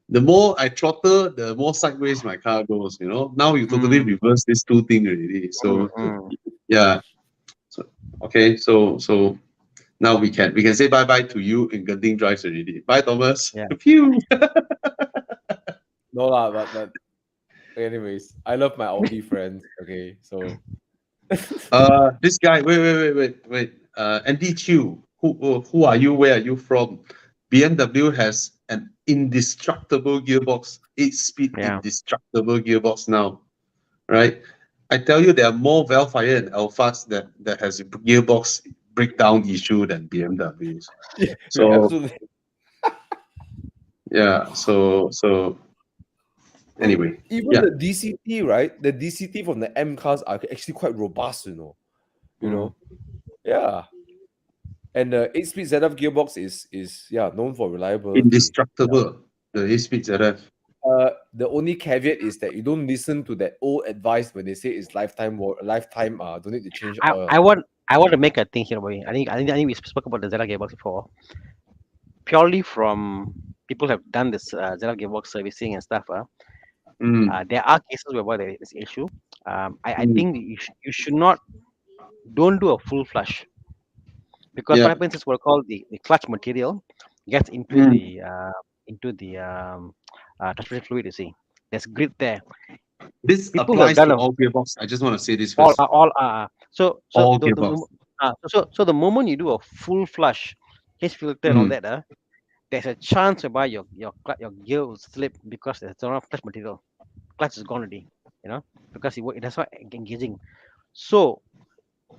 The more I throttle, the more sideways my car goes. You know. Now you totally reverse these two things already. So yeah. So okay. So now we can say bye bye to you in Genting drives already. Bye, Thomas. Yeah. Phew. No lah, but anyways, I love my Audi friends. Okay, so This guy. Wait. Andy Chew. who are you? Where are you from? BMW has an indestructible gearbox, 8-speed Yeah. indestructible gearbox now, right? I tell you, there are more Velfire and Alphas that has a gearbox breakdown issue than BMWs. Yeah, So absolutely. yeah, so anyway, Even yeah. the DCT, right? The DCT from the M cars are actually quite robust, you know. Yeah. And the 8-speed ZF gearbox is known for reliability. Indestructible, the 8-speed ZF. The only caveat is that you don't listen to that old advice when they say it's lifetime don't need to change oil. I want to make a thing here, boy. I think we spoke about the Zeta gearbox before. Purely from people who have done this Zeta gearbox servicing and stuff. There are cases where there is issue. I think you should not don't do a full flush, because what Yeah. happens is what called the clutch material gets into the transmission fluid. You see, there's grit there. This People who have applies done to a all gearbox. I just want to say this all first. so All the gearbox. so the moment you do a full flush, case filter and all that, there's a chance whereby your gear will slip because there's not enough clutch material. Clutch is gone already, because that's not engaging. So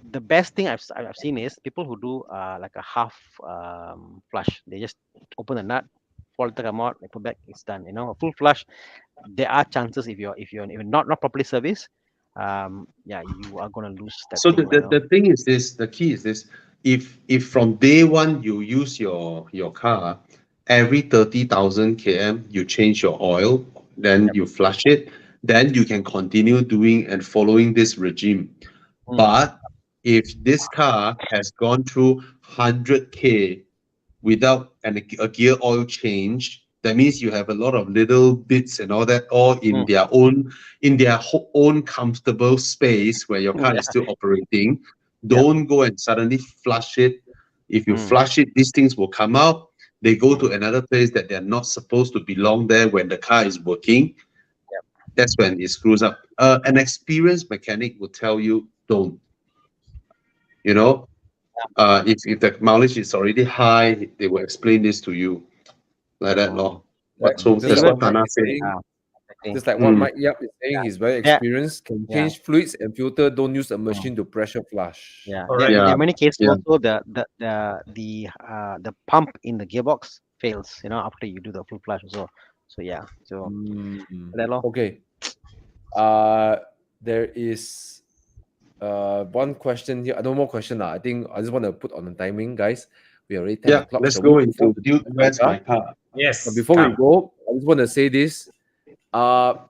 the best thing I've seen is people who do like a half flush. They just open the nut, filter come out, they put back, it's done. A full flush, there are chances if you're not properly serviced, you are gonna lose that So thing. the thing is this, the key is this: if from day one you use your car, every 30,000 km you change your oil, then you flush it, then you can continue doing and following this regime. But if this car has gone through 100K without a gear oil change, that means you have a lot of little bits and all that, all in their own comfortable space where your car is still operating. Don't go and suddenly flush it. If you flush it, these things will come out. They go to another place that they're not supposed to belong there when the car is working. That's when it screws up. An experienced mechanic will tell you, don't. If the mileage is already high, they will explain this to you like that, law. So Just that's like what what Mike Thana is said. saying, just like what Mike Yap is saying, he's very Yeah. experienced, can Yeah. change fluids and filter, don't use a machine to pressure flush. Yeah, All there, right. there are many cases Yeah. also the pump in the gearbox fails, after you do the full flush also. So yeah, so that law. Okay. There is one question here. No more question. I think I just want to put on the timing, guys. We are already 10 o'clock. Let's Shall go we into Dude, Where's My Car? Yes. But before we come. go, I just want to say this. Young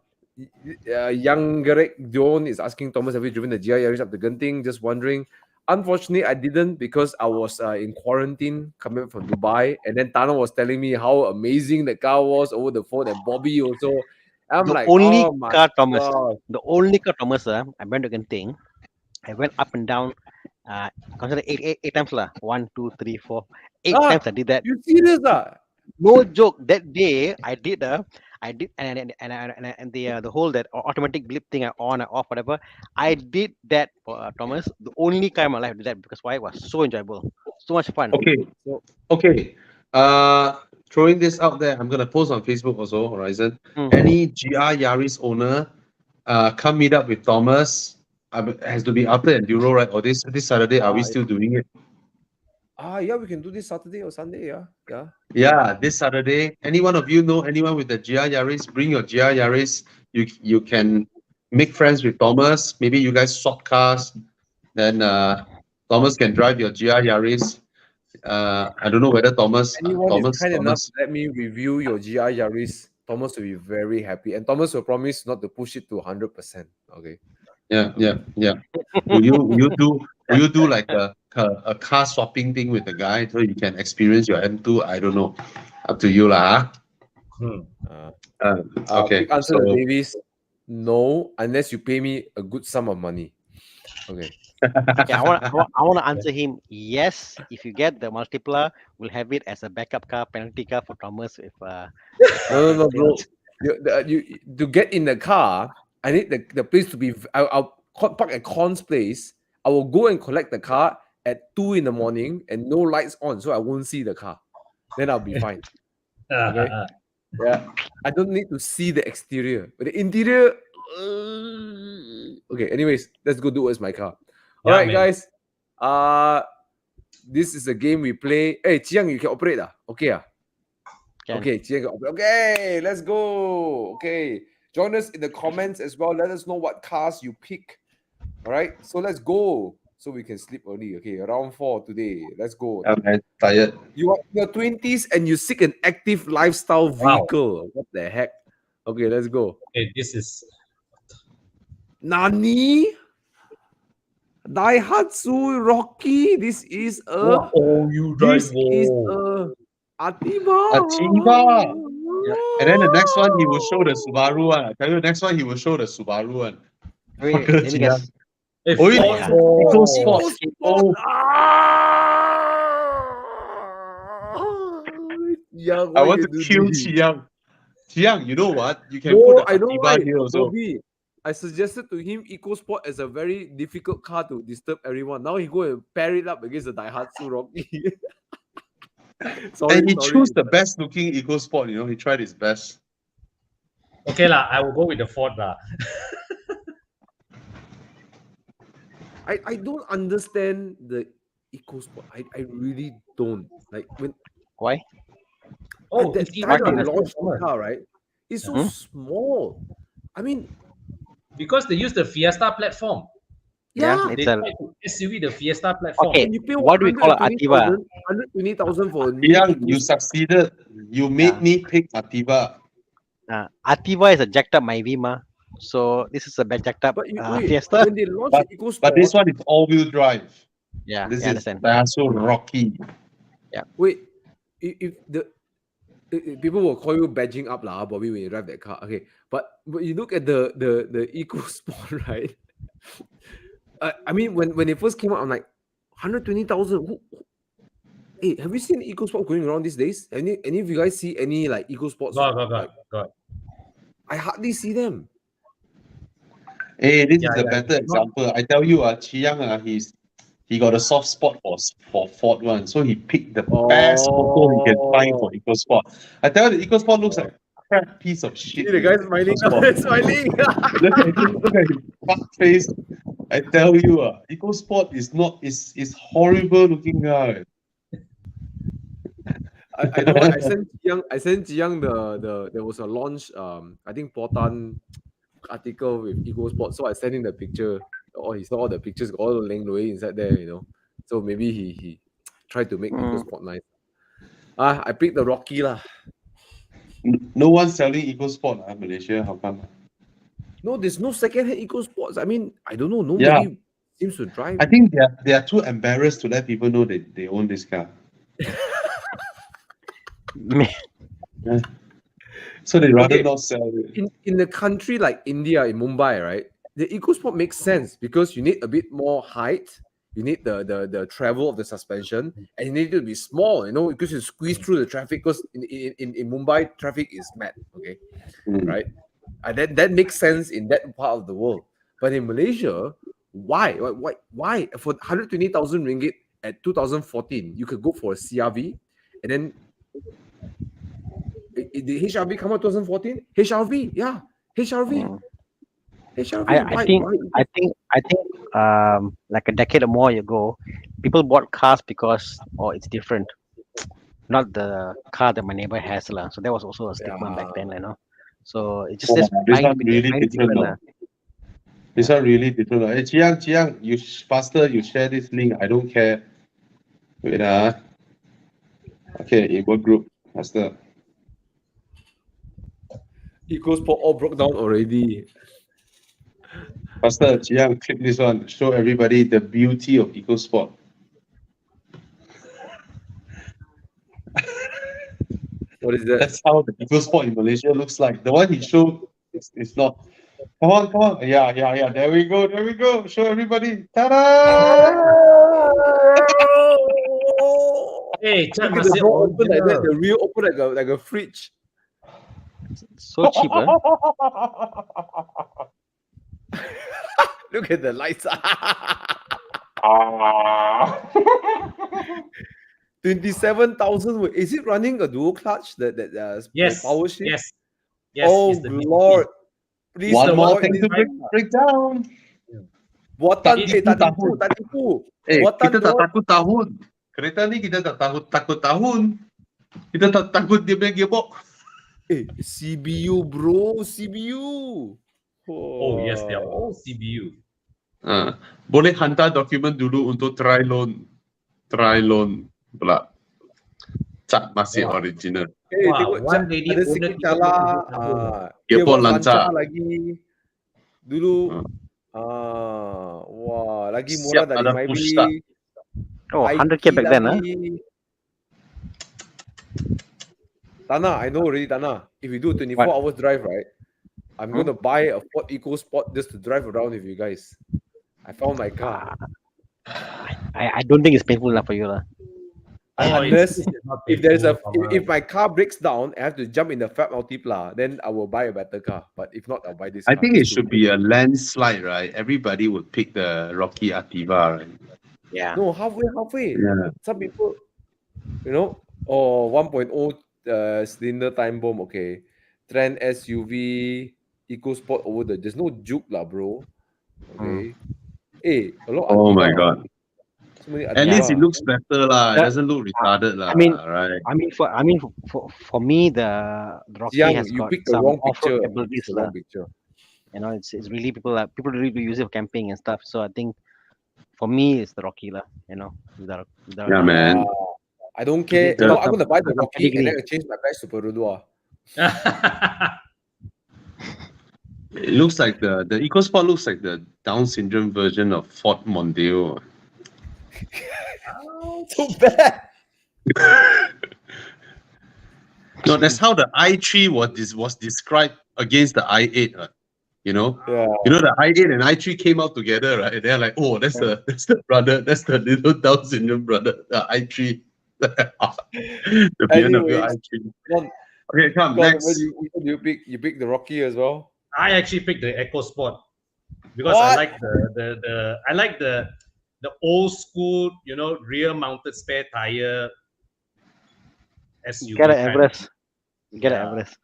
Garek Dion is asking Thomas, have you driven the GR Yaris up to Genting? Just wondering. Unfortunately, I didn't because I was in quarantine coming from Dubai. And then Tana was telling me how amazing the car was over the phone, and Bobby also. I'm The like, only oh my car, Thomas, God. I went to Genting. I went up and down, consider eight times lah. 1, 2, 3, 4, 8 Ah, times I did that. You serious? No joke. That day I did and the whole that automatic blip thing I on and off whatever. I did that for Thomas. The only time in my life I did that because why? It was so enjoyable, so much fun. Okay. Throwing this out there, I'm gonna post on Facebook also, Horizon. Mm. Any GR Yaris owner, come meet up with Thomas. Has to be after Enduro, right? Or this Saturday, are we still doing it? Yeah, we can do this Saturday or Sunday. Yeah. Yeah, this Saturday. Any one of you know anyone with the GR Yaris? Bring your GR Yaris. You can make friends with Thomas. Maybe you guys swap cars. Then Thomas can drive your GR Yaris. I don't know whether Thomas. Anyone is kind enough Thomas. to let me review your GR Yaris, Thomas will be very happy. And Thomas will promise not to push it to 100%. Okay. Yeah. Will you do like a car swapping thing with the guy so you can experience your M2? I don't know. Up to you lah. Okay. Quick answer to Davies. No, unless you pay me a good sum of money. Okay. Okay, I want to answer him. Yes, if you get the multiplier, we'll have it as a backup car, penalty car for Thomas. If No, bro. You to get in the car, I need the place to be. I'll park at Con's place. I will go and collect the car. at 2 in the morning and no lights on, so I won't see the car. Then I'll be fine. Okay. Yeah. I don't need to see the exterior, but the interior. Okay. Anyways, let's go do what's my car. All Yeah, right, man. guys. This is a game we play. Hey, Chiang, you can operate. Okay. Can. Okay, Chiang, okay, let's go. Okay. Join us in the comments as well. Let us know what cars you pick. All right. So let's go. So we can sleep early. Okay. Round 4 today. Let's go. I'm very tired. You are in your 20s and you seek an active lifestyle Wow. vehicle. What the heck? Okay, let's go. Okay, this is Nani? Daihatsu Rocky. This is a. you This is a Ativa. Ativa. And then the next one, he will show the Subaru one. I tell you, the next one, he will show the Subaru one. Wait, let me guess. Hey, Oh, yeah. Eco Sport. Oh, Yeah, I want to kill Chiang. Chiang, you know what? You can put I the know why. Ativa here also. Bobby, I suggested to him EcoSport as a very difficult car to disturb everyone. Now he go and pair it up against the Daihatsu Rocky. And he chose the best looking Eco Sport, you know, he tried his best. Okay lah, I will go with the Ford lah. I don't understand the EcoSport. I really don't. Like when Why? Oh, that it's time easier to they understand, launched the Thomas. car, right? It's so Mhm. small. I mean, Because they use the Fiesta platform. yeah. It's They a try to SUV the Fiesta platform. Okay. When you pay What do we call a Ativa? 120,000 for a new Chiang, you EcoSport. succeeded. You made Yeah. me pick Ativa. Ativa is a jacked up Myvi ma. So this is a bad jacked up But wait, Fiesta. when they launched the EcoSport, But this one is all-wheel drive. Yeah, This I is understand. Daihatsu Rocky. wait, if the people will call you badging up lah, Bobby, when you drive that car. Okay, but you look at the EcoSport, right? I mean, when it first came out, I'm like 120,000. Hey, have you seen EcoSport going around these days? Any of you guys see any like EcoSports? God. I hardly see them. Hey, this Yeah, is a yeah, better it's not- example. I tell you, Chiang, he got a soft spot for Ford one, so he picked the best photo he can find for EcoSport. I tell you, the EcoSport looks like a crap piece of shit. See the guy's smiling. EcoSport. Smiling. Look at his fuck face. I tell you, EcoSport is horrible looking guy. I know. I sent Jiang the there was a launch. I think Portan article with EcoSport. So I sent him the picture. Oh, he saw all the pictures, got all the Leng Lui inside there. So maybe he tried to make EcoSport nice. I picked the Rocky lah. No one's selling EcoSport in Malaysia. How come? No, there's no second-hand EcoSports. I mean, I don't know. Nobody seems to drive. I think they are too embarrassed to let people know that they own this car. So they rather not sell it. In a country like India, in Mumbai, right? The EcoSport makes sense because you need a bit more height. You need the travel of the suspension, and you need it to be small, because you squeeze through the traffic. Because in Mumbai, traffic is mad. Okay, right? That makes sense in that part of the world. But in Malaysia, why for 120,000 ringgit at 2014, you could go for a CRV, and then the HRV come out 2014. HRV, yeah, HRV. I think like a decade or more ago, people bought cars because it's different, not the car that my neighbor has lah. So that was also a stigma back then, So it's just this one really different. different. This one really different. Hey, Chiang, you faster, you share this link. I don't care. Wait, okay, in what group? Faster. EcoSport all broke down already. Faster, Chiang, click this one. Show everybody the beauty of EcoSport. What is that? That's how the EcoSport in Malaysia looks like. The one he showed, it's not. Come on. Yeah. There we go. Show everybody. Ta-da! Hey, check Look at the door open like that. The rear open like a fridge. So cheap, huh? Look at the lights. 27,000. Is it running a dual clutch? That Yes, power shift? yes, yes. Oh It's the DCT. Lord! Please One more avoid thing this. to break down. Buatan It- tak tahun. tipu, tak tipu. Kita Buatan tak don't. takut tahun. Kereta ni kita tak takut tahun. Kita tak takut dia punya gearbox. CBU bro, CBU. Oh yes, they are all CBU. Boleh hantar dokumen dulu untuk try loan pula. Cat masih Wah. original. Wah, Tengok one lady ada owner sikit 30 salah. tahun. Dia Gearbox buat lancar. lancar lagi. Dulu. Wah, lagi murah Siap dari ada Mybi. push start. Oh, 100K back then, huh? Tana, I know already, Tana. If you do 24 What? hours drive, right? I'm gonna buy a Ford EcoSport just to drive around with you guys. I found my car. I don't think it's painful enough for you, lah. Unless it's not if there's a painful, if my car breaks down, I have to jump in the Fab Multipla, then I will buy a better car. But if not, I'll buy this I car. think it It's too should be a landslide, right? Everybody would pick the Rocky Ativa, right? Yeah. No, halfway. Yeah. Some people, 1.0 cylinder time bomb, okay. Trend SUV, EcoSport over there's no juke lah, bro. Okay. A lot of Oh Ativa. my god. So many At least it Ativa. looks better lah. It Yeah. doesn't look retarded lah. I mean- right? For me, the Rocky Jiang, has you got picked the some wrong off-road picture. capabilities, It's the lah. wrong picture. You know, it's really people really do use it for camping and stuff. So I think for me, it's the Rocky, lah. You know, without Yeah, man. I don't care. It's No, got I'm gonna buy the some Rocky and pedigree. then I change my price to Perudua. It looks like the EcoSport looks like the Down syndrome version of Ford Mondeo. So bad. No, that's how the i3 was described against the i8. You know, Yeah. the i8 and i3 came out together, right? They're like, oh, that's the brother, that's the little Down syndrome brother, the i3, the BMW Anyways, i3. Gone, Okay, come Gone, next. what do you pick? You pick the Rocky as well. I actually picked the EcoSport because What? I like the old school, rear mounted spare tire SUV. Get an kind. Everest. Get an Yeah. Everest.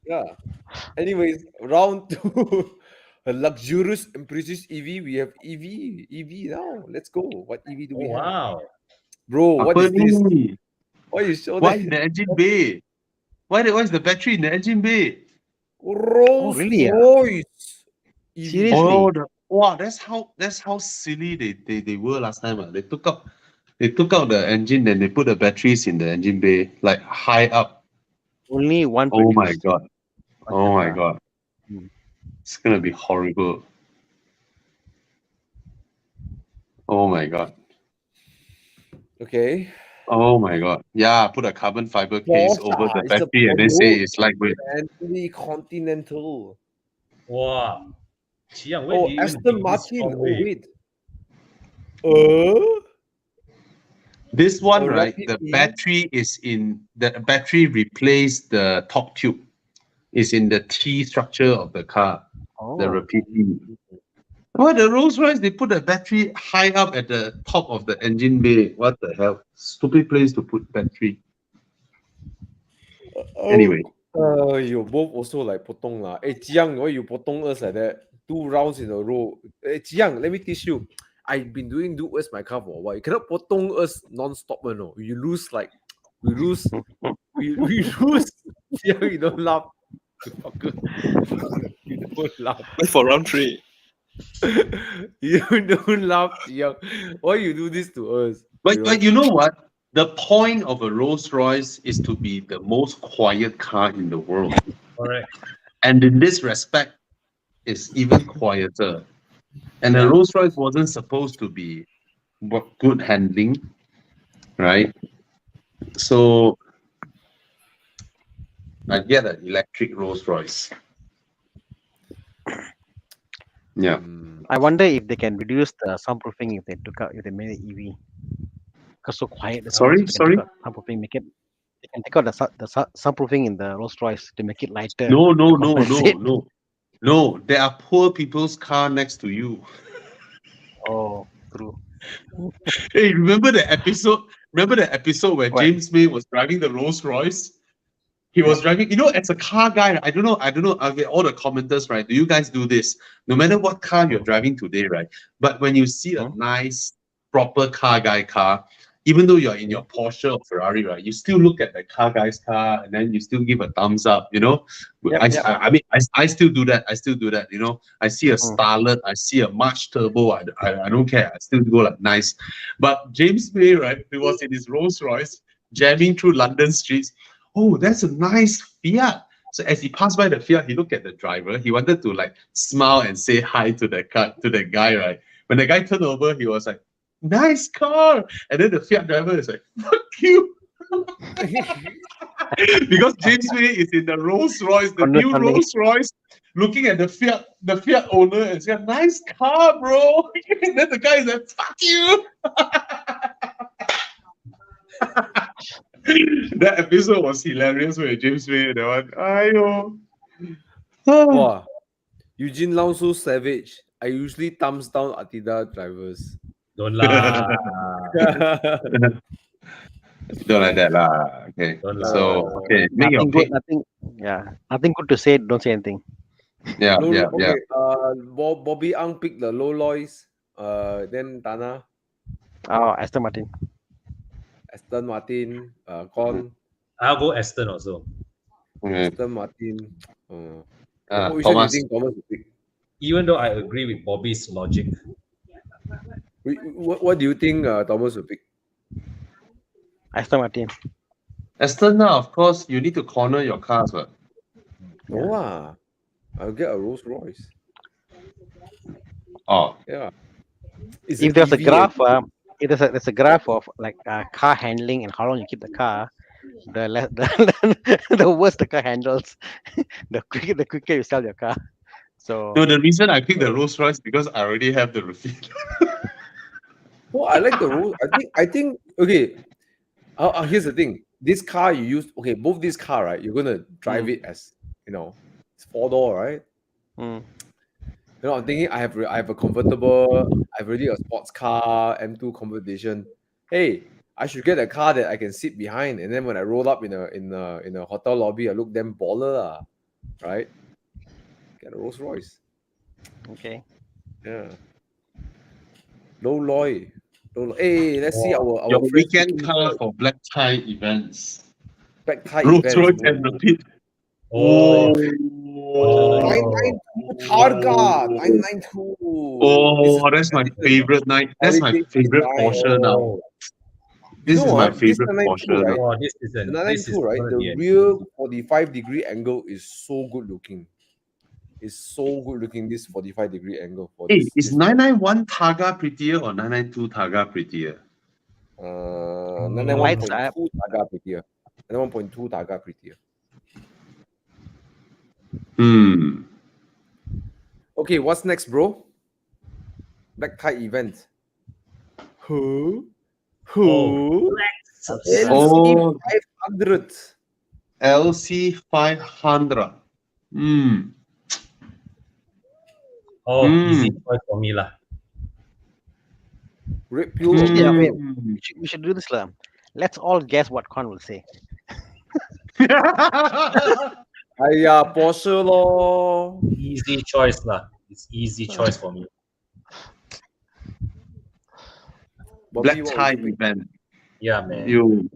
Yeah. Anyways, round 2. A luxurious, impressive EV. We have EV now. Let's go. What EV do Oh we have? wow! Bro, what Apa is this? ni? Why you show Why that? the engine bay? Why is the battery in the engine bay? Rolls really, ah? Royce. EV. Seriously? That's how silly they were last time. They took out the engine and they put the batteries in the engine bay, like high up. Only one. Oh my produced. god. Oh my Tesla. god. It's gonna be horrible. Oh my god. Okay. Oh my god. Yeah, put a carbon fiber case Porsche, over the it's a battery and then say Porsche. it's lightweight. Bentley Continental. Wow! Qiang, where Oh, do you even Aston think this Martin. from, Oh, eh? wait. This one, Oh, right? rapid The E. battery replaced the top tube. It's in the T structure of the car. The Oh. rapid E. Why the Rolls Royce they put the battery high up at the top of the engine bay? What the hell? Stupid place to put battery. Anyway. You both also like potong lah. Hey, Jiang, why you potong us like that? 2 rounds in a row. Hey, Jiang, let me teach you. I've been doing us my car for a while. You cannot potong us non-stop, no. You lose like, we lose. Jiang, you don't laugh. You don't laugh. Wait for round 3. You don't laugh, Jiang. Why you do this to us? But you know what? The point of a Rolls Royce is to be the most quiet car in the world. Correct. And in this respect, it's even quieter. And a Rolls Royce wasn't supposed to be good handling, right? So I get an electric Rolls Royce. Yeah. I wonder if they can reduce the soundproofing if they made it EV. Because so quiet. Sorry? Soundproofing, they can take out the soundproofing in the Rolls Royce to make it lighter. No. compensate. No, there are poor people's car next to you. Oh, true. Hey, remember the episode remember the episode where What? James May was driving the Rolls Royce? He was driving, as a car guy, I don't know, okay, all the commenters, right? Do you guys do this? No matter what car you're driving today, right? But when you see a nice, proper car guy car, even though you're in your Porsche or Ferrari, right? You still look at the car guy's car and then you still give a thumbs up, Yep, yep. I mean, I still do that. I still do that, I see a Starlet, I see a March Turbo, I don't care. I still go like nice. But James May, right? He was in his Rolls Royce, jamming through London streets. Oh, that's a nice Fiat. So as he passed by the Fiat, he looked at the driver. He wanted to like smile and say hi to the guy, right? When the guy turned over, he was like, "Nice car." And then the Fiat driver is like, "Fuck you." Because James May is in the Rolls Royce, the new Rolls Royce, looking at the Fiat owner and saying, "Nice car, bro." And then the guy is like, "Fuck you." That episode was hilarious with James May. That one, ayo. Wow, Eugene Lau so savage. I usually thumbs down Atida drivers. Don't lie. Don't like that lah. Okay. Don't lie. So make your Nothing good. pick. Nothing good to say. Don't say anything. Yeah. Okay. Bobby Ang picked the low loys. Then Thana, Oh, Aston Martin. Aston Martin, Con, I'll go Aston also. Okay. Aston Martin. Which one do you Thomas. think Thomas will pick? Even though I agree with Bobby's logic. What do you think Thomas will pick? Aston Martin. Aston now, of course, you need to corner your cars, but No I'll get a Rolls Royce. Yeah. It's If there's a EV graph, if there's a graph of like car handling and how long you keep the car, the worse the car handles, the quicker you sell your car. So no, the reason I picked the Rolls Royce because I already have the refit. Oh, I like the Rolls. I think okay. Here's the thing. This car you use, okay, both this car, right? You're gonna drive it as it's 4-door, right? I'm thinking I have a convertible, I have already a sports car, M2 conversion. Hey, I should get a car that I can sit behind, and then when I roll up in a hotel lobby, I look damn baller, right? Get a Rolls Royce. okay. Yeah. Low Loy. Hey, let's see our Your friends weekend picking car for for black tie events. black tie Rolls events. Royce and repeat. Oh, 992 Targa 992. Oh, that's my favorite night. That's my holiday favorite design. Porsche now. oh, This You is know my what? This favorite 992, Porsche right? now. oh, this is The this is 992, right? one of The the rear 45-degree angle is so good looking. It's so good looking, this 45-degree angle for Hey, this. is 991 Targa prettier or 992 Targa prettier? 991.2 Targa prettier. 991.2 Targa prettier. Okay, what's next, bro? Black tie event. Who? Lexus. Oh. LC 500. LC 500. Oh, easy choice for me lah. Red Pure. Yeah, wait. We should do this lah. Let's all guess what Con will say. Porsche lor. Easy choice lah. It's easy choice for me. Bobby, Black what tie would you pick? event. Yeah, man. You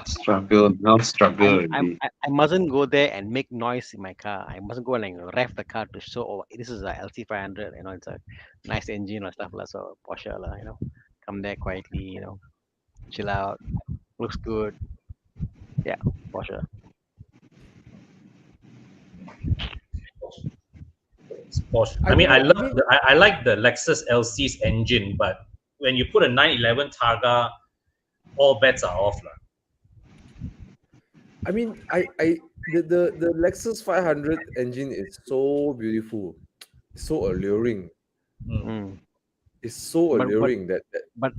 struggle. Now struggle already. I mustn't go there and make noise in my car. I mustn't go and like rev the car to show, oh, this is a LC 500. It's a nice engine or stuff like so Porsche lah. Come there quietly. Chill out. Looks good. Yeah, Porsche. It's Porsche. I mean, I like the Lexus LC's engine, but when you put a 911 Targa, all bets are off lah. I mean, the Lexus 500 engine is so beautiful, so alluring. It's so alluring But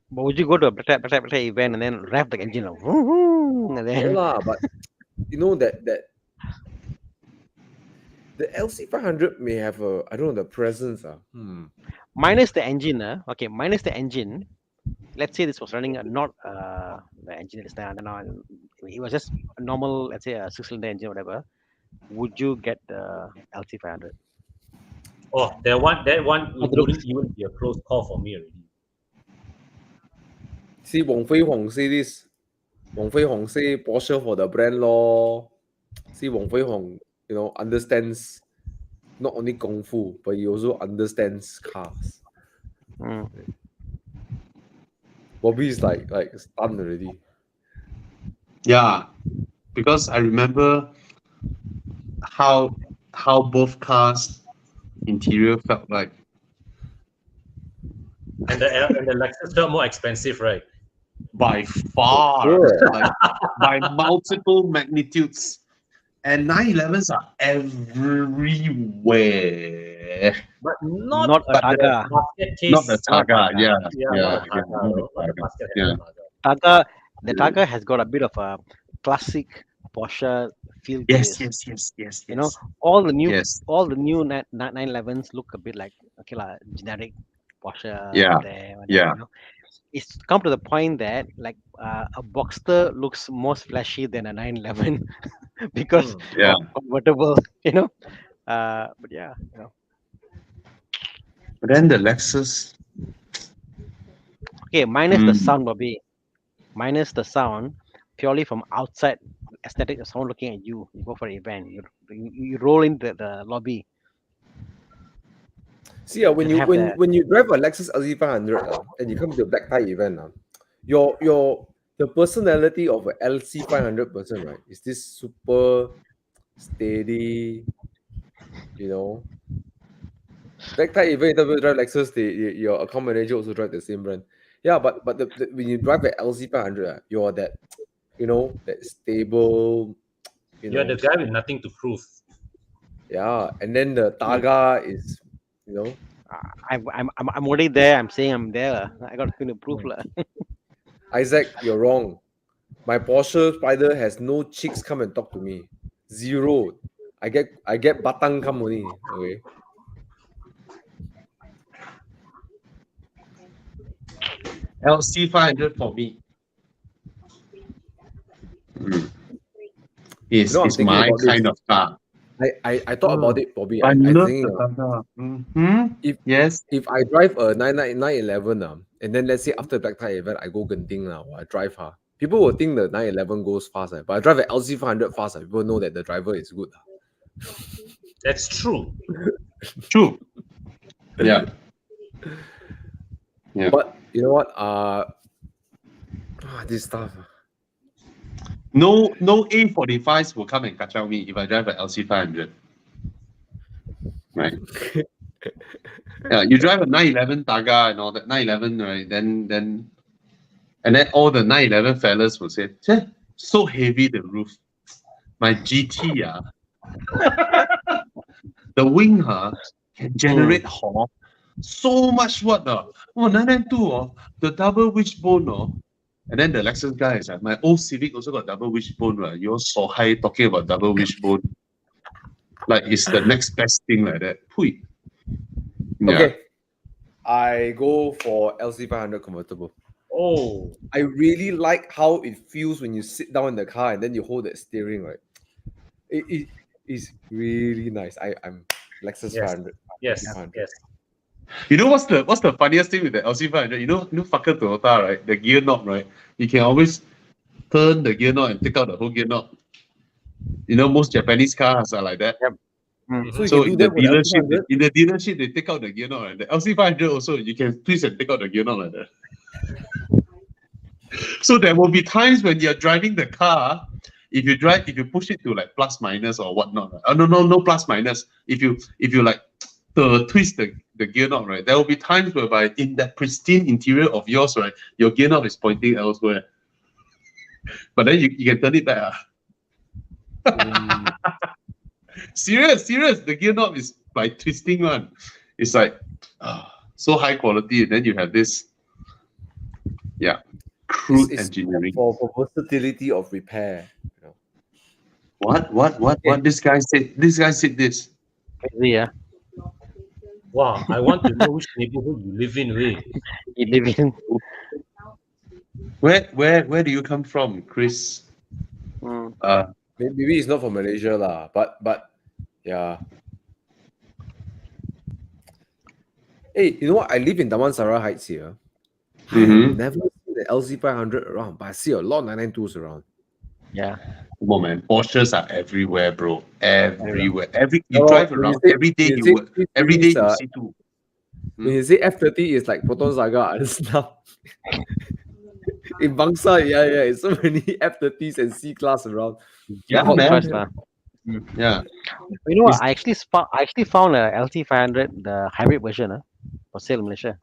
would you go to a black tie event and then rev the engine? And then... but you know that the LC 500 may have the presence. Minus the engine, minus the engine, let's say this was running not the engine is there, and it was just a normal, let's say a six-cylinder engine, or whatever, would you get the LC500? Oh, that one It wouldn't looks, even be a close call for me already. See Wong Fei Hong say this. Wong Fei Hong say Porsche for the brand law. See Wong Fei Hong, understands not only kung fu, but he also understands cars. mm, Bobby is like stunned already. Yeah, because I remember how both cars interior felt like. And the Lexus felt more expensive, right? By far, Sure. like by multiple magnitudes. And 911s are everywhere. But not a But Targa. basket case. Not the Targa, yeah. Not a Yeah, Targa, not though, the but the Targa. basket has Yeah. a Targa. The Targa has got a bit of a classic Porsche feel to Yes, it. yes. You know, all the new Yes. 911s look a bit like, okay lah, generic Porsche Yeah, there, whatever, yeah. It's come to the point that like a Boxster looks more flashy than a 911 because Yeah. of convertible, but yeah, But then the Lexus, okay, minus the mm, sound, Bobby, minus the sound, purely from outside aesthetic of someone looking at you. You go for an event, you roll into the lobby. See, when Just you have when that. when you drive a Lexus LC500 and you come to a black tie event, the personality of a LC500 person, right, is this super steady, Black tie event, you drive Lexus, your account manager also drive the same brand. Yeah, but when you drive an LC500, you're that, that stable, You're the guy with nothing to prove. yeah, and then the Targa is, I'm already there. I'm saying I'm there. I got nothing to prove lah. Isaac, you're wrong. My Porsche Spider has no chicks come and talk to me. Zero. I get batang come only. Okay. LC500 for me. Is I'm thinking my about this. kind of car. I thought about it, Bobby. I I love think the Targa. Yes. if I drive a 911 and then let's say after black tie event I go Genting or I drive people will think the 911 goes fast, but I drive an LC500 fast, people know that the driver is good. That's true. True. Yeah. Yeah. But you know what? This stuff. No A45s will come and catch out me if I drive an LC500. Right. Yeah, you drive a 911 Targa and all that 911, right? Then all the 911 fellas will say, "Cheh, so heavy the roof. My GT, the wing can generate so much what 992 the double wishbone and then the Lexus guy is like, my old Civic also got double wishbone, right? You're so high talking about double wishbone. Like it's the next best thing like that. Pui. Yeah. Okay. I go for LC500 convertible. Oh, I really like how it feels when you sit down in the car and then you hold that steering, right? It is really nice. I'm Lexus Yes. 500. yes, LC500. yes. You know what's the funniest thing with the LC500? You know fucker Toyota, right? The gear knob, right? You can always turn the gear knob and take out the whole gear knob. You know, most Japanese cars are like that. So you So can in do the that for the dealership, they take out the gear knob. Right? The LC500 also, you can twist and take out the gear knob like that. So there will be times when you're driving the car, if you push it to like plus minus or whatnot. Right? No plus minus. If you like twist the gear knob, right? There will be times whereby in that pristine interior of yours, right, your gear knob is pointing elsewhere. But then you can turn it back. Serious. The gear knob is by twisting one. It's like so high quality, and then you have this, crude It's engineering. for versatility of repair. What? This guy said this. Crazy, yeah. Wow, I want to know which neighborhood you live in. You live in. Where do you come from, Chris? Mm. Maybe it's not from Malaysia lah, but yeah. Hey, you know what? I live in Damansara Heights here. I have Mhm. never seen the LC500 around, but I see a lot of 992s around. Yeah. Come on, man. Porsches are everywhere, bro. Everywhere. You Yeah, drive when you around say every day. when you say Every day T-Series, you see two. when you say F30 is like Proton Saga and stuff. In Bangsa, yeah, it's so many F30s and C class around. Yeah, Hot man. choice lah. Yeah. You know what? It's- I actually found a LT500, the hybrid version, for sale in Malaysia.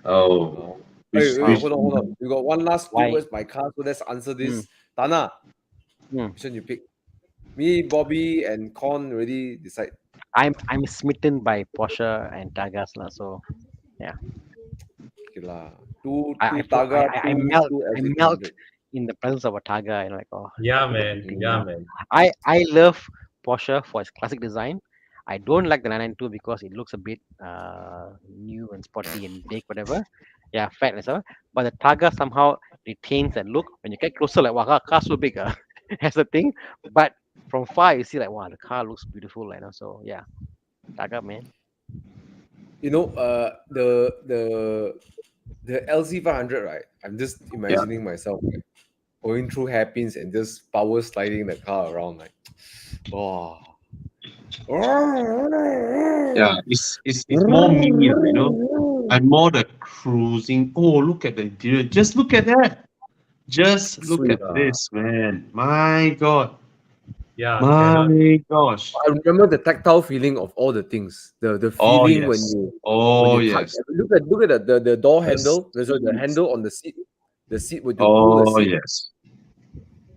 Oh. Hey, Which, hold on. We got one last Why? few words by car, so let's answer this. Thana, Mm. which one you pick? Me, Bobby, and Con already decide. I'm smitten by Porsche and Targas lah. So Okay lah. Two I Targa, melt two I LC500. melt in the presence of a Targa. Like, oh, Yeah, man. Mm. Yeah, man. I love Porsche for its classic design. I don't like the 992 because it looks a bit new and sporty and big, whatever. Yeah, fat and stuff. But the Targa somehow retains that look. When you get closer, like, wow, car so big, that's the thing. But from far, you see like, wow, the car looks beautiful, like, so yeah, Targa, man. You know, the LC500, right? I'm just imagining myself like, going through hairpins and just power sliding the car around, like, oh. yeah. It's more me, you know. I'm more the cruising. Oh, look at the interior. Just look at that. Just look Sweet, at this, man. My God. Yeah, cannot. My gosh. I remember the tactile feeling of all the things. The Oh, feeling when yes. you Oh, touch. yes. Look at the door Yes. handle. There's the handle on the seat. The seat when you pull the Oh, seat. yes.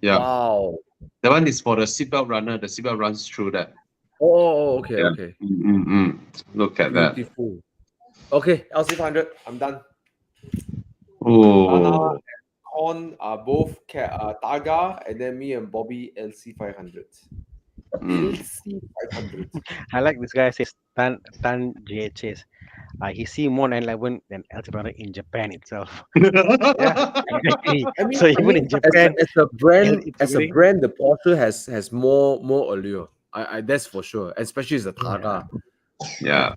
Yeah. Wow. That one is for the seatbelt runner. The seatbelt runs through that. Okay, Yeah. okay. Look at that. Beautiful. Okay, LC500. I'm done. Tana Oh. and Con are both Targa, and then me and Bobby LC500. Mm. LC500. I like this guy says Tan JH says he see more 911 than LT in Japan itself. Yeah, exactly. I mean, So even in Japan, as a brand, integrating. the Porsche has more allure. I that's for sure. Especially as a Targa. Yeah.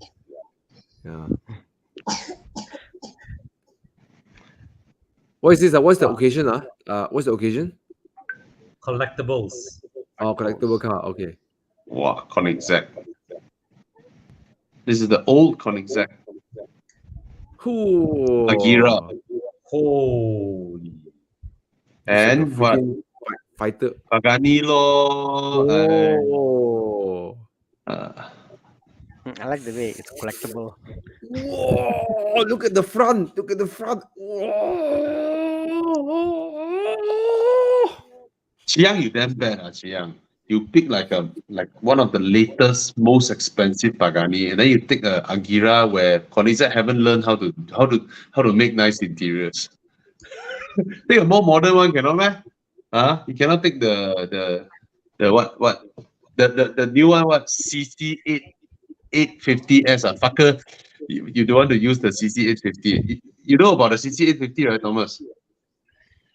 Yeah. What is this? What's the occasion? What's the occasion? Collectibles. Oh, collectible car. Okay. Wow. Koenigsegg. This is the old Koenigsegg. Cool. Agira. Holy. And what? Fighter. Pagani lo. Oh. I like the way it's collectible. Whoa, look at the front. Whoa. Chiang, you damn bad, Chiang. You pick like one of the latest, most expensive Pagani, and then you take a Agira where Koenigsegg haven't learned how to make nice interiors. Take a more modern one, cannot man? You cannot take the what the new one, what CC 850S, fucker. You don't want to use the CC 850. You know about the CC 850, right, Thomas?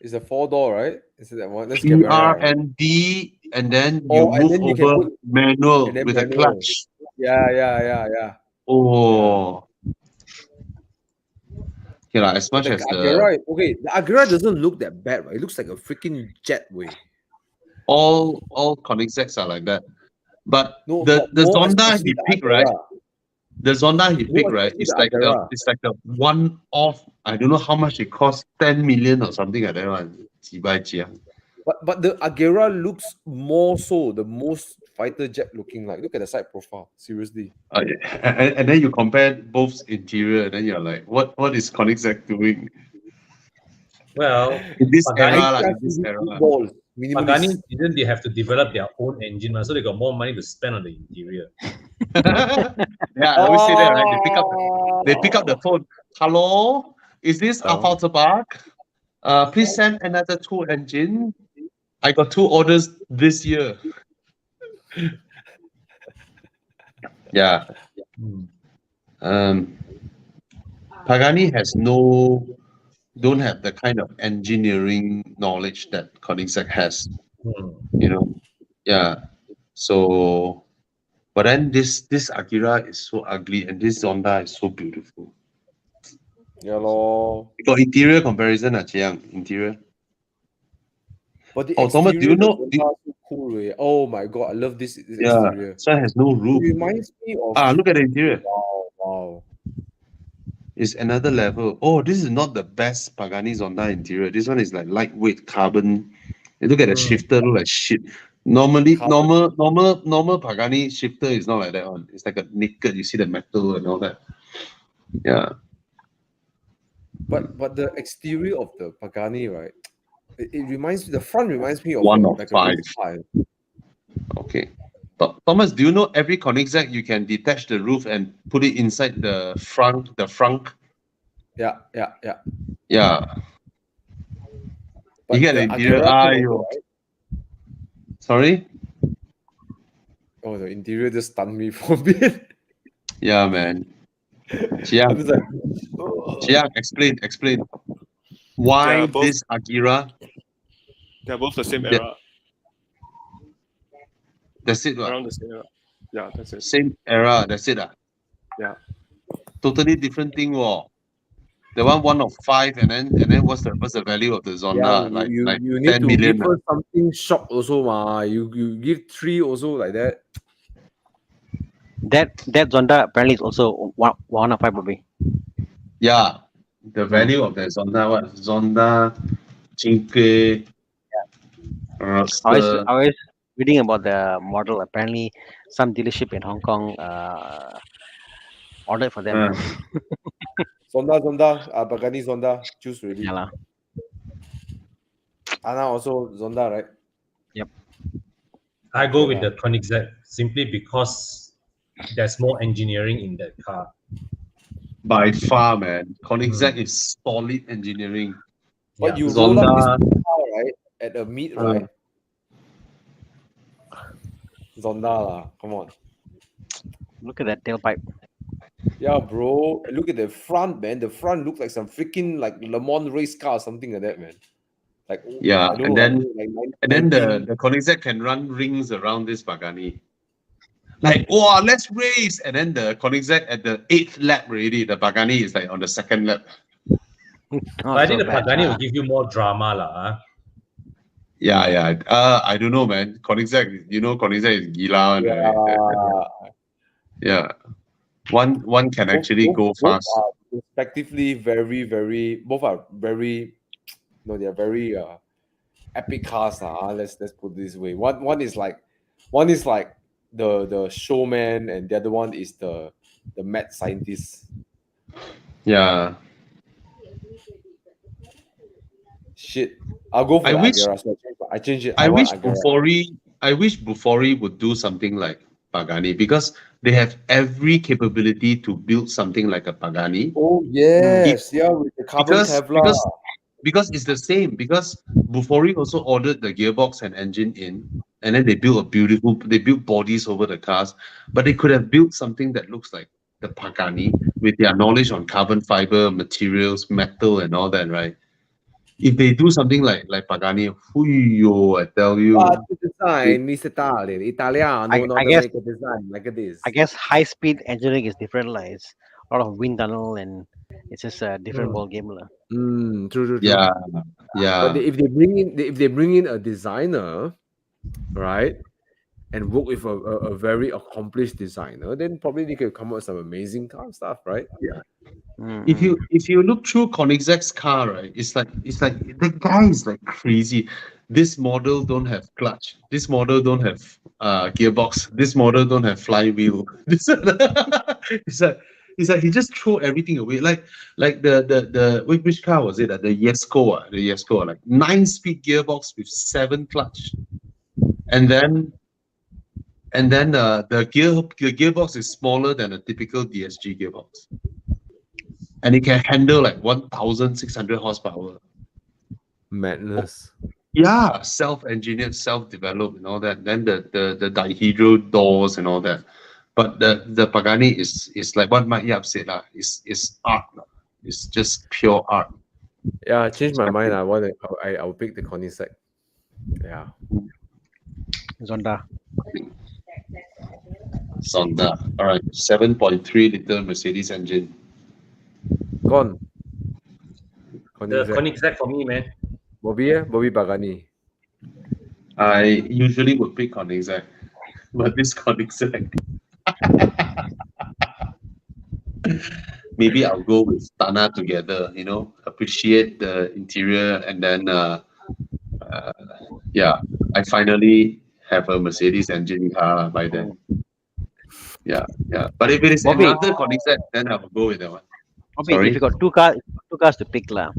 It's a 4-door, right? Is it that one? That's Camaro, right? ERND, and then you and move then you can over put manual then with a manual. clutch. Yeah. Oh. Okay, as much The as the Agera doesn't look that bad, right? It looks like a freaking jetway. all Koenigsegg's are like that. But No, the more Zonda especially he the picked, Agera. right? The Zonda he picked, right? especially It's the like Agera. the one off. I don't know how much it costs, 10 million or something like that one. But the Agera looks more so the most fighter jet looking like. Look at the side profile. Seriously. And then you compare both interior, and then you're like, what is Koenigsegg doing Well, in this Pagani, era? In this era. Balls. Pagani Minimalist. didn't they have to develop their own engine, so they got more money to spend on the interior. Yeah, I always say that, right? They pick up the phone. Hello, is this Alpha Tabak? Please send another 2 engine. I got 2 orders this year. Yeah. Pagani has no don't have the kind of engineering knowledge that Koenigsegg has. Hmm. You know, yeah. So, but then this Akira is so ugly, and this Zonda is so beautiful. Yeah, lor. You got interior comparison, Chiang? Interior. But the Oh, Thomas, do you exterior, the know? Zonda is so cool. Oh my god, I love this Yeah, exterior. so it has no It roof. reminds me of. Look at the interior. Wow, wow. It's another level. Oh, this is not the best Pagani Zonda interior. This one is like lightweight carbon. You look at the shifter, look like shit. Normally, Carbon. normal Pagani shifter is not like that one. It's like a naked. You see the metal and all that. Yeah. But the exterior of the Pagani, right? It reminds me. The front reminds me of One of like a five. race car. Okay. Thomas, do you know every Koenigsegg you can detach the roof and put it inside the front? Yeah. Yeah. But You get the the interior. Akira can Yo. also, right? Sorry? Oh, the interior just stunned me for a bit. Yeah, man. I Chiang, was like, explain. Why They're both this Akira? the same Yeah. era, That's it. around the same era. Yeah, that's it. Same era. That's it. Yeah. Totally different thing. The one of five, and then what's the value of the Zonda? yeah, Like you need 10 to million. give us something shock also, ma. You give 3 also like that. That Zonda apparently is also one of five movie. Yeah. The value of the Zonda, what? Zonda, Cinque, Roadster. I was reading about the model. Apparently, some dealership in Hong Kong ordered for them. Zonda, Pagani Zonda, choose really. Yeah, lah. Anna also Zonda, right? I go with Yeah. the Koenigsegg simply because there's more engineering in that car. By far, man. Koenigsegg is solid engineering. But Yeah. you roll up this Zonda. car, right? At a meet, right? Zonda lah, come on. Look at that tailpipe. Yeah, bro. Look at the front, man. The front looks like some freaking like Le Mans race car or something like that, man. Like Yeah, I don't and know, then like and then 19 the Koenigsegg can run rings around this Pagani. Like, wow, let's race! And then the Koenigsegg at the 8th lap already, the Pagani is like on the 2nd lap. Not I so think the bad. Pagani will give you more drama, lah. Yeah. I don't know, man. Koenigsegg, Koenigsegg is gila, right? Yeah. One can actually go fast. Both are respectively very, very. Both are very. No, they are very epic cars. Let's put it this way. One is like the showman, and the other one is the mad scientist. Yeah. Shit, I'll go for I the wish- Agera. So I change it. I want wish Agera. Bufori would do something like Pagani, because they have every capability to build something like a Pagani. Oh yes, yeah, with the carbon Kevlar. Because it's the same. Because Bufori also ordered the gearbox and engine in, and then they built bodies over the cars. But they could have built something that looks like the Pagani with their knowledge on carbon fiber materials, metal, and all that, right? If they do something like Pagani, I tell you. The design is Italian. Italiano, not I to guess- make a design like this. I guess high speed engineering is different, like it's a lot of wind tunnel and it's just a different ball game, lah. True. Yeah. But if they bring in a designer, right, and work with a very accomplished designer, then probably they could come up with some amazing car stuff, right? If you look through Koenigsegg's car, right, it's like the guy is like crazy. This model don't have clutch. This model don't have gearbox. This model don't have flywheel. It's like he just throw everything away. Like the which car was it? The Jesko, like 9-speed gearbox with 7 clutch, and then the gearbox is smaller than a typical DSG gearbox. And it can handle like 1,600 horsepower. Madness. Yeah, self-engineered, self-developed, and all that. Then the dihedral doors and all that. But the Pagani is like what Mike Yap said, is art. It's just pure art. Yeah, I changed my mind. I'll pick the Koenigsegg. Yeah. Zonda. Sonda. All right, 7.3 liter Mercedes engine. Gone. The Koenigsegg. Koenigsegg for me, man. Bobby Pagani. I usually would pick Koenigsegg, but this Koenigsegg, maybe I'll go with Thana together. Appreciate the interior, and then yeah, I finally have a Mercedes engine car by then. Yeah, yeah. But if it is Bobby, another Koenigsegg, then I will go with that one. Bobby, if Sorry. you got two cars to pick lah.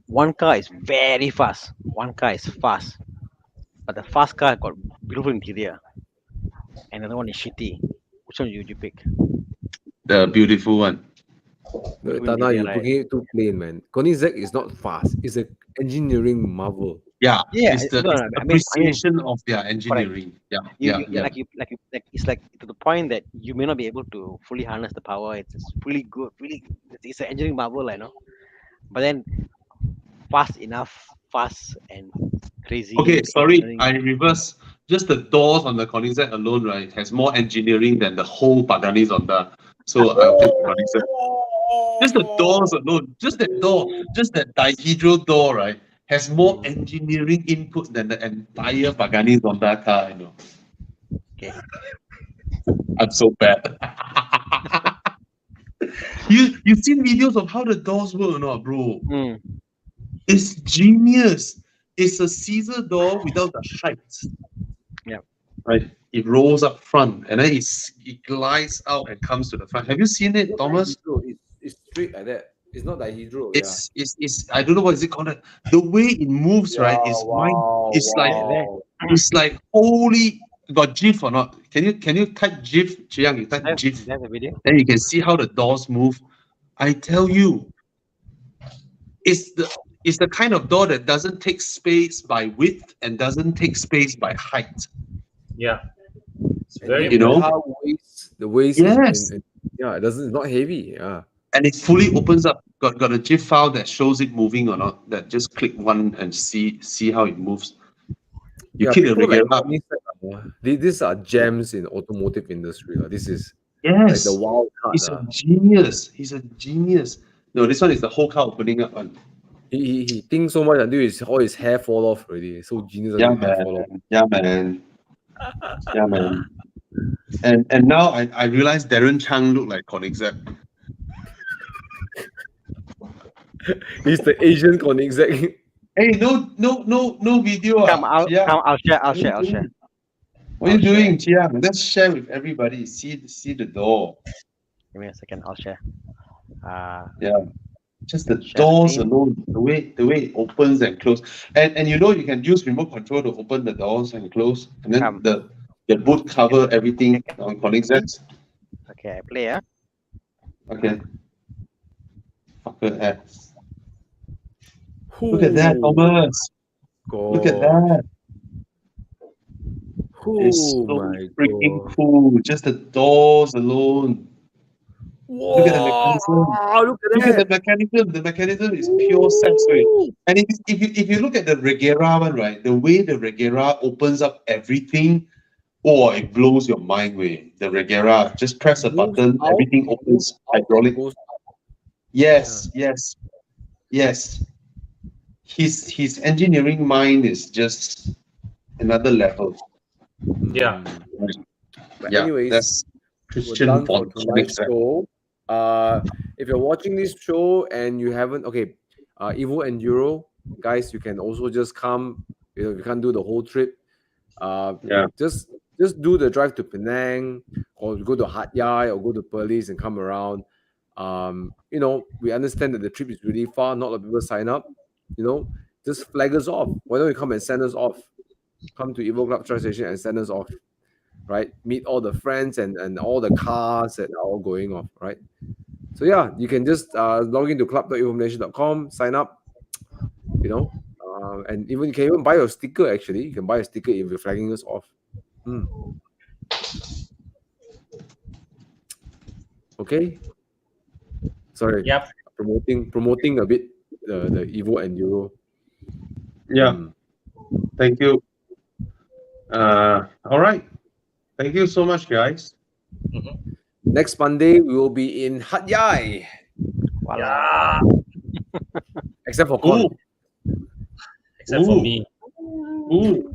One car is very fast. One car is fast, but the fast car got beautiful interior, and another one is shitty. Which one would you pick? The beautiful one. Tana, you're putting it too plain, man. Koenigsegg is not fast. It's an engineering marvel. Yeah, Yeah, it's the no, it's I mean- appreciation of their engineering. Yeah, You, yeah. like it's like to the point that you may not be able to fully harness the power. It's really good, really. It's an engineering marvel, I know. But then fast enough, fast and crazy. Okay, sorry, engineering. I reverse. Just the doors on the Koenigsegg alone, right, has more engineering than the whole Pagani Zonda. So I'll pick Koenigsegg. Just the doors alone, just that door, just that dihedral door, right, has more engineering input than the entire Pagani Zonda car. Okay. I'm so bad. You've seen videos of how the doors work or not, bro? Mm. It's genius. It's a Caesar door without the height. Yeah. Right. It rolls up front and then it glides out and comes to the front. Have you seen it, Thomas? It's straight like that. It's not dihedral. It's I don't know what is it called. The way it moves, right, is it's like holy. Got GIF or not? Can you type GIF? Chiang, you type GIF. That's a video. Then you can see how the doors move. I tell you, it's the kind of door that doesn't take space by width and doesn't take space by height. Yeah. It's And very You know? how the waist Yes. it's not heavy. Yeah. And it fully opens up. Got a GIF file that shows it moving or not. That just click one and see how it moves. You keep the people like regular. these are gems in automotive industry. This is Yes. like the wild card. He's a genius. He's a genius. No, this one is the whole car opening up one. He thinks so much until all his hair fall off already. So genius Yeah, until hair fall off. man. Yeah, man. Yeah, man. And now I realize Darren Chang look like Koenigsegg. He's the Asian Koenigsegg. Hey, no video. Come, I'll share. What are you doing, Chiang? Let's share with everybody. See the door. Give me a second. I'll share. Yeah. Just the Share doors screen. alone, the way it opens and closes. And you can use remote control to open the doors and close. And then Come. the boot cover everything on Koenigsegg. Okay, I play. Yeah. Okay. Fucker ass. Look at that, Thomas. Look at that. It's so freaking cool. Just the doors alone. Whoa, Look at the mechanism. Look at the mechanism. The mechanism is pure sensory. And if you look at the Regera one, right, the way the Regera opens up everything, it blows your mind away. The Regera, just press a button, everything opens hydraulic. Yes. His engineering mind is just another level. Yeah. But Yeah, anyways, that's we're Christian done for von tonight's Koenigsegg. show. If you're watching this show and you haven't, Evo Enduro, guys, you can also just come. You can't do the whole trip. Just do the drive to Penang, or go to Hat Yai, or go to Perlis and come around. We understand that the trip is really far. Not a lot of people sign up. Just flag us off. Why don't you come and send us off? Come to Evo Club Charge Station and send us off. Right? Meet all the friends and all the cars that are all going off. Right? So yeah, you can just log into club.evomalaysia.com, sign up. And you can even buy your sticker. Actually, you can buy a sticker if you're flagging us off. Okay. Sorry. Yep. Promoting a bit the Evo and Euro. Yeah. Mm. Thank you. All right. Thank you so much, guys. Next Monday we will be in Hat Yai, Voila. Yeah. except for Con. Ooh, Except for Ooh. me. ooh.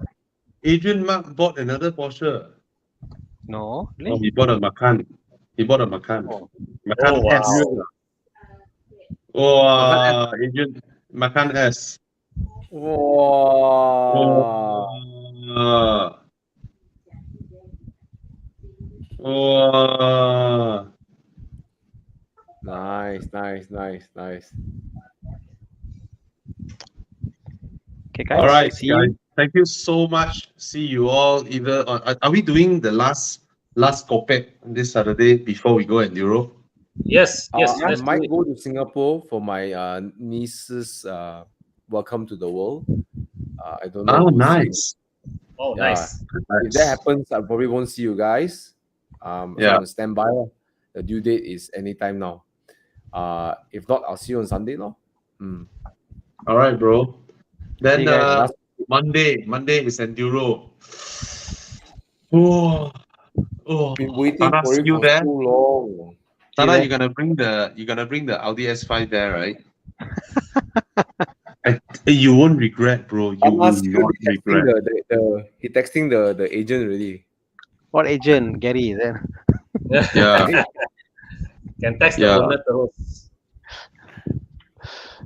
Adrian Mark bought another Porsche. No, Oh, really? he bought a Macan. He bought a Macan. Oh. Macan Oh, S. wow. Oh, Adrian Macan S. Wow. Oh. Nice. Okay, guys. All right, See guys. you. Thank you so much. See you all either on. Are we doing the last Kopek this Saturday before we go and Euro? Yes, I let's do might it. go to Singapore for my niece's welcome to the world. I don't know. Oh, We'll see. nice. Oh, Yeah. nice. If that happens, I probably won't see you guys. So Yeah. I'm on standby. The due date is anytime now. If not, I'll see you on Sunday, no? All right, bro. Then See you guys. Monday is Enduro. Oh, Been waiting Thana, for see it you for there. too long. Thana, there. you're gonna bring the Audi S5 there, right? You won't regret, bro. You will Thana's not texting regret. he texting the agent already. What agent? Gary, then. Yeah. Can text Yeah. the owner to host.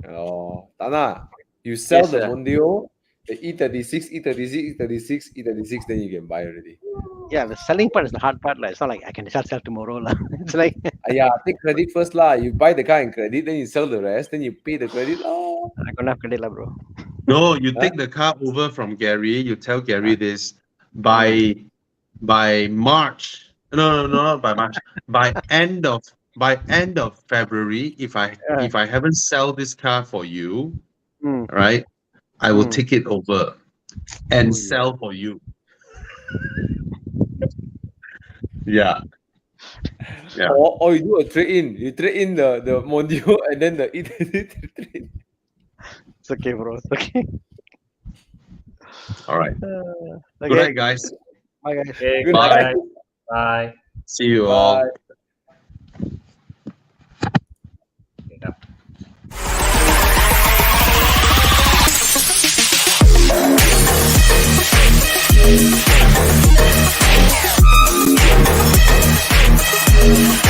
Oh, Thana, you sell Yes, the sir. Mondio, the E36, then you can buy already. Yeah, the selling part is the hard part. Like, it's not like I can sell tomorrow. Lah. It's like, Yeah, take credit first lah. You buy the car in credit, then you sell the rest, then you pay the credit. Oh, I'm gonna have credit, lah, bro. No, you take the car over from Gary. You tell Gary this by March. No, not by March. By end of February, if I haven't sell this car for you, Mm. right, I will Mm. take it over and Oh, sell for you. Yeah. Yeah. or you do a trade-in. You trade in the Mondio and then the E36. It's okay, bro. It's okay. All right. Okay. Good night, guys. Bye, guys. Okay, Good bye. night. Bye. See you all. Bye. Okay,